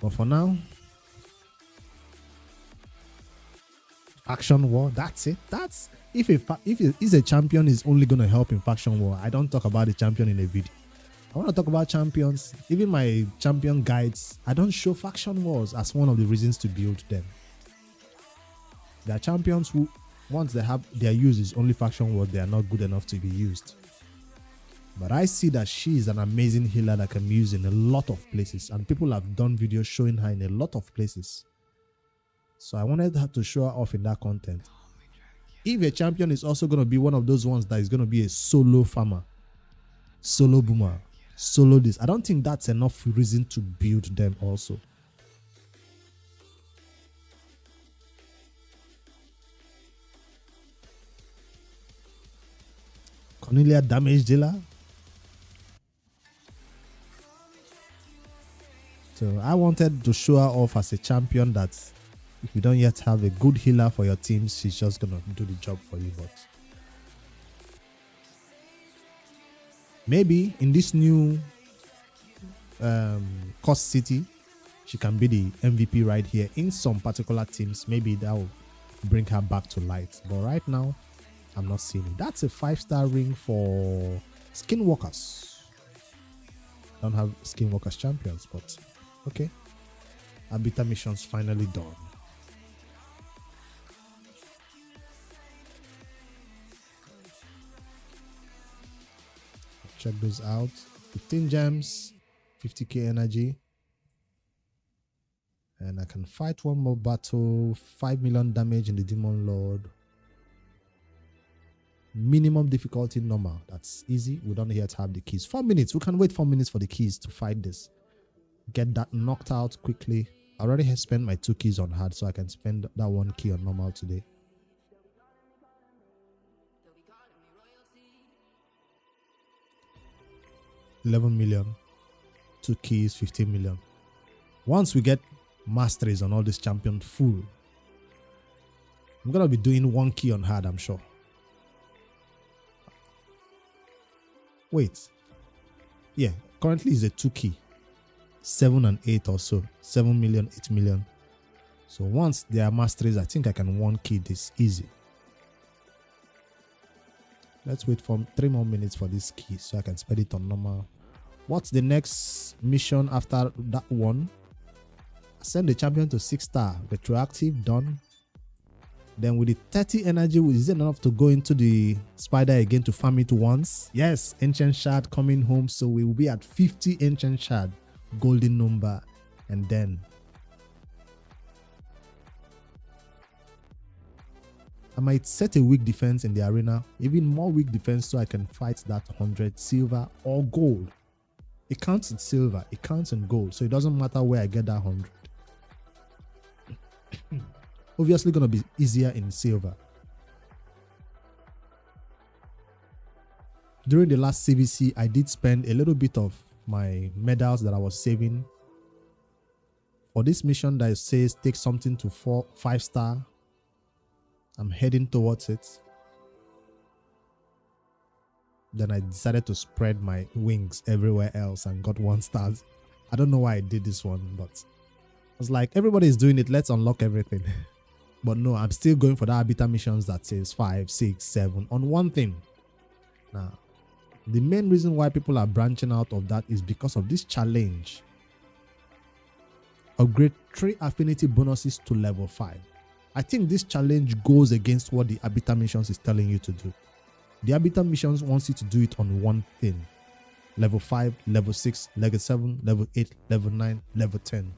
But for now, Faction War, that's it. That's if a champion is only going to help in Faction War, I don't talk about the champion in a video. I want to talk about champions. Even my champion guides, I don't show faction wars as one of the reasons to build them. There are champions who, once they have their use is only faction wars, they are not good enough to be used. But I see that she is an amazing healer that can be used in a lot of places, and people have done videos showing her in a lot of places. So I wanted her to show her off in that content. If a champion is also going to be one of those ones that is going to be a solo farmer, solo boomer, solo this, I don't think that's enough reason to build them also. Cornelia damage dealer. So I wanted to show her off as a champion that if you don't yet have a good healer for your teams, she's just gonna do the job for you. But maybe in this new cost city, she can be the MVP right here in some particular teams. Maybe that will bring her back to light. But right now, I'm not seeing it. That's a 5-star ring for Skinwalkers. I don't have Skinwalkers champions, but okay. Our beta mission's finally done. Check those out. 15 gems, 50k energy. And I can fight one more battle. 5 million damage in the Demon Lord. Minimum difficulty normal. That's easy. We don't yet have the keys. 4 minutes. We can wait 4 minutes for the keys to fight this. Get that knocked out quickly. I already have spent my 2 keys on hard, so I can spend that 1 key on normal today. $11 million. 2 keys, 15 million. Once we get masteries on all this champion full, I'm gonna be doing 1 key on hard, I'm sure. Wait. Yeah, currently is a 2 key. 7 and 8 or so. 7 million, 8 million. So once there are masteries, I think I can 1 key this easy. Let's wait for 3 more minutes for this key so I can spend it on normal. What's the next mission after that one? Send the champion to 6-star. Retroactive, done. Then with the 30 energy, is it enough to go into the spider again to farm it once? Yes, ancient shard coming home. So we will be at 50 ancient shard. Golden number. And then I might set a weak defense in the arena, even more weak defense, so I can fight that 100 silver or gold. It counts in silver, it counts in gold, so it doesn't matter where I get that 100. Obviously gonna be easier in silver. During the last CVC, I did spend a little bit of my medals that I was saving for this mission that says take something to 5-star. I'm heading towards it. Then I decided to spread my wings everywhere else and got 1 star. I don't know why I did this one, but I was like, everybody is doing it. Let's unlock everything. But no, I'm still going for the arbiter missions that says 5, 6, 7 on one thing. Now, the main reason why people are branching out of that is because of this challenge. Upgrade 3 affinity bonuses to level 5. I think this challenge goes against what the arbiter missions is telling you to do. The arbiter missions wants you to do it on one thing. Level 5, level 6, level 7, level 8, level 9, level 10.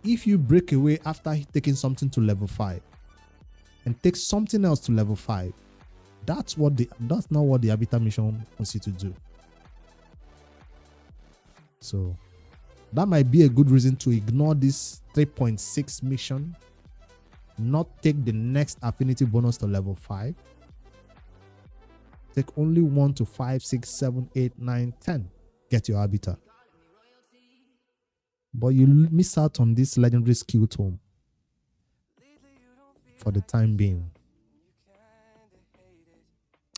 If you break away after taking something to level 5 and take something else to level 5, that's not what the arbiter mission wants you to do. So that might be a good reason to ignore this 3.6 mission, not take the next affinity bonus to level 5. Take only 1 to 5, 6, 7, 8, 9, 10. Get your arbiter. But you miss out on this legendary skill tome for the time being.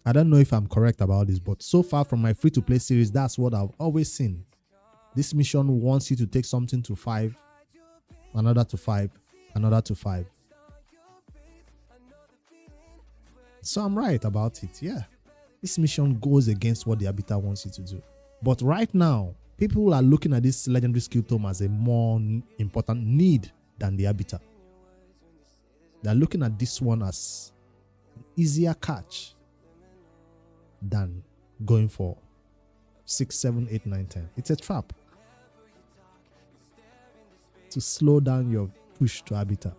I don't know if I'm correct about this, but so far from my free-to-play series, that's what I've always seen. This mission wants you to take something to 5, another to 5, another to 5. So I'm right about it, yeah. This mission goes against what the arbiter wants you to do. But right now, people are looking at this legendary skill tome as a more important need than the habitat. They're looking at this one as an easier catch than going for 6, 7, 8, 9, 10. It's a trap to slow down your push to habitat.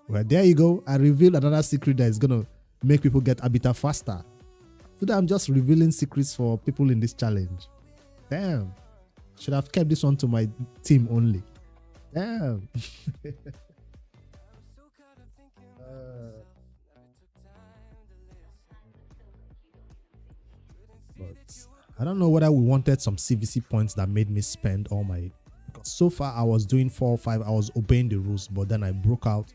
Well, there you go. I revealed another secret that is going to make people get habitat faster. Today, I'm just revealing secrets for people in this challenge. Damn. Should have kept this one to my team only. Damn. But I don't know whether we wanted some CVC points that made me spend all my... Because so far, I was doing 4 or 5. I was obeying the rules. But then I broke out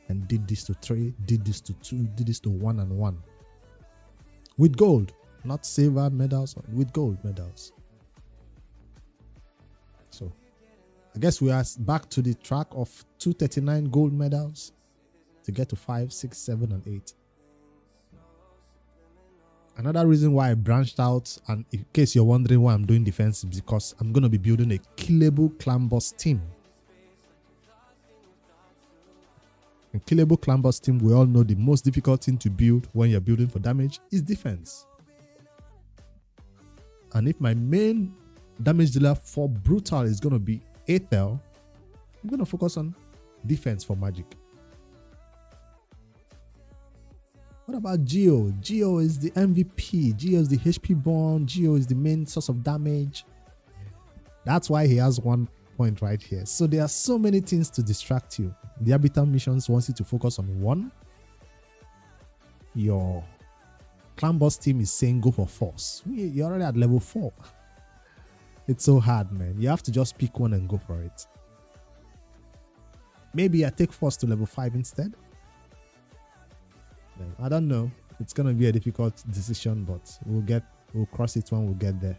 and did this to 3, did this to 2, did this to 1 and 1. With gold. Not silver medals, with gold medals. So, I guess we are back to the track of 239 gold medals to get to 5, 6, 7, and 8. Another reason why I branched out, and in case you're wondering why I'm doing defense, is because I'm going to be building a killable clan boss team. In killable clan boss team, we all know the most difficult thing to build when you're building for damage is defense. And if my main damage dealer for brutal is going to be Aethel, I'm going to focus on defense for magic. What about Geo? Geo is the MVP. Geo is the HP bomb. Geo is the main source of damage. That's why he has 1 point right here. So there are so many things to distract you. The habitat missions wants you to focus on 1. Your clan boss team is saying go for force. You're already at level 4. It's so hard, man. You have to just pick one and go for it. Maybe I take force to level 5 instead. I don't know. It's gonna be a difficult decision, but we'll cross it when we get there.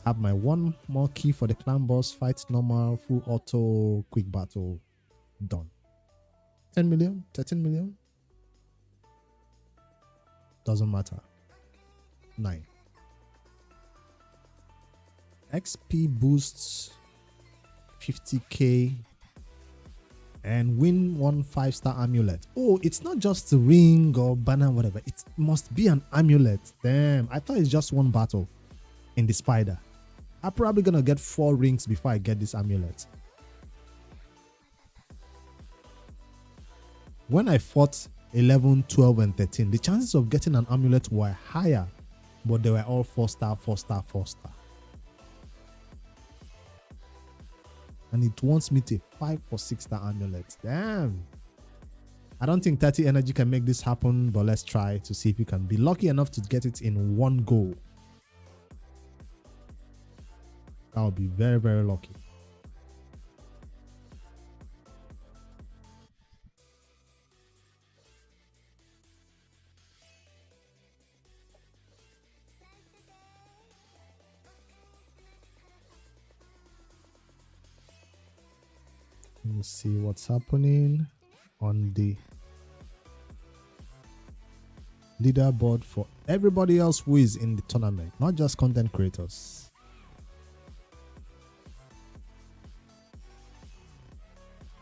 I have my 1 more key for the clan boss. Fight normal, full auto, quick battle. Done. 10 million, 13 million. Doesn't matter. 9. XP boosts 50k and win 1 5-star amulet. Oh, it's not just a ring or banner, whatever. It must be an amulet. Damn, I thought it's just 1 battle in the spider. I'm probably gonna get 4 rings before I get this amulet. When I fought 11, 12, and 13, the chances of getting an amulet were higher, but they were all 4-star, 4-star, 4-star. And it wants me to 5 or 6-star amulet. Damn. I don't think 30 energy can make this happen, but let's try to see if you can be lucky enough to get it in 1 go. That would be very, very lucky. Let me see what's happening on the leaderboard for everybody else who is in the tournament, not just content creators.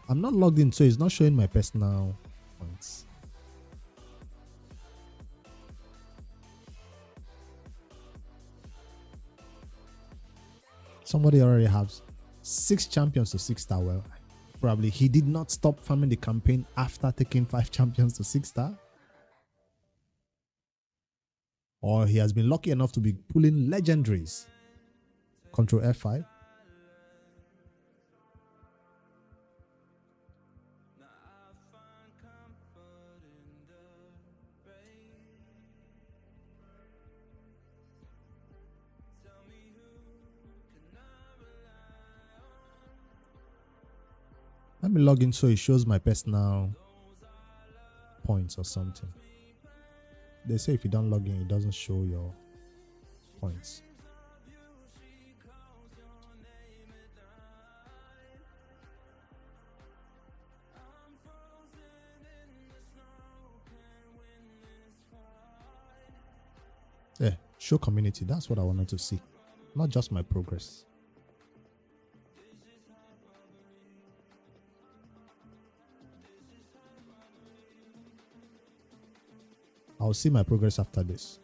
I'm not logged in, so it's not showing my personal points. Somebody already has 6 champions to 6-star. Well, probably he did not stop farming the campaign after taking 5 champions to 6-star. Or he has been lucky enough to be pulling legendaries. Control F5. Let me log in so it shows my personal points or something. They say if you don't log in, it doesn't show your points. Yeah, show community. That's what I wanted to see. Not just my progress. I'll see my progress after this.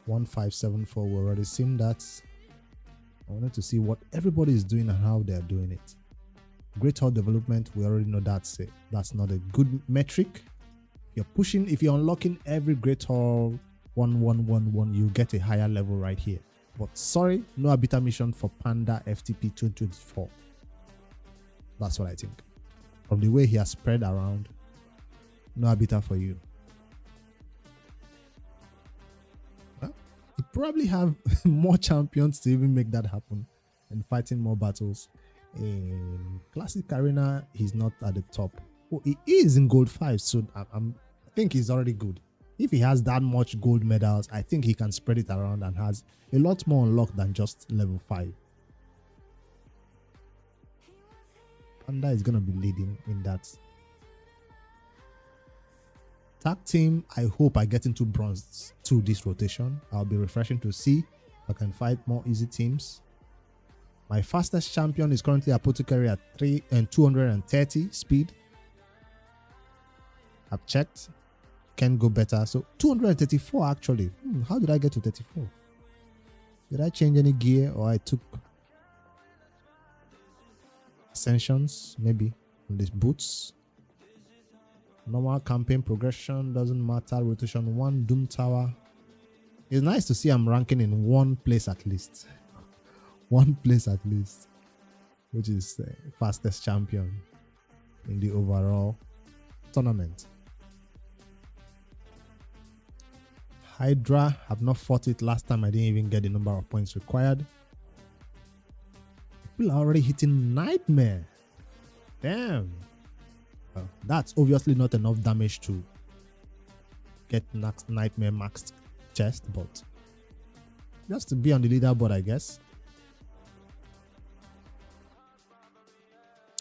1574, we already seen that. I wanted to see what everybody is doing and how they're doing it. Great hall development, we already know that's it. That's not a good metric. If you're unlocking every great hall 1111, you get a higher level right here. But sorry, no Abita mission for Panda F2P 2024. That's what I think. From the way he has spread around, no Abita for you. You probably have more champions to even make that happen and fighting more battles. In Classic Arena, he's not at the top. Oh, he is in Gold 5, so I think he's already good. If he has that much gold medals, I think he can spread it around and has a lot more unlocked than just level 5. Panda is going to be leading in that. Tag team, I hope I get into bronze to this rotation. I'll be refreshing to see if I can fight more easy teams. My fastest champion is currently Apothecary at 230 speed. I've checked. Can go better. So 234 actually. How did I get to 34? Did I change any gear or I took ascensions maybe on these boots? Normal campaign progression doesn't matter. Rotation 1, Doom Tower. It's nice to see I'm ranking in one place at least. One place at least, which is fastest champion in the overall tournament. Hydra, have not fought it. Last time I didn't even get the number of points required. People are already hitting Nightmare. Damn. Well, that's obviously not enough damage to get Nightmare maxed chest, but just to be on the leaderboard, I guess.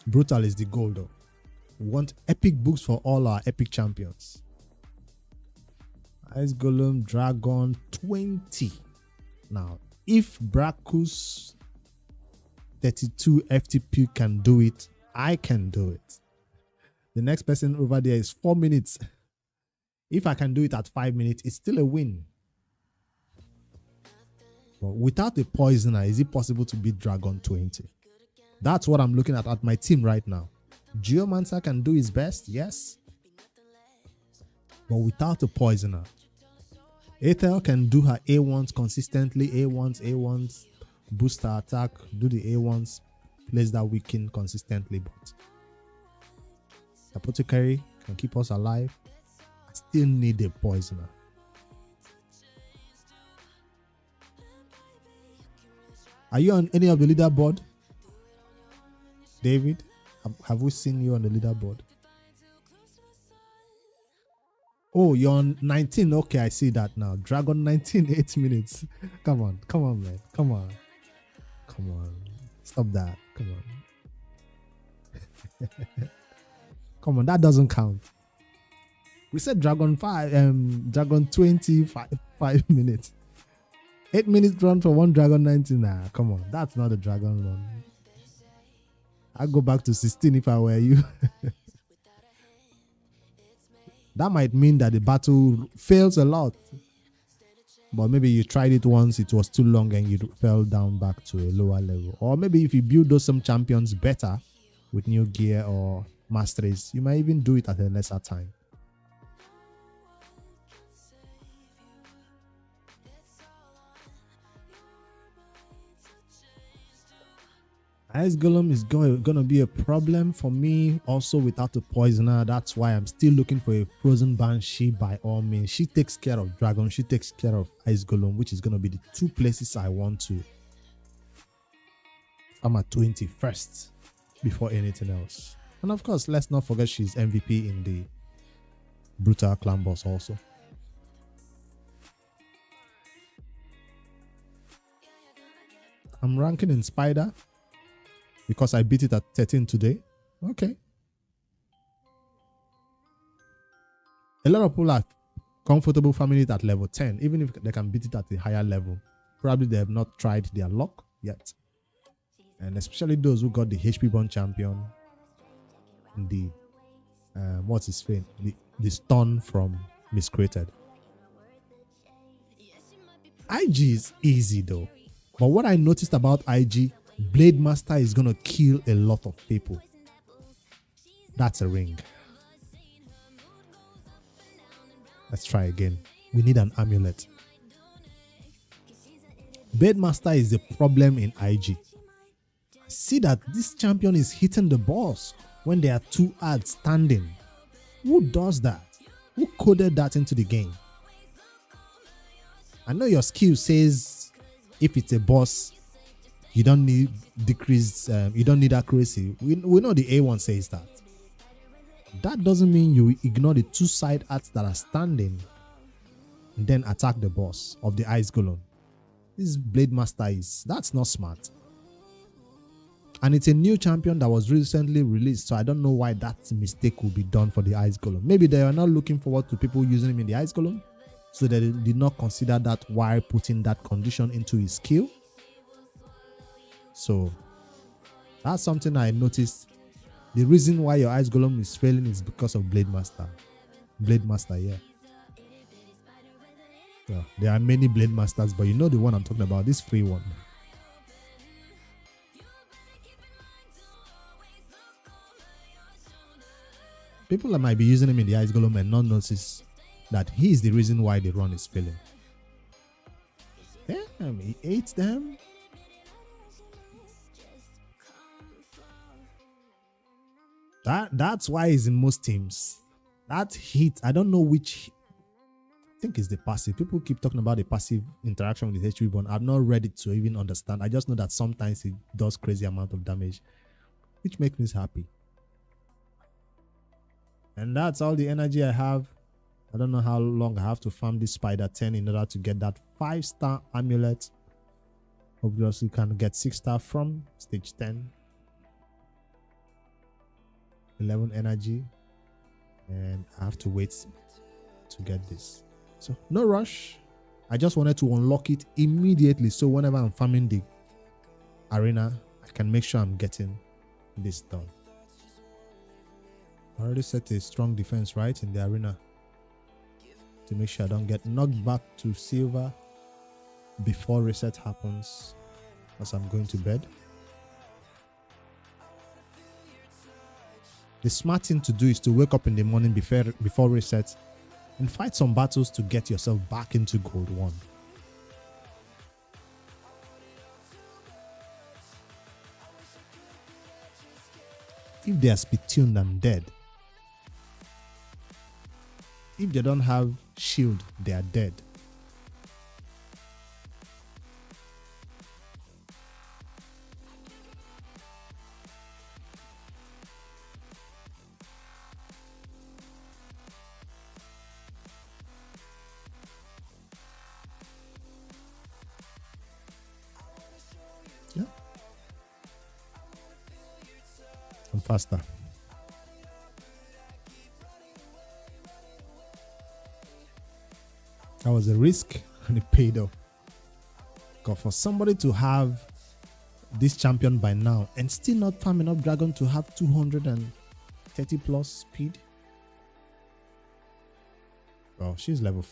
Brutal is the goal though. We want epic books for all our epic champions. Ice Golem, Dragon, 20. Now, if Brackus 32 FTP can do it, I can do it. The next person over there is 4 minutes. If I can do it at 5 minutes, it's still a win. But without a poisoner, is it possible to beat Dragon 20? That's what I'm looking at my team right now. Geomancer can do his best, yes. But without a poisoner. Aethel can do her A1s consistently. A1s, boost her attack, do the A1s, place that weaken consistently. But Apothecary can keep us alive. I still need a poisoner. Are you on any of the leaderboard? David, have we seen you on the leaderboard? Oh, you're on 19. Okay, I see that now. Dragon 19, 8 minutes. Come on, man. Come on. Stop that. Come on. Come on, that doesn't count. We said Dragon 20, 5 minutes. 8 minutes run for one Dragon 19. Nah, come on. That's not a Dragon run. I'd go back to 16 if I were you. That might mean that the battle fails a lot. But maybe you tried it once, it was too long and you fell down back to a lower level. Or maybe if you build those some champions better with new gear or masteries, you might even do it at a lesser time. Ice Golem is going to be a problem for me also without a poisoner. That's why I'm still looking for a frozen Banshee by all means. She takes care of Dragon. She takes care of Ice Golem, which is going to be the two places I want to. I'm at 20 first before anything else. And of course, let's not forget she's MVP in the Brutal Clan Boss also. I'm ranking in Spider. Because I beat it at 13 today. Okay. A lot of people are comfortable farming it at level 10, even if they can beat it at a higher level. Probably they have not tried their luck yet. And especially those who got the HP Bond champion, the what's his fame? The stun from Miscreated. IG is easy though. But what I noticed about IG, Blade Master is gonna kill a lot of people. That's a ring. Let's try again. We need an amulet. Blade Master is the problem in IG. See that this champion is hitting the boss when there are 2 ads standing. Who does that? Who coded that into the game? I know your skill says if it's a boss, you don't need you don't need accuracy. We know the A1 says that. That doesn't mean you ignore the 2 side ads that are standing and then attack the boss of the Ice Golem. This Blade Master that's not smart. And it's a new champion that was recently released, so I don't know why that mistake will be done for the Ice Golem. Maybe they are not looking forward to people using him in the Ice Golem, so they did not consider that while putting that condition into his skill. So that's something I noticed. The reason why your Ice Golem is failing is because of Blade Master. Blade Master, yeah. There are many Blade Masters, but you know the one I'm talking about, this free one. People that might be using him in the Ice Golem and not notice that he is the reason why the run is failing. Damn, he ate them. That's why he's in most teams. That hit, I don't know which. I think it's the passive. People keep talking about the passive interaction with the HP Bond. I've not read it to even understand. I just know that sometimes it does crazy amount of damage, which makes me happy. And that's all the energy I have. I don't know how long I have to farm this Spider 10 in order to get that 5-star amulet. Obviously, you can get 6-star from stage 10. 11 energy. And I have to wait to get this. So, no rush. I just wanted to unlock it immediately. So, whenever I'm farming the arena, I can make sure I'm getting this done. I already set a strong defense right in the arena to make sure I don't get knocked back to silver before reset happens as I'm going to bed. The smart thing to do is to wake up in the morning before reset and fight some battles to get yourself back into gold 1. If they are speed tuned and dead, if they don't have shield, they are dead. Yeah. I'm faster. That was a risk and it paid off. Because for somebody to have this champion by now and still not farm enough dragon to have 230 plus speed. Well, she's level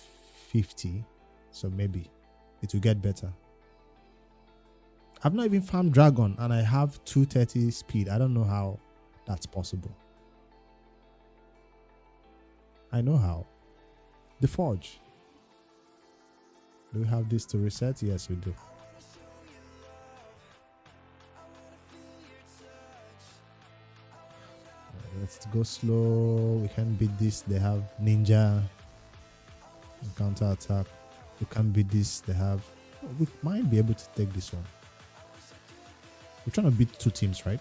50, so maybe it will get better. I've not even farmed dragon and I have 230 speed. I don't know how that's possible. I know how. The forge. Do we have this to reset? Yes, we do. Let's go slow. We can beat this. They have ninja counter attack. We can beat this. They have. We might be able to take this one. We're trying to beat 2 teams, right?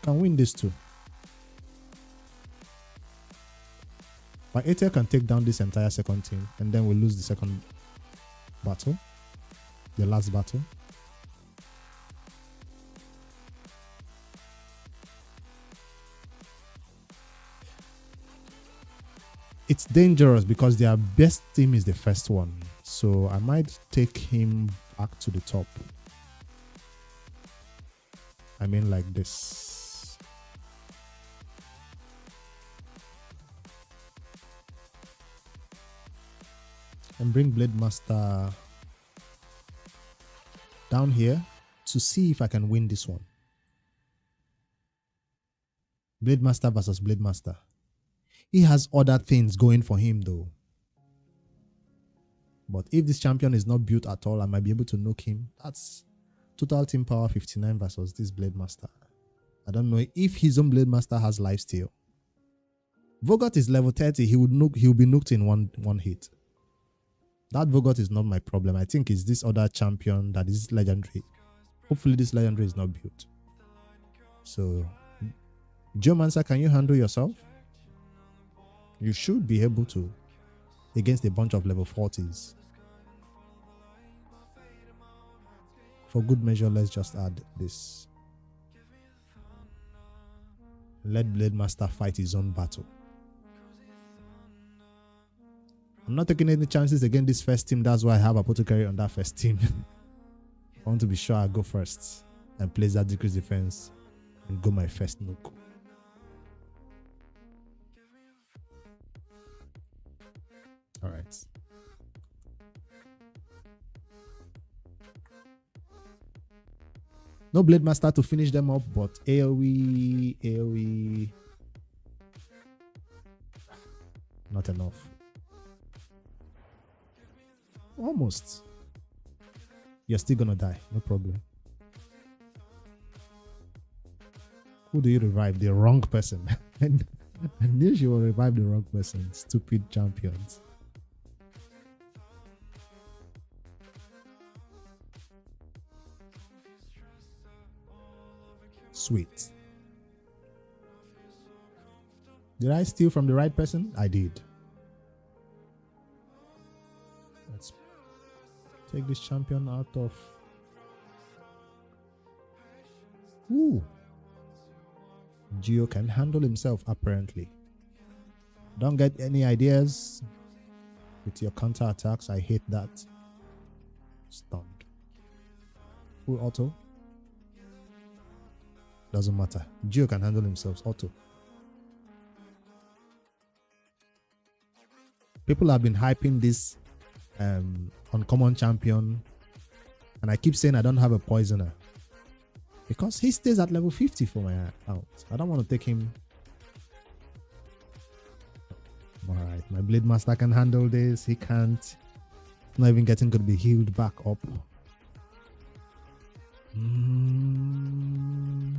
Can win this too. But ATL can take down this entire second team, and then we'll lose the second battle, the last battle. it's dangerous because their best team is the first one. So I might take him back to the top. I mean like this. And bring Blade Master down here to see if I can win this one. Blade Master versus Blade Master. He has other things going for him though. But if this champion is not built at all, I might be able to knock him. That's total team power 59 versus this Blade Master. I don't know if his own Blade Master has lifesteal. Vogot is level 30. He will be knocked in one hit. That Vogot is not my problem. I think it's this other champion that is legendary. Hopefully this legendary is not built. So, Geomancer, can you handle yourself? You should be able to against a bunch of level 40s. For good measure, let's just add this. Let Blade Master fight his own battle. I'm not taking any chances against this first team. That's why I have Apothecary on that first team. I want to be sure I go first and place that decrease defense and go my first nuke. All right. No Blade Master to finish them up, but AoE. Not enough. Almost. You're still gonna die, no problem. Who do you revive? The wrong person. I knew you will revive the wrong person. Stupid champions. Sweet. Did I steal from the right person? I did. Let's take this champion out of... Ooh. Geo can handle himself, apparently. Don't get any ideas with your counter attacks. I hate that. Stunned. Full auto. Doesn't matter. Geo can handle himself. Auto. People have been hyping this uncommon champion, and I keep saying I don't have a poisoner because he stays at level 50 for my account. I don't want to take him. Alright, my Blade Master can handle this. He can't. Not even getting to be healed back up. No.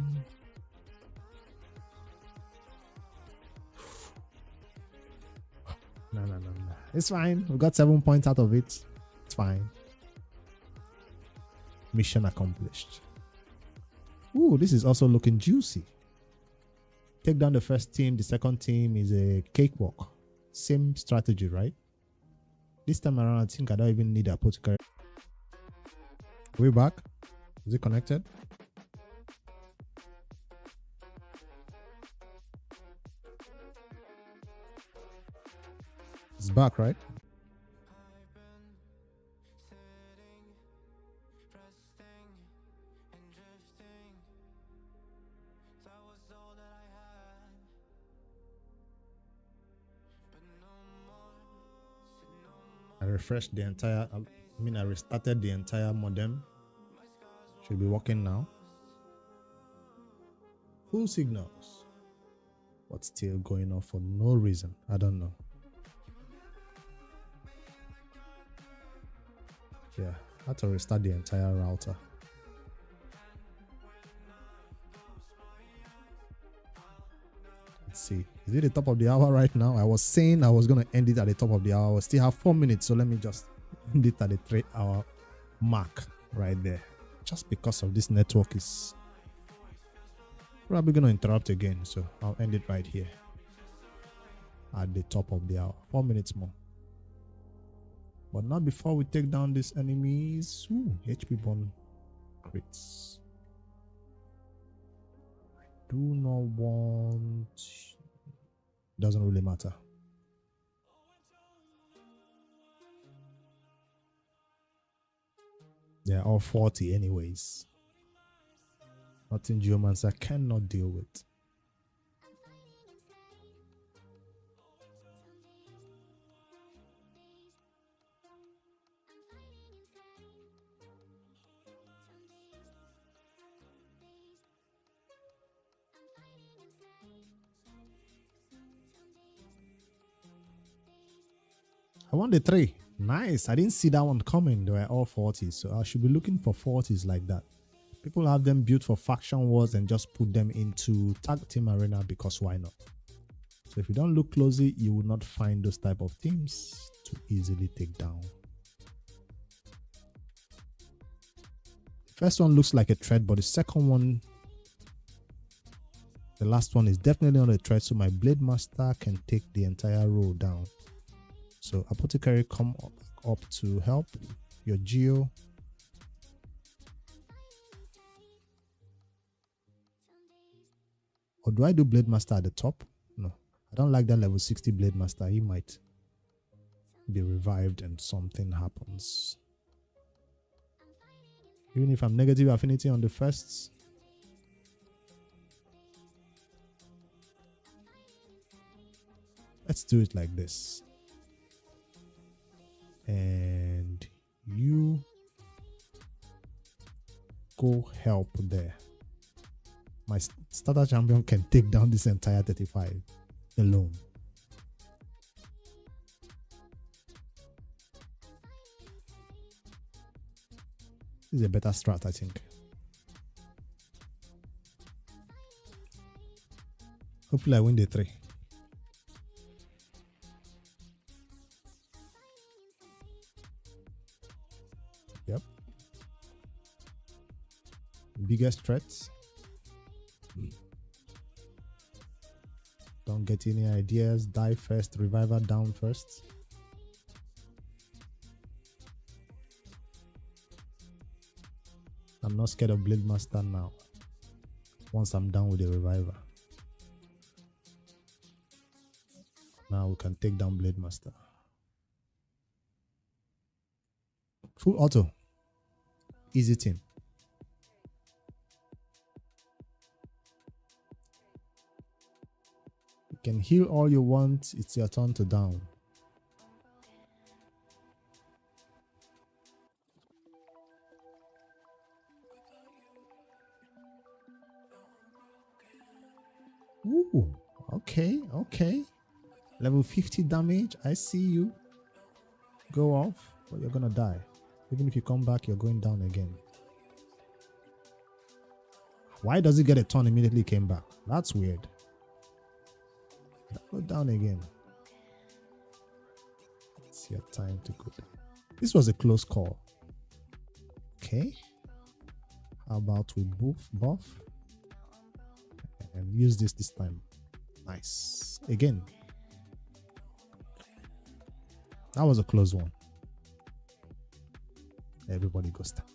It's fine. We got 7 points out of it. It's fine. Mission accomplished. Ooh, this is also looking juicy. Take down the first team. The second team is a cakewalk. Same strategy, right? This time around, I think I don't even need a apothecary. Are we back? Is it connected? It's back, right? I refreshed the entire, I restarted the entire modem. Should be working now. Full signals. But still going off for no reason. I don't know. Yeah, I had to restart the entire router. Let's see. Is it the top of the hour right now? I was saying I was going to end it at the top of the hour. I still have 4 minutes, so let me just end it at the 3-hour mark right there. Just because of this network is probably going to interrupt again, so I'll end it right here at the top of the hour. 4 minutes more. But not before we take down these enemies. Ooh, HP burn crits. I do not want... Doesn't really matter. They're all 40 anyways. Nothing Geomancer cannot deal with. I won the 3. Nice. I didn't see that one coming. They were all 40s. So I should be looking for 40s like that. People have them built for faction wars and just put them into tag team arena because why not? So if you don't look closely, you will not find those type of teams to easily take down. The first one looks like a threat, but the second one, the last one, is definitely not a threat. So my Blade Master can take the entire row down. So Apothecary, come up to help your Geo. Or do I do Blade Master at the top? No, I don't like that level 60 Blade Master. He might be revived and something happens. Even if I'm negative affinity on the first. Let's do it like this. And you go help there. My starter champion can take down this entire 35 alone. This is a better strat, I think. Hopefully I win the 3. Yep. Biggest threats. Don't get any ideas. Die first. Reviver down first. I'm not scared of Blade Master now. Once I'm done with the Reviver. Now we can take down Blade Master. Full auto. Easy team. You can heal all you want. It's your turn to down. Ooh, okay, okay. Level 50 damage. I see you. Go off, but you're gonna die. Even if you come back, you're going down again. Why does he get a turn immediately he came back? That's weird. Go down again. It's your time to go down. This was a close call. Okay. How about we buff and use this time? Nice. Again. That was a close one. Everybody goes down.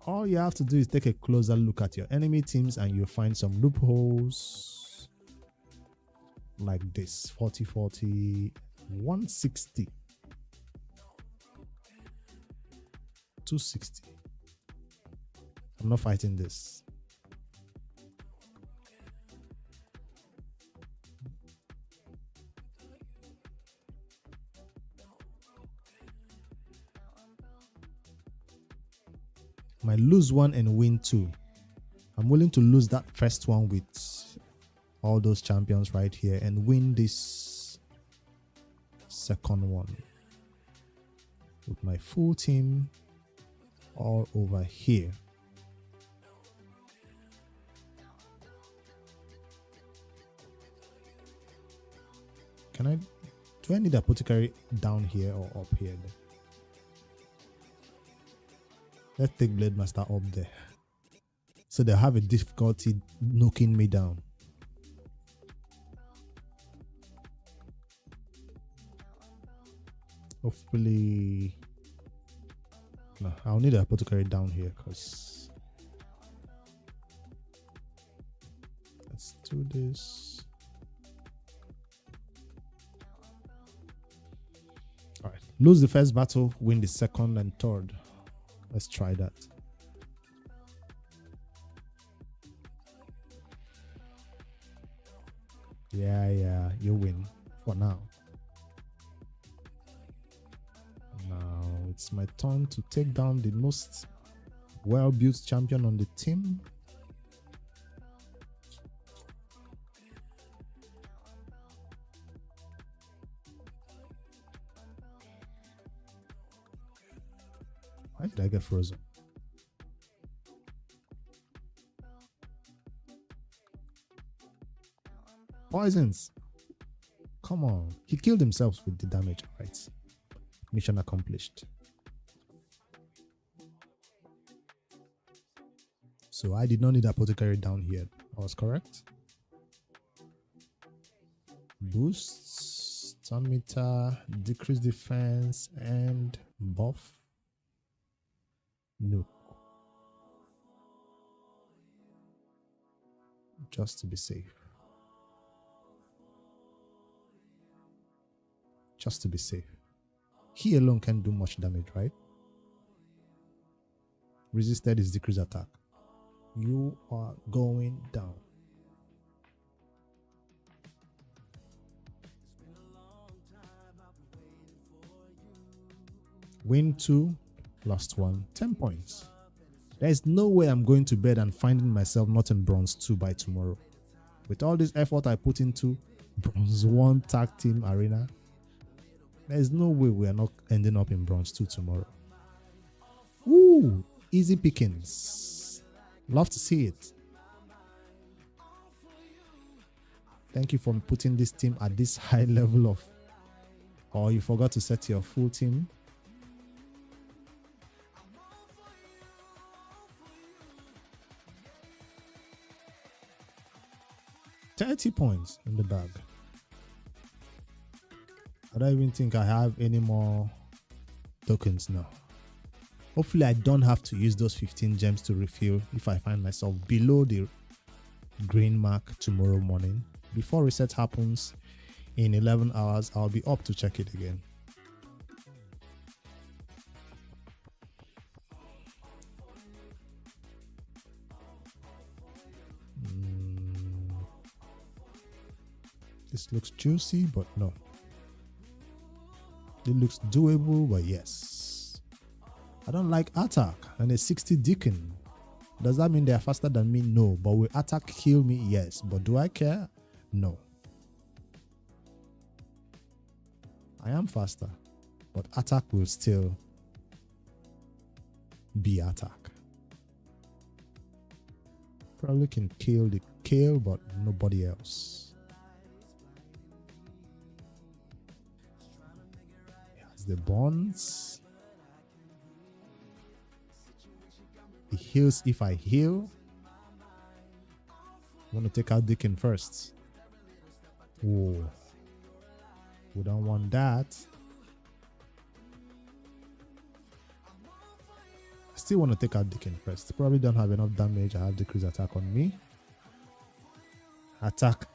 All you have to do is take a closer look at your enemy teams and you'll find some loopholes like this. 40, 40, 160, 260. I'm not fighting this. Might lose one and win 2. I'm willing to lose that first one with all those champions right here and win this second one with my full team all over here. Do I need Apothecary down here or up here then? Let's take Blade Master up there. So they'll have a difficulty knocking me down. Hopefully... No, I'll need an Apothecary down here because... Let's do this. Alright, Lose the first battle, win the second and third. Let's try that. Yeah, you win for now. Now it's my turn to take down the most well-built champion on the team. Why did I get frozen? Poisons. Come on. He killed himself with the damage, right? Mission accomplished. So I did not need apothecary down here. I was correct. Boost, stun meter, decrease defense, and buff. No. Just to be safe. Just to be safe. He alone can't do much damage, right? Resisted is decreased attack. You are going down. Win 2, lost 1, 10 points. There is no way I'm going to bed and finding myself not in bronze 2 by tomorrow. With all this effort I put into bronze 1 tag team arena, there is no way we are not ending up in bronze 2 tomorrow. Ooh, easy pickings. Love to see it. Thank you for putting this team at this high level of, or you forgot to set your full team. $30 points in the bag. I don't even think I have any more tokens now. Hopefully I don't have to use those 15 gems to refill if I find myself below the green mark tomorrow morning. Before reset happens in 11 hours, I'll be up to check it again. This looks juicy, but no. It looks doable, but yes. I don't like attack and a 60 Deacon. Does that mean they are faster than me? No. But will attack kill me? Yes. But do I care? No. I am faster, but attack will still be attack. Probably can kill the kill, but nobody else. The bonds. He heals if I heal. I want to take out Deacon first. Oh, we don't want that. I still want to take out Deacon first. Probably don't have enough damage. I have decreased attack on me. Attack.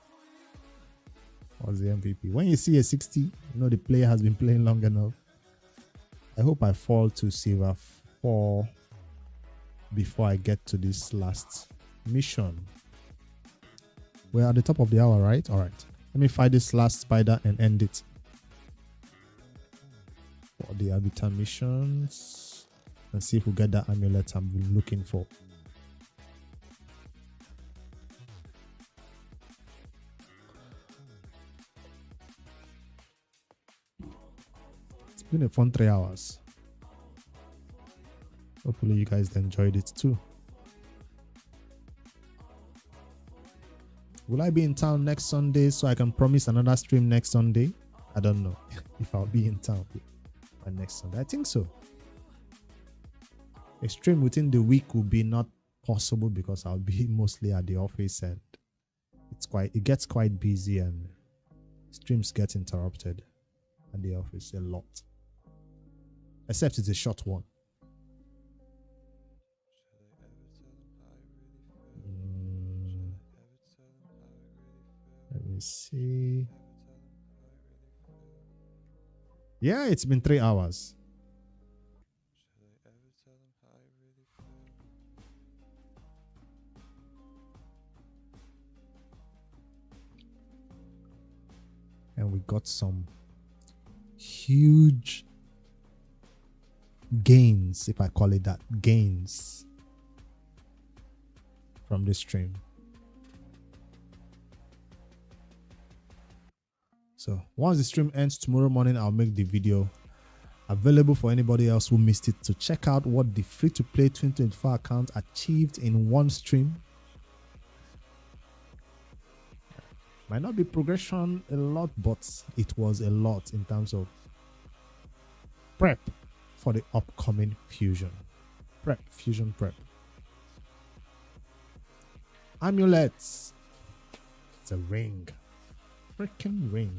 What's the MVP? When you see a 60, you know the player has been playing long enough. I hope I fall to silver 4 before I get to this last mission. We're at the top of the hour, right? All right. Let me fight this last spider and end it. For the arbiter missions. And see if we get that amulet I'm looking for. It's been a fun 3 hours. Hopefully you guys enjoyed it too. Will I be in town next Sunday so I can promise another stream next Sunday? I don't know if I'll be in town by next Sunday. I think so. A stream within the week will be not possible because I'll be mostly at the office and it gets quite busy and streams get interrupted at the office a lot. Except it's a short one. Let me see. Yeah, it's been 3 hours. And we got some huge gains, if I call it that, gains from this stream. So once the stream ends tomorrow morning, I'll make the video available for anybody else who missed it to check out what the free-to-play 2024 account achieved in one stream. Might not be progression a lot, but it was a lot in terms of prep for the upcoming fusion. Fusion prep. Amulets. It's a ring. Freaking ring.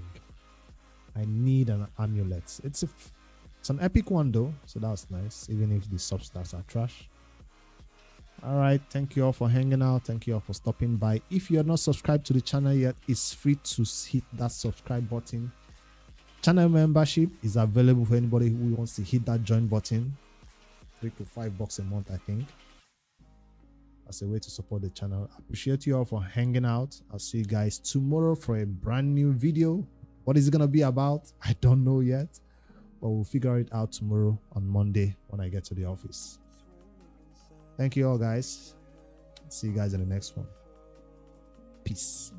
I need an amulet. It's an epic one though, so that's nice, even if the substats are trash. All right, thank you all for hanging out. Thank you all for stopping by. If you're not subscribed to the channel yet, it's free to hit that subscribe button. Channel membership is available for anybody who wants to hit that join button. $3 to $5 a month, I think. As a way to support the channel. I appreciate you all for hanging out. I'll see you guys tomorrow for a brand new video. What is it gonna be about? I don't know yet, but we'll figure it out tomorrow on Monday when I get to the office. Thank you all, guys. See you guys in the next one. Peace.